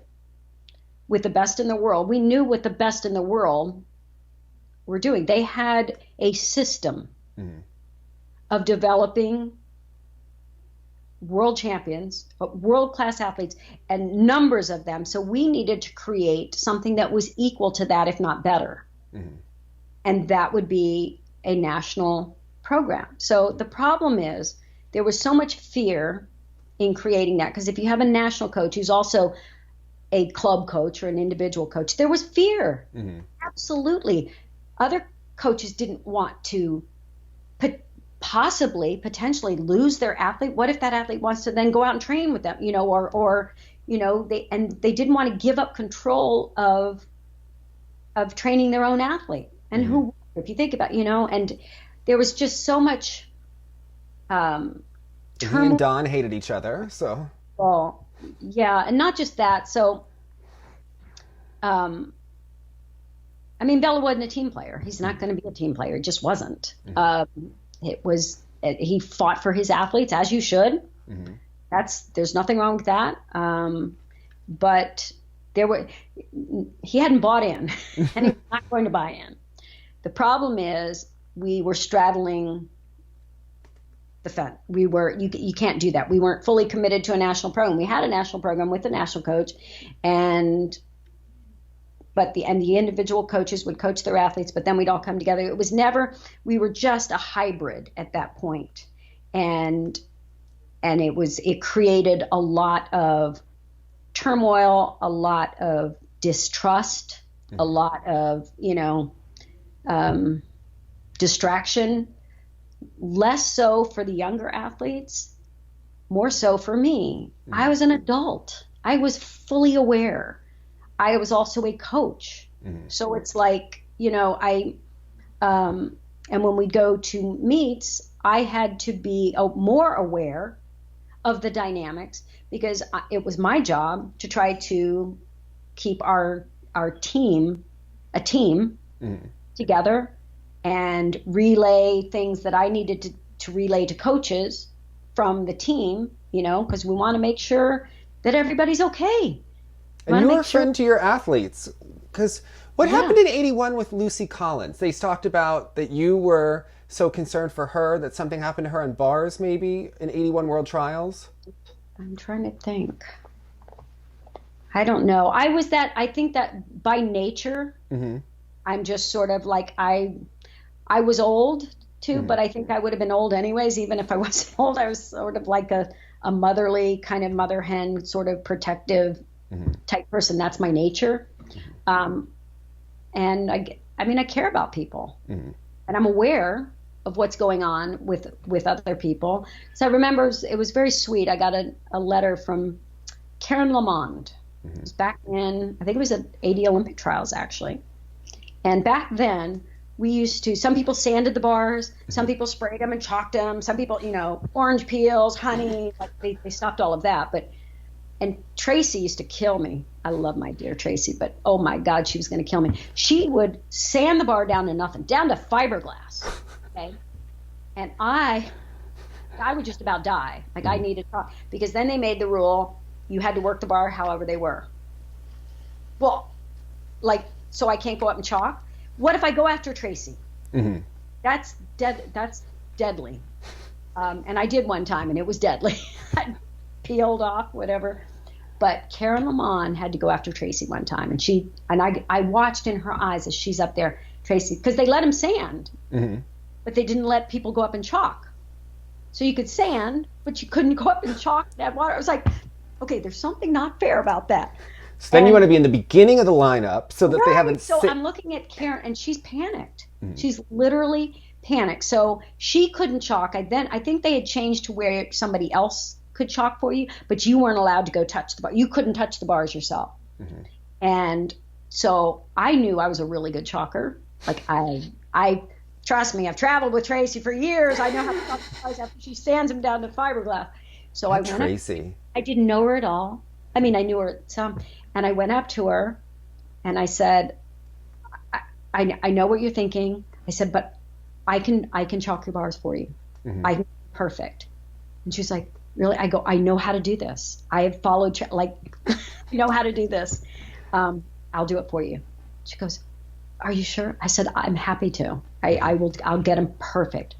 Speaker 2: with the best in the world, we knew what the best in the world were doing. They had a system of developing world champions, world-class athletes, and numbers of them. So we needed to create something that was equal to that, if not better. And that would be a national program. So the problem is there was so much fear in creating that, because if you have a national coach who's also a club coach or an individual coach, there was fear. Absolutely. Other coaches didn't want to potentially lose their athlete. What if that athlete wants to then go out and train with them, or they didn't want to give up control of training their own athlete. And who, if you think about, and there was just so much
Speaker 1: he and Don hated each other, so.
Speaker 2: Well, yeah, and not just that. So, Bella wasn't a team player. He's not going to be a team player. He just wasn't. He fought for his athletes, as you should. There's nothing wrong with that. But he hadn't bought in, and he's not going to buy in. The problem is we were straddling the fence. You can't do that. We weren't fully committed to a national program. We had a national program with a national coach, but the individual coaches would coach their athletes, but then we'd all come together. It was never, we were just a hybrid at that point. And it created a lot of turmoil, a lot of distrust, a lot of, distraction, less so for the younger athletes, more so for me. I was an adult. I was fully aware. I was also a coach. So it's like, and when we go to meets, I had to be more aware of the dynamics, because it was my job to try to keep our team, together, and relay things that I needed to relay to coaches from the team, because we want to make sure that everybody's okay.
Speaker 1: And you were a friend to your athletes, because what happened in '81 with Lucy Collins? They talked about that you were so concerned for her that something happened to her in bars, maybe in '81 World Trials.
Speaker 2: I'm trying to think. I don't know. I think that by nature, I'm just sort of like, I was old too, but I think I would have been old anyways, even if I wasn't old. I was sort of like a motherly kind of mother hen, sort of protective type person. That's my nature. And I care about people, and I'm aware of what's going on with other people. So I remember it was very sweet. I got a letter from Karen Lamond. It was back in, I think it was at 80 Olympic trials, actually. And back then, we used to, some people sanded the bars, some people sprayed them and chalked them, some people, orange peels, honey, like they stopped all of that. And Tracy used to kill me. I love my dear Tracy, but oh my God, she was going to kill me. She would sand the bar down to nothing, down to fiberglass. Okay. And I would just about die. Like I needed to, because then they made the rule, you had to work the bar however they were. Well, so I can't go up and chalk. What if I go after Tracy? Mm-hmm. That's deadly. And I did one time, and it was deadly. I peeled off, whatever. But Karen Lamond had to go after Tracy one time, and I watched in her eyes as she's up there, Tracy, because they let him sand, but they didn't let people go up and chalk. So you could sand, but you couldn't go up and chalk that water. I was like, okay, there's something not fair about that.
Speaker 1: So then you want to be in the beginning of the lineup so that they haven't.
Speaker 2: So I'm looking at Karen, and she's panicked. She's literally panicked. So she couldn't chalk. I think they had changed to where somebody else could chalk for you, but you weren't allowed to go touch the bar. You couldn't touch the bars yourself. And so I knew I was a really good chalker. Like I trust me, I've traveled with Tracy for years. I know how to chalk the bars after she sands them down to fiberglass. So I went
Speaker 1: Tracy.
Speaker 2: I didn't know her at all. I mean, I knew her some, and I went up to her, and I said, "I know what you're thinking." I said, "But I can chalk your bars for you. I'm perfect." And she's like, "Really?" I go, "I know how to do this. I have followed I know how to do this. I'll do it for you." She goes, "Are you sure?" I said, "I'm happy to. I'll get them perfect.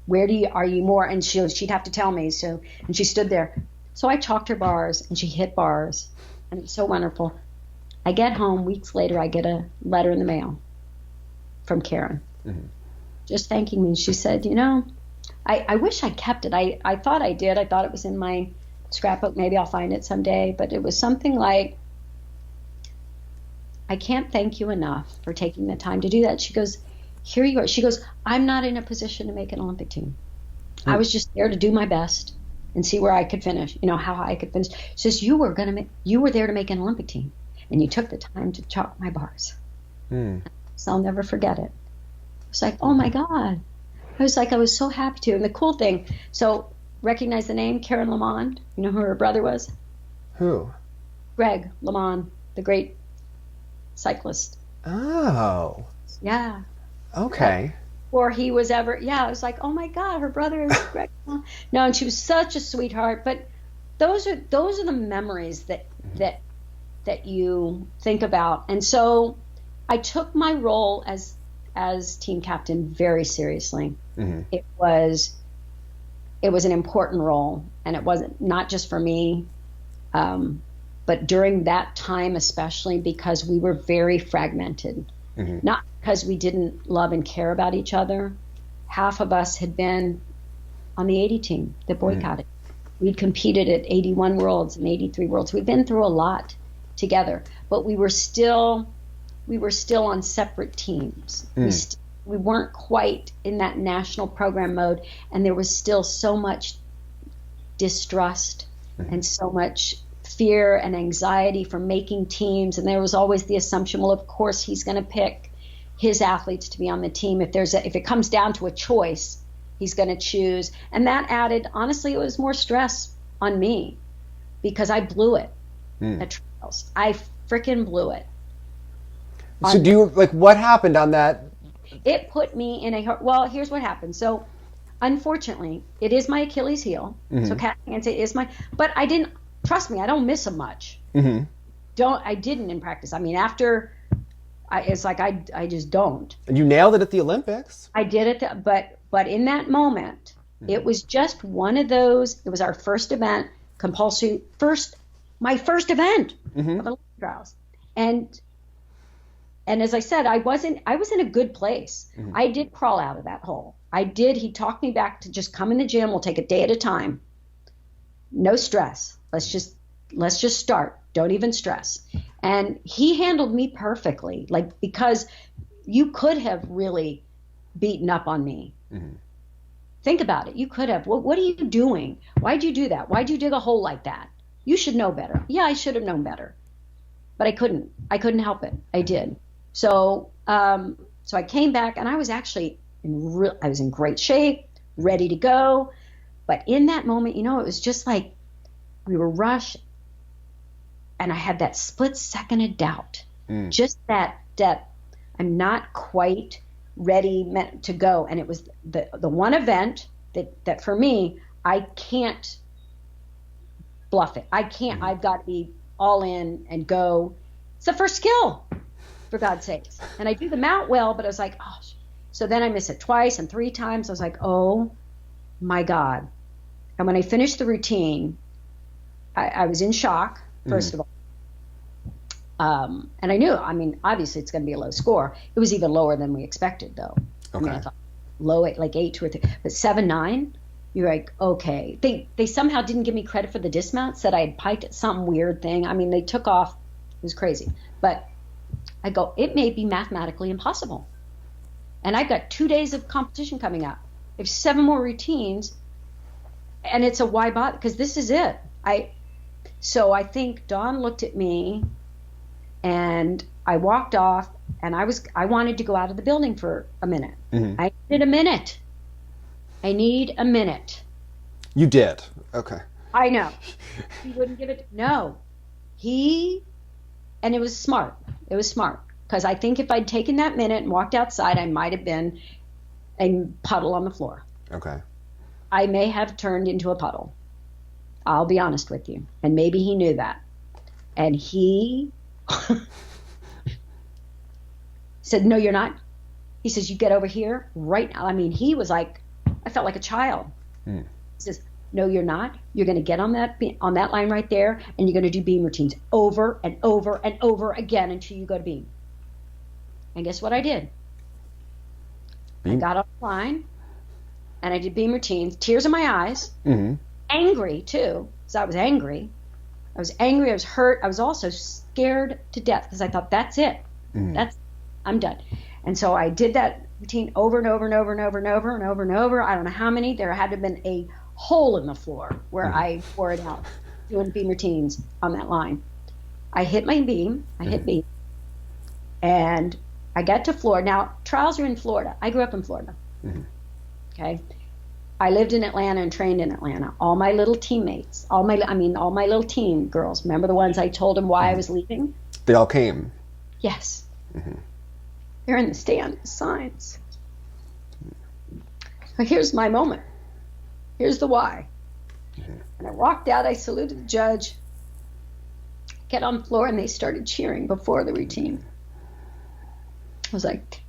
Speaker 2: Are you more?" And she'd have to tell me. So, and she stood there. So I chalked her bars, and she hit bars, and it's so wonderful. I get home weeks later. I get a letter in the mail from Karen, just thanking me. She said, I wish I kept it. I thought I did. I thought it was in my scrapbook. Maybe I'll find it someday. But it was something like, "I can't thank you enough for taking the time to do that." She goes, "Here you are." She goes, "I'm not in a position to make an Olympic team. I was just there to do my best and see where I could finish, how I could finish." She says, you were there to make an Olympic team, and you took the time to chalk my bars. So I'll never forget it. It's like, oh my God. I was so happy to. And the cool thing, so recognize the name, Karen Lamond. You know who her brother was?
Speaker 1: Who?
Speaker 2: Greg LeMond, the great cyclist.
Speaker 1: Oh.
Speaker 2: Yeah.
Speaker 1: Okay.
Speaker 2: Before he was ever, I was like, oh my God, her brother is Greg. No, and she was such a sweetheart. But those are the memories that you think about. And so I took my role as team captain very seriously. It was an important role, and it wasn't not just for me, but during that time especially, because we were very fragmented. Not because we didn't love and care about each other. Half of us had been on the 80 team that boycotted. We'd competed at 81 Worlds and 83 Worlds. We'd been through a lot together, but we were still on separate teams. We weren't quite in that national program mode, and there was still so much distrust and so much fear and anxiety from making teams. And there was always the assumption, well, of course he's going to pick his athletes to be on the team. If it comes down to a choice, he's going to choose. And that added, honestly, it was more stress on me because I blew it at trials. I freaking blew it.
Speaker 1: So what happened on that?
Speaker 2: It put me in here's what happened. So unfortunately, it is my Achilles heel. So Kathy can't say it is but I didn't, trust me, I don't miss them much. I didn't in practice. I mean, it's like I just don't.
Speaker 1: And you nailed it at the Olympics.
Speaker 2: I did it, but in that moment, it was just one of those. It was our first event, compulsory my first event of Olympic trials, and as I said, I was in a good place. I did crawl out of that hole. I did. He talked me back to just come in the gym. We'll take a day at a time. No stress. Let's just start. Don't even stress. And he handled me perfectly, because you could have really beaten up on me. Think about it. You could have. What are you doing? Why'd you do that? Why'd you dig a hole like that? You should know better. Yeah, I should have known better, but I couldn't. I couldn't help it. I did. So, so I came back, and I was actually I was in great shape, ready to go. But in that moment, it was just like we were rushed, and I had that split second of doubt. Just that I'm not quite ready meant to go. And it was the one event that for me, I can't bluff it. I can't. I've got to be all in and go. It's the first skill, for God's sakes. And I do the mount well, but I was like, oh. So then I miss it twice and three times. I was like, oh my God. And when I finished the routine, I was in shock, first of all. And I knew, obviously it's going to be a low score. It was even lower than we expected, though.
Speaker 1: Okay.
Speaker 2: I thought low, like 8, 2 or 3, but 7-9. You're like, okay. They somehow didn't give me credit for the dismount. Said I had piked at some weird thing. They took off. It was crazy. But I go, it may be mathematically impossible. And I've got 2 days of competition coming up. I have 7 more routines, and it's a why bother? Because this is it. So I think Dawn looked at me. And I walked off, and I wanted to go out of the building for a minute. I needed a minute. I need a minute.
Speaker 1: You did. Okay.
Speaker 2: I know. He wouldn't give it. No. And it was smart. It was smart. Because I think if I'd taken that minute and walked outside, I might have been a puddle on the floor.
Speaker 1: Okay.
Speaker 2: I may have turned into a puddle. I'll be honest with you. And maybe he knew that. And he said, no, you're not. He says, you get over here right now. He was like, I felt like a child. He says, no, you're not. You're going to get on that line right there, and you're going to do beam routines over and over and over again until you go to beam. And guess what I did? I got on the line, and I did beam routines, tears in my eyes, angry too, because I was angry. I was angry. I was hurt. I was also scared to death because I thought, that's it. I'm done. And so I did that routine over and over and over and over and over and over and over. I don't know how many. There had to have been a hole in the floor where I wore it out doing beam routines on that line. I hit my beam. I hit beam. And I got to Florida. Now, trials are in Florida. I grew up in Florida. Okay. I lived in Atlanta and trained in Atlanta. All my little teammates, all my little team girls. Remember the ones I told them why I was leaving?
Speaker 1: They all came.
Speaker 2: Yes. They're in the stand, signs. So here's my moment. Here's the why. And I walked out. I saluted the judge. Get on the floor, and they started cheering before the routine. I was like,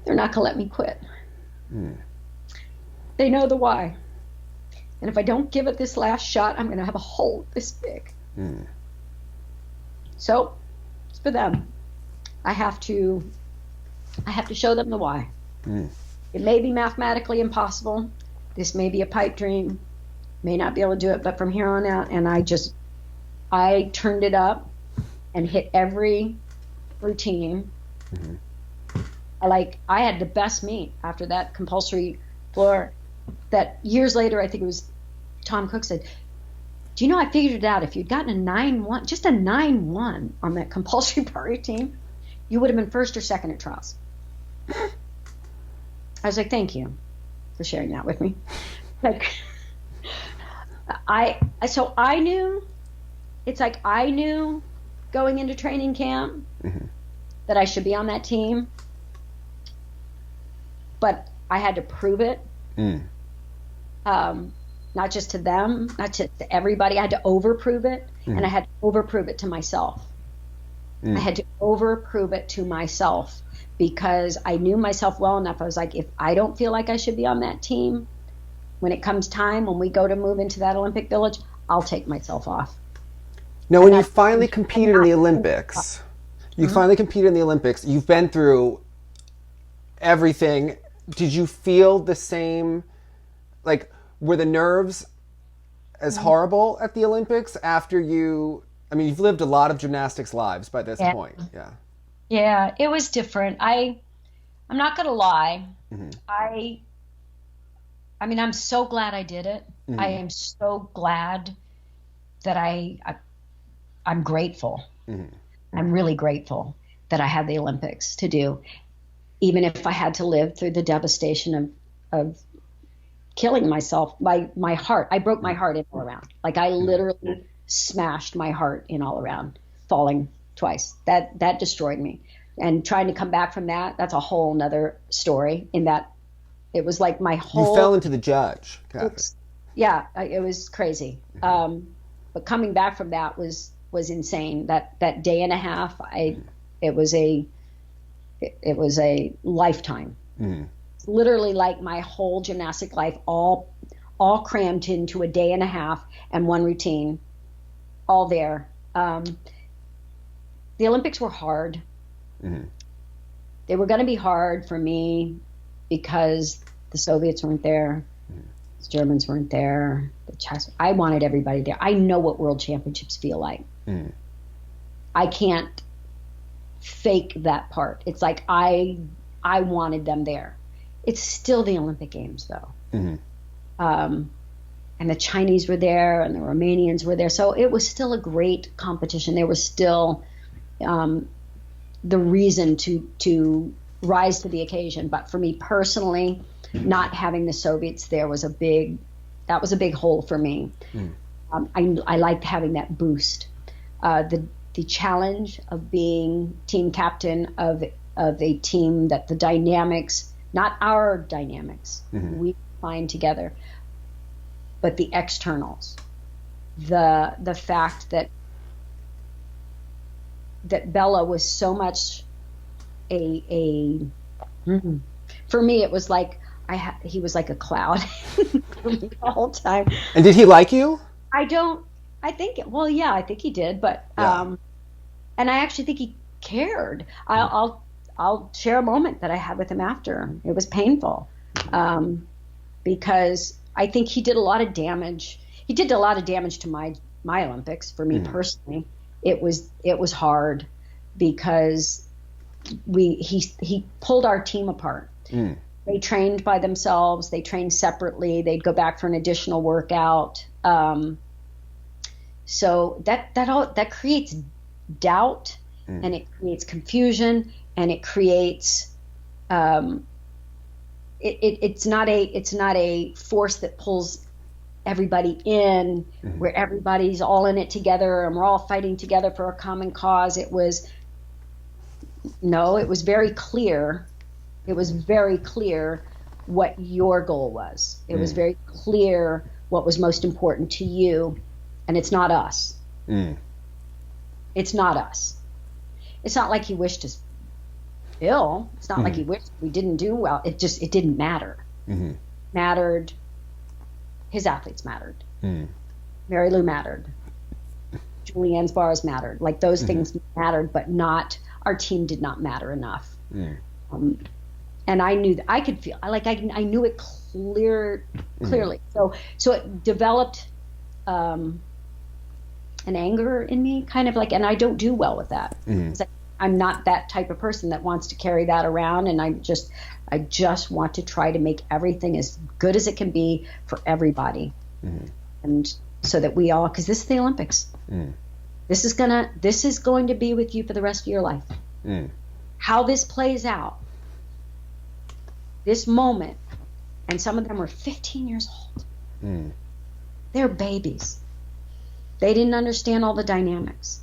Speaker 2: they're not gonna let me quit. They know the why. And if I don't give it this last shot, I'm going to have a hole this big. So it's for them. I have to show them the why. It may be mathematically impossible. This may be a pipe dream. May not be able to do it, but from here on out, and I turned it up and hit every routine. I had the best meet after that compulsory floor. That years later, I think it was Tom Cook said, do you know, I figured it out. If you'd gotten a 9-1, just a 9-1 on that compulsory bar routine, you would have been first or second at trials. I was like, thank you for sharing that with me. So I knew, it's like I knew going into training camp that I should be on that team, but I had to prove it. Not just to them, not to everybody. I had to overprove it, and I had to overprove it to myself. I had to overprove it to myself because I knew myself well enough. I was like, if I don't feel like I should be on that team, when it comes time, when we go to move into that Olympic Village, I'll take myself off.
Speaker 1: Now, when you finally competed in the Olympics, you've been through everything. Did you feel the same? Like, were the nerves as horrible at the Olympics after you've lived a lot of gymnastics lives by this point.
Speaker 2: Yeah, it was different. I'm not going to lie. I mean, I'm so glad I did it. I am so glad that I'm grateful. I'm really grateful that I had the Olympics to do, even if I had to live through the devastation of killing myself. My heart, I broke my heart in all around. Like I literally smashed my heart in all around, falling twice. That destroyed me. And trying to come back from that, that's a whole nother story. In that it was like my
Speaker 1: You fell
Speaker 2: whole,
Speaker 1: into the judge, Kathy.
Speaker 2: yeah, it was crazy. But coming back from that was insane. That day and a half, it was a lifetime. Literally like my whole gymnastic life, all crammed into a day and a half and one routine, all there. The Olympics were hard. They were going to be hard for me because the Soviets weren't there, the Germans weren't there, the Czechs. I wanted everybody there. I know what world championships feel like. I can't fake that part. It's like I wanted them there. It's still the Olympic Games, though. And the Chinese were there, and the Romanians were there. So it was still a great competition. There was still the reason to rise to the occasion. But for me personally, not having the Soviets there was a big hole for me. I liked having that boost. The challenge of being team captain of a team that the dynamics, not our dynamics, we find together, but the externals, the fact that Bella was so much for me, it was like he was like a cloud for me the whole time.
Speaker 1: And did he like you?
Speaker 2: I think he did, but and I actually think he cared. I'll share a moment that I had with him after. It was painful because I think he did a lot of damage. He did a lot of damage to my Olympics. For me personally, it was hard because he pulled our team apart. They trained by themselves. They trained separately. They'd go back for an additional workout. So that creates doubt, and it creates confusion, and it creates it's not a force that pulls everybody in, where everybody's all in it together and we're all fighting together for a common cause. It was very clear. It was very clear what your goal was. It was very clear what was most important to you, and it's not us. It's not us. It's not like he wished us ill. It's not like he wished we didn't do well. It didn't matter. Mattered. His athletes mattered. Mary Lou mattered. Julianne's bars mattered. Like those things mattered, but not our team did not matter enough. And I knew that I could feel like I knew it clearly. So it developed an anger in me, kind of like, and I don't do well with that. I'm not that type of person that wants to carry that around, and I just want to try to make everything as good as it can be for everybody, and so that we all, because this is the Olympics, this is going to be with you for the rest of your life. How this plays out, this moment, and some of them were 15 years old. They're babies. They didn't understand all the dynamics.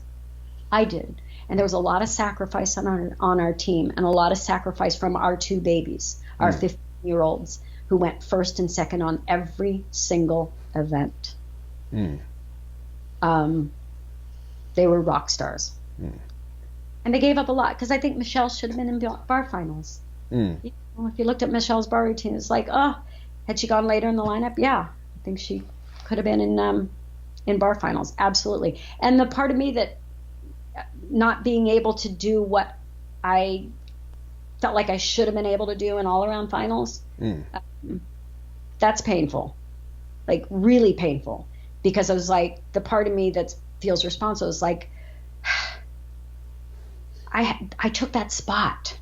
Speaker 2: I did. And there was a lot of sacrifice on our team, and a lot of sacrifice from our two babies, our 15-year-olds, who went first and second on every single event. They were rock stars. And they gave up a lot, because I think Michelle should have been in bar finals. If you looked at Michelle's bar routine, it's like, had she gone later in the lineup? Yeah, I think she could have been in bar finals, absolutely. And the part of me that not being able to do what I felt like I should have been able to do in all-around finals, that's painful, like really painful, because I was like, the part of me that feels responsible is like, I took that spot.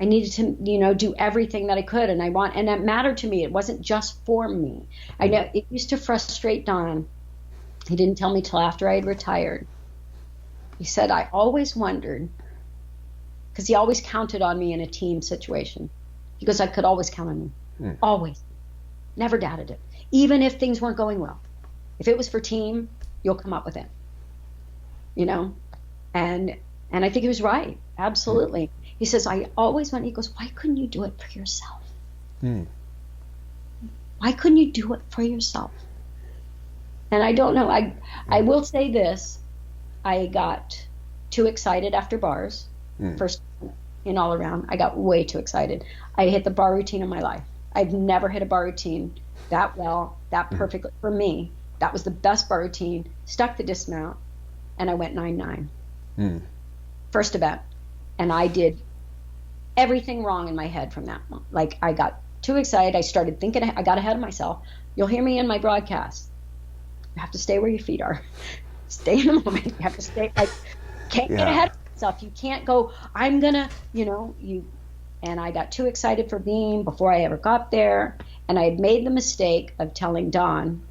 Speaker 2: I needed to, do everything that I could. And that mattered to me. It wasn't just for me. I know it used to frustrate Don. He didn't tell me till after I had retired. He said, I always wondered, because he always counted on me in a team situation. He goes, I could always count on you. Always. Never doubted it. Even if things weren't going well. If it was for team, you'll come up with it. And I think he was right. Absolutely. He says, he goes, why couldn't you do it for yourself? Why couldn't you do it for yourself? And I don't know. I will say this. I got too excited after bars. First in all around. I got way too excited. I hit the bar routine of my life. I've never hit a bar routine that well, that perfectly. For me, that was the best bar routine. Stuck the dismount, and I went 9-9. First event. And I did everything wrong in my head from that moment. Like, I got too excited. I started thinking, I got ahead of myself. You'll hear me in my broadcast. You have to stay where your feet are. Stay in the moment. You have to stay. Can't get ahead of yourself. You can't go, I'm going to, and I got too excited for beam before I ever got there. And I had made the mistake of telling Don,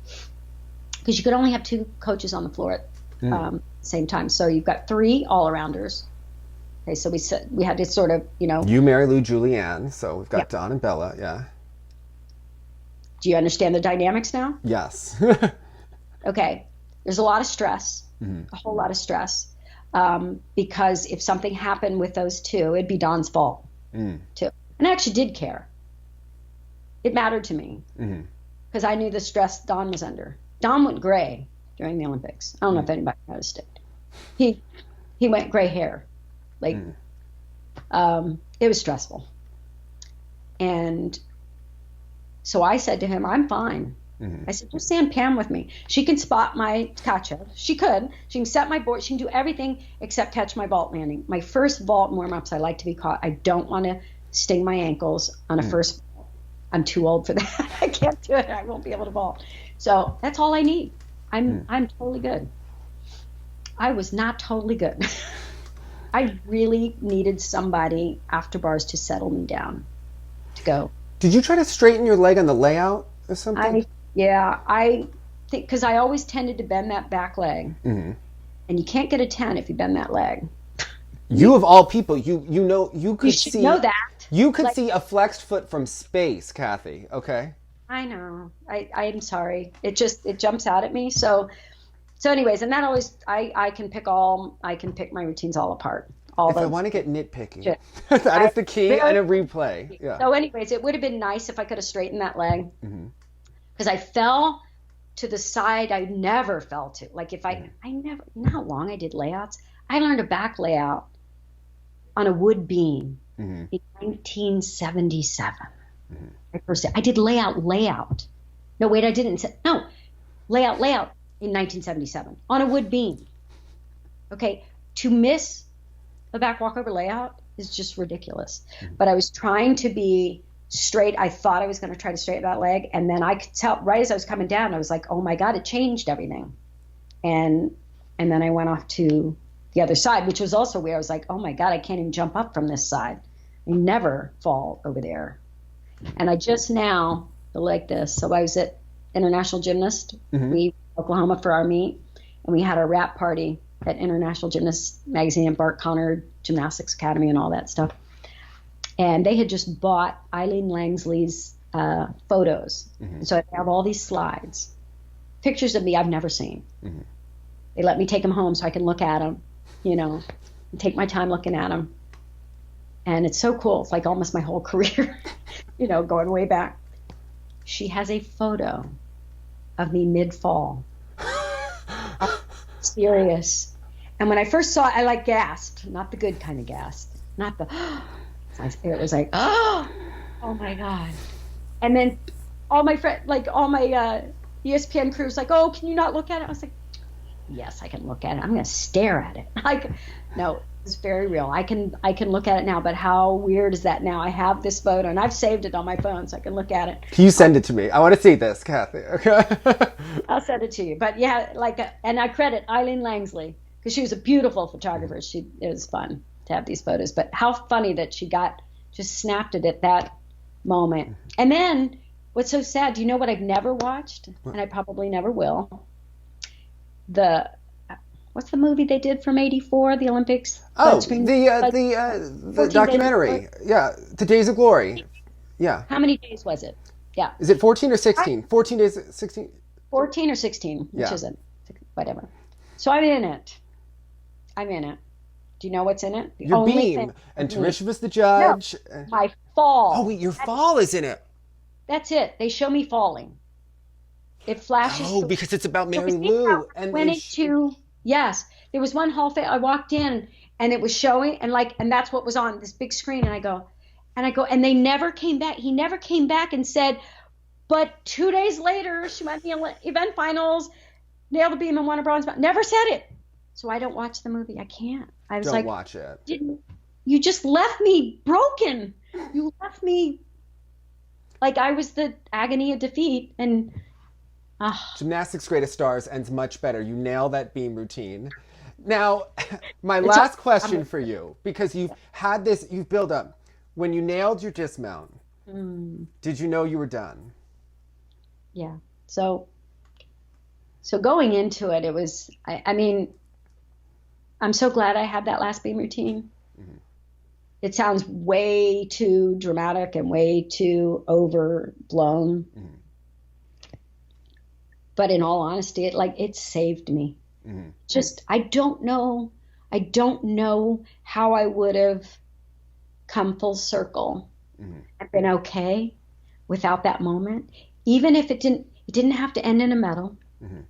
Speaker 2: because you could only have 2 coaches on the floor at the same time. So you've got 3 all-arounders. Okay, so we had to sort of,
Speaker 1: You, Mary Lou, Julianne. So we've got Don and Bella, yeah.
Speaker 2: Do you understand the dynamics now?
Speaker 1: Yes.
Speaker 2: Okay. There's a lot of stress, a whole lot of stress, because if something happened with those 2, it'd be Don's fault, too. And I actually did care. It mattered to me, because I knew the stress Don was under. Don went gray during the Olympics. I don't know if anybody noticed it. He went gray hair. It was stressful. And so I said to him, I'm fine. I said, just sand Pam with me. She can spot my Katja. She can set my board. She can do everything except catch my vault landing. My first vault warm-ups, I like to be caught. I don't want to sting my ankles on a first vault. I'm too old for that. I can't do it. I won't be able to vault. So that's all I need. I'm totally good. I was not totally good. I really needed somebody after bars to settle me down, to go.
Speaker 1: Did you try to straighten your leg on the layout or something?
Speaker 2: I think, because I always tended to bend that back leg, and you can't get a 10 if you bend that leg.
Speaker 1: You of all people, you could
Speaker 2: you should know that.
Speaker 1: You could see a flexed foot from space, Kathy. Okay.
Speaker 2: I know. I'm sorry. It jumps out at me. So anyways, and that always, I can pick my routines all apart.
Speaker 1: If I want to get nitpicky, that is the key, and a replay. Yeah.
Speaker 2: So anyways, it would have been nice if I could have straightened that leg, because I fell to the side I never fell to. Like if I never, you know how long I did layouts? I learned a back layout on a wood beam in 1977. I did layout. No, wait, I didn't. No, layout in 1977 on a wood beam. Okay, to miss a back walkover layout is just ridiculous. But I was trying to be straight. I thought I was going to try to straighten that leg, and then I could tell right as I was coming down, I was like, oh my God, it changed everything. And then I went off to the other side, which was also weird. I was like, oh my God, I can't even jump up from this side. I never fall over there. And I just now feel like this. So I was at International Gymnast. We Oklahoma for our meet, and we had a wrap party at International Gymnast magazine and Bart Conner Gymnastics Academy and all that stuff. And they had just bought Eileen Langsley's photos. So I have all these slides, pictures of me I've never seen. They let me take them home so I can look at them, and take my time looking at them. And it's so cool. It's like almost my whole career, going way back. She has a photo of me mid-fall. Serious. And when I first saw it, I gasped. Not the good kind of gasp. Not the, it was like, oh my God. And then all my friends, all my ESPN crew was like, oh, can you not look at it? I was like, yes, I can look at it. I'm going to stare at it. No, it's very real. I can look at it now, but how weird is that now? I have this photo, and I've saved it on my phone, so I can look at it.
Speaker 1: Can you send it to me? I want to see this, Kathy. Okay.
Speaker 2: I'll send it to you. But yeah, and I credit Eileen Langsley, because she was a beautiful photographer. It was fun to have these photos. But how funny that she got just snapped it at that moment. And then what's so sad, do you know what I've never watched? And I probably never will. What's the movie they did from '84, the Olympics?
Speaker 1: Oh, the
Speaker 2: 14 Days of Glory.
Speaker 1: documentary. Yeah, the Days of Glory. Yeah.
Speaker 2: How many days was it? Yeah.
Speaker 1: Is it 14 or 16? 14 days, 16?
Speaker 2: 14 or 16, which
Speaker 1: Yeah.
Speaker 2: is it? Whatever. So I'm in it. I'm in it. Do you know what's in it? The
Speaker 1: Your
Speaker 2: only
Speaker 1: beam.
Speaker 2: thing-
Speaker 1: And Tarisha was the judge.
Speaker 2: My fall.
Speaker 1: Oh, wait, your fall is in it.
Speaker 2: That's it. They show me falling. It flashes.
Speaker 1: Oh, because it's about
Speaker 2: So
Speaker 1: Mary
Speaker 2: we
Speaker 1: Lou. And
Speaker 2: went into, yes, there was one hall. I walked in and it was showing, and that's what was on this big screen. And I go, and they never came back. He never came back and said, but 2 days later, she went to the event finals, nailed the beam and won a bronze medal. Never said it. So I don't watch the movie. I can't. I was
Speaker 1: don't watch it.
Speaker 2: You just left me broken. You left me like I was the agony of defeat. And
Speaker 1: Gymnastics Greatest Stars ends much better. You nail that beam routine. Now, my last question for you, because you've had this, you've built up. When you nailed your dismount, did you know you were done?
Speaker 2: Yeah. So going into it, it was, I mean, I'm so glad I had that last beam routine. Mm-hmm. It sounds way too dramatic and way too overblown. Mm-hmm. But in all honesty, it saved me. Mm-hmm. Just, I don't know how I would have come full circle and been okay without that moment. Even if it didn't have to end in a medal. Mm-hmm.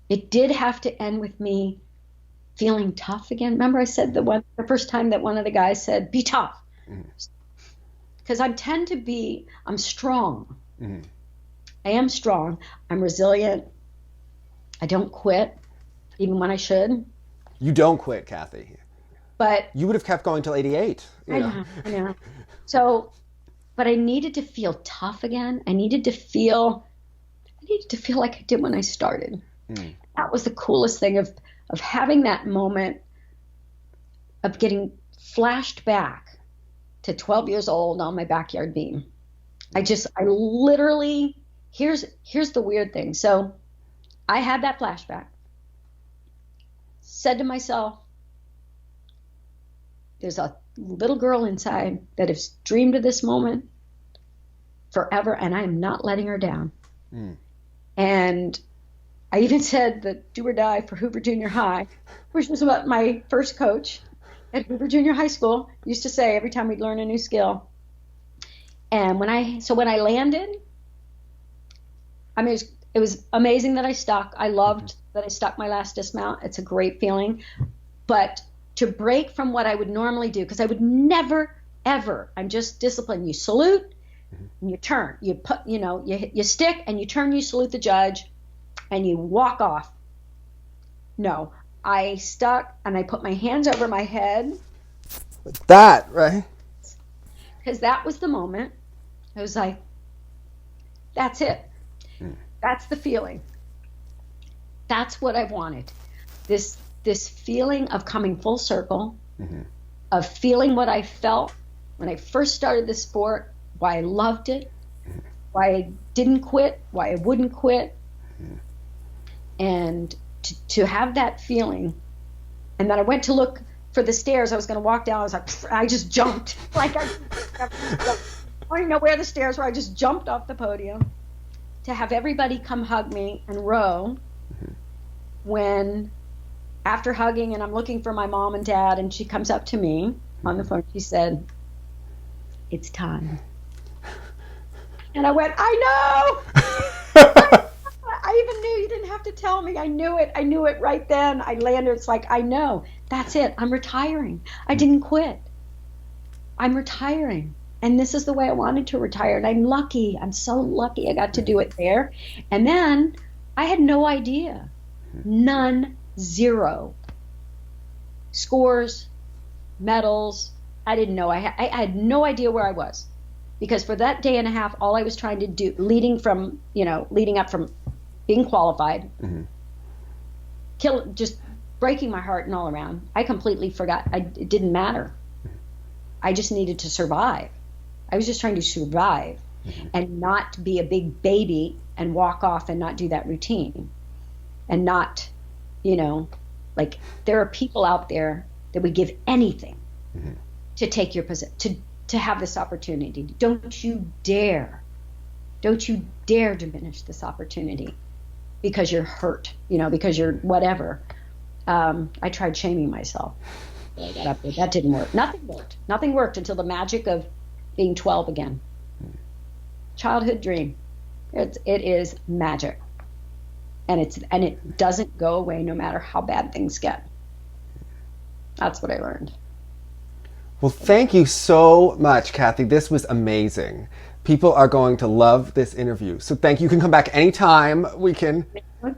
Speaker 2: It did have to end with me feeling tough again. Remember I said the first time that one of the guys said, be tough. Because I'm strong. Mm-hmm. I am strong. I'm resilient. I don't quit, even when I should.
Speaker 1: You don't quit, Kathy.
Speaker 2: But
Speaker 1: you would have kept going till 88.
Speaker 2: I know. So, but I needed to feel tough again. I needed to feel like I did when I started. That was the coolest thing of having that moment of getting flashed back to 12 years old on my backyard beam. I literally, here's the weird thing. So I had that flashback, said to myself, there's a little girl inside that has dreamed of this moment forever, and I am not letting her down. And I even said that do or die for Hoover Junior High, which was what my first coach at Hoover Junior High School used to say every time we'd learn a new skill. And when I landed, I mean, it was amazing that I stuck. I loved that I stuck my last dismount. It's a great feeling. But to break from what I would normally do, because I would never, ever, I'm just disciplined. You salute and you turn. You put, you stick and you turn, you salute the judge and you walk off. No, I stuck and I put my hands over my head.
Speaker 1: That, right?
Speaker 2: Because that was the moment. I was like, that's it. That's the feeling. That's what I wanted. This feeling of coming full circle, of feeling what I felt when I first started the sport, why I loved it, why I didn't quit, why I wouldn't quit, and to have that feeling. And then I went to look for the stairs. I was going to walk down. I was like, I just jumped. I don't even know where the stairs were. I just jumped off the podium to have everybody come hug me and row. When after hugging and I'm looking for my mom and dad and she comes up to me on the phone, she said, it's time. And I went, I know. I even knew, you didn't have to tell me. I knew it right then. I landed. It's like, I know, that's it. I'm retiring. I didn't quit. I'm retiring. And this is the way I wanted to retire. And I'm lucky. I'm so lucky I got to do it there. And then I had no idea. None, zero. Scores, medals. I didn't know. I had no idea where I was. Because for that day and a half, all I was trying to do, leading up from being qualified, just breaking my heart and all around, I completely forgot. It didn't matter. I just needed to survive. I was just trying to survive and not be a big baby and walk off and not do that routine and not, you know, like there are people out there that would give anything to take your position, to have this opportunity. Don't you dare diminish this opportunity because you're hurt, because you're whatever. I tried shaming myself. I got up there. That didn't work. Nothing worked until the magic of being 12 again. Childhood dream. It is magic. And it doesn't go away no matter how bad things get. That's what I learned.
Speaker 1: Well, thank you so much, Kathy. This was amazing. People are going to love this interview. So thank you. You can come back anytime. We can.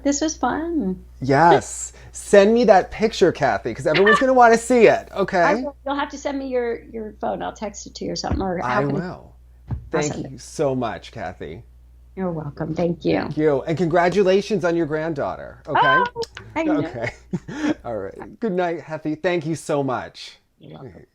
Speaker 2: This was fun.
Speaker 1: Yes. Send me that picture, Kathy, because everyone's going to want to see it. Okay?
Speaker 2: You'll have to send me your phone. I'll text it to you or something.
Speaker 1: I will. Thank you so much, Kathy.
Speaker 2: You're welcome. Thank you.
Speaker 1: Thank you. And congratulations on your granddaughter. Okay?
Speaker 2: Oh, I know.
Speaker 1: Okay. All right. Good night, Kathy. Thank you so much.
Speaker 2: You're welcome.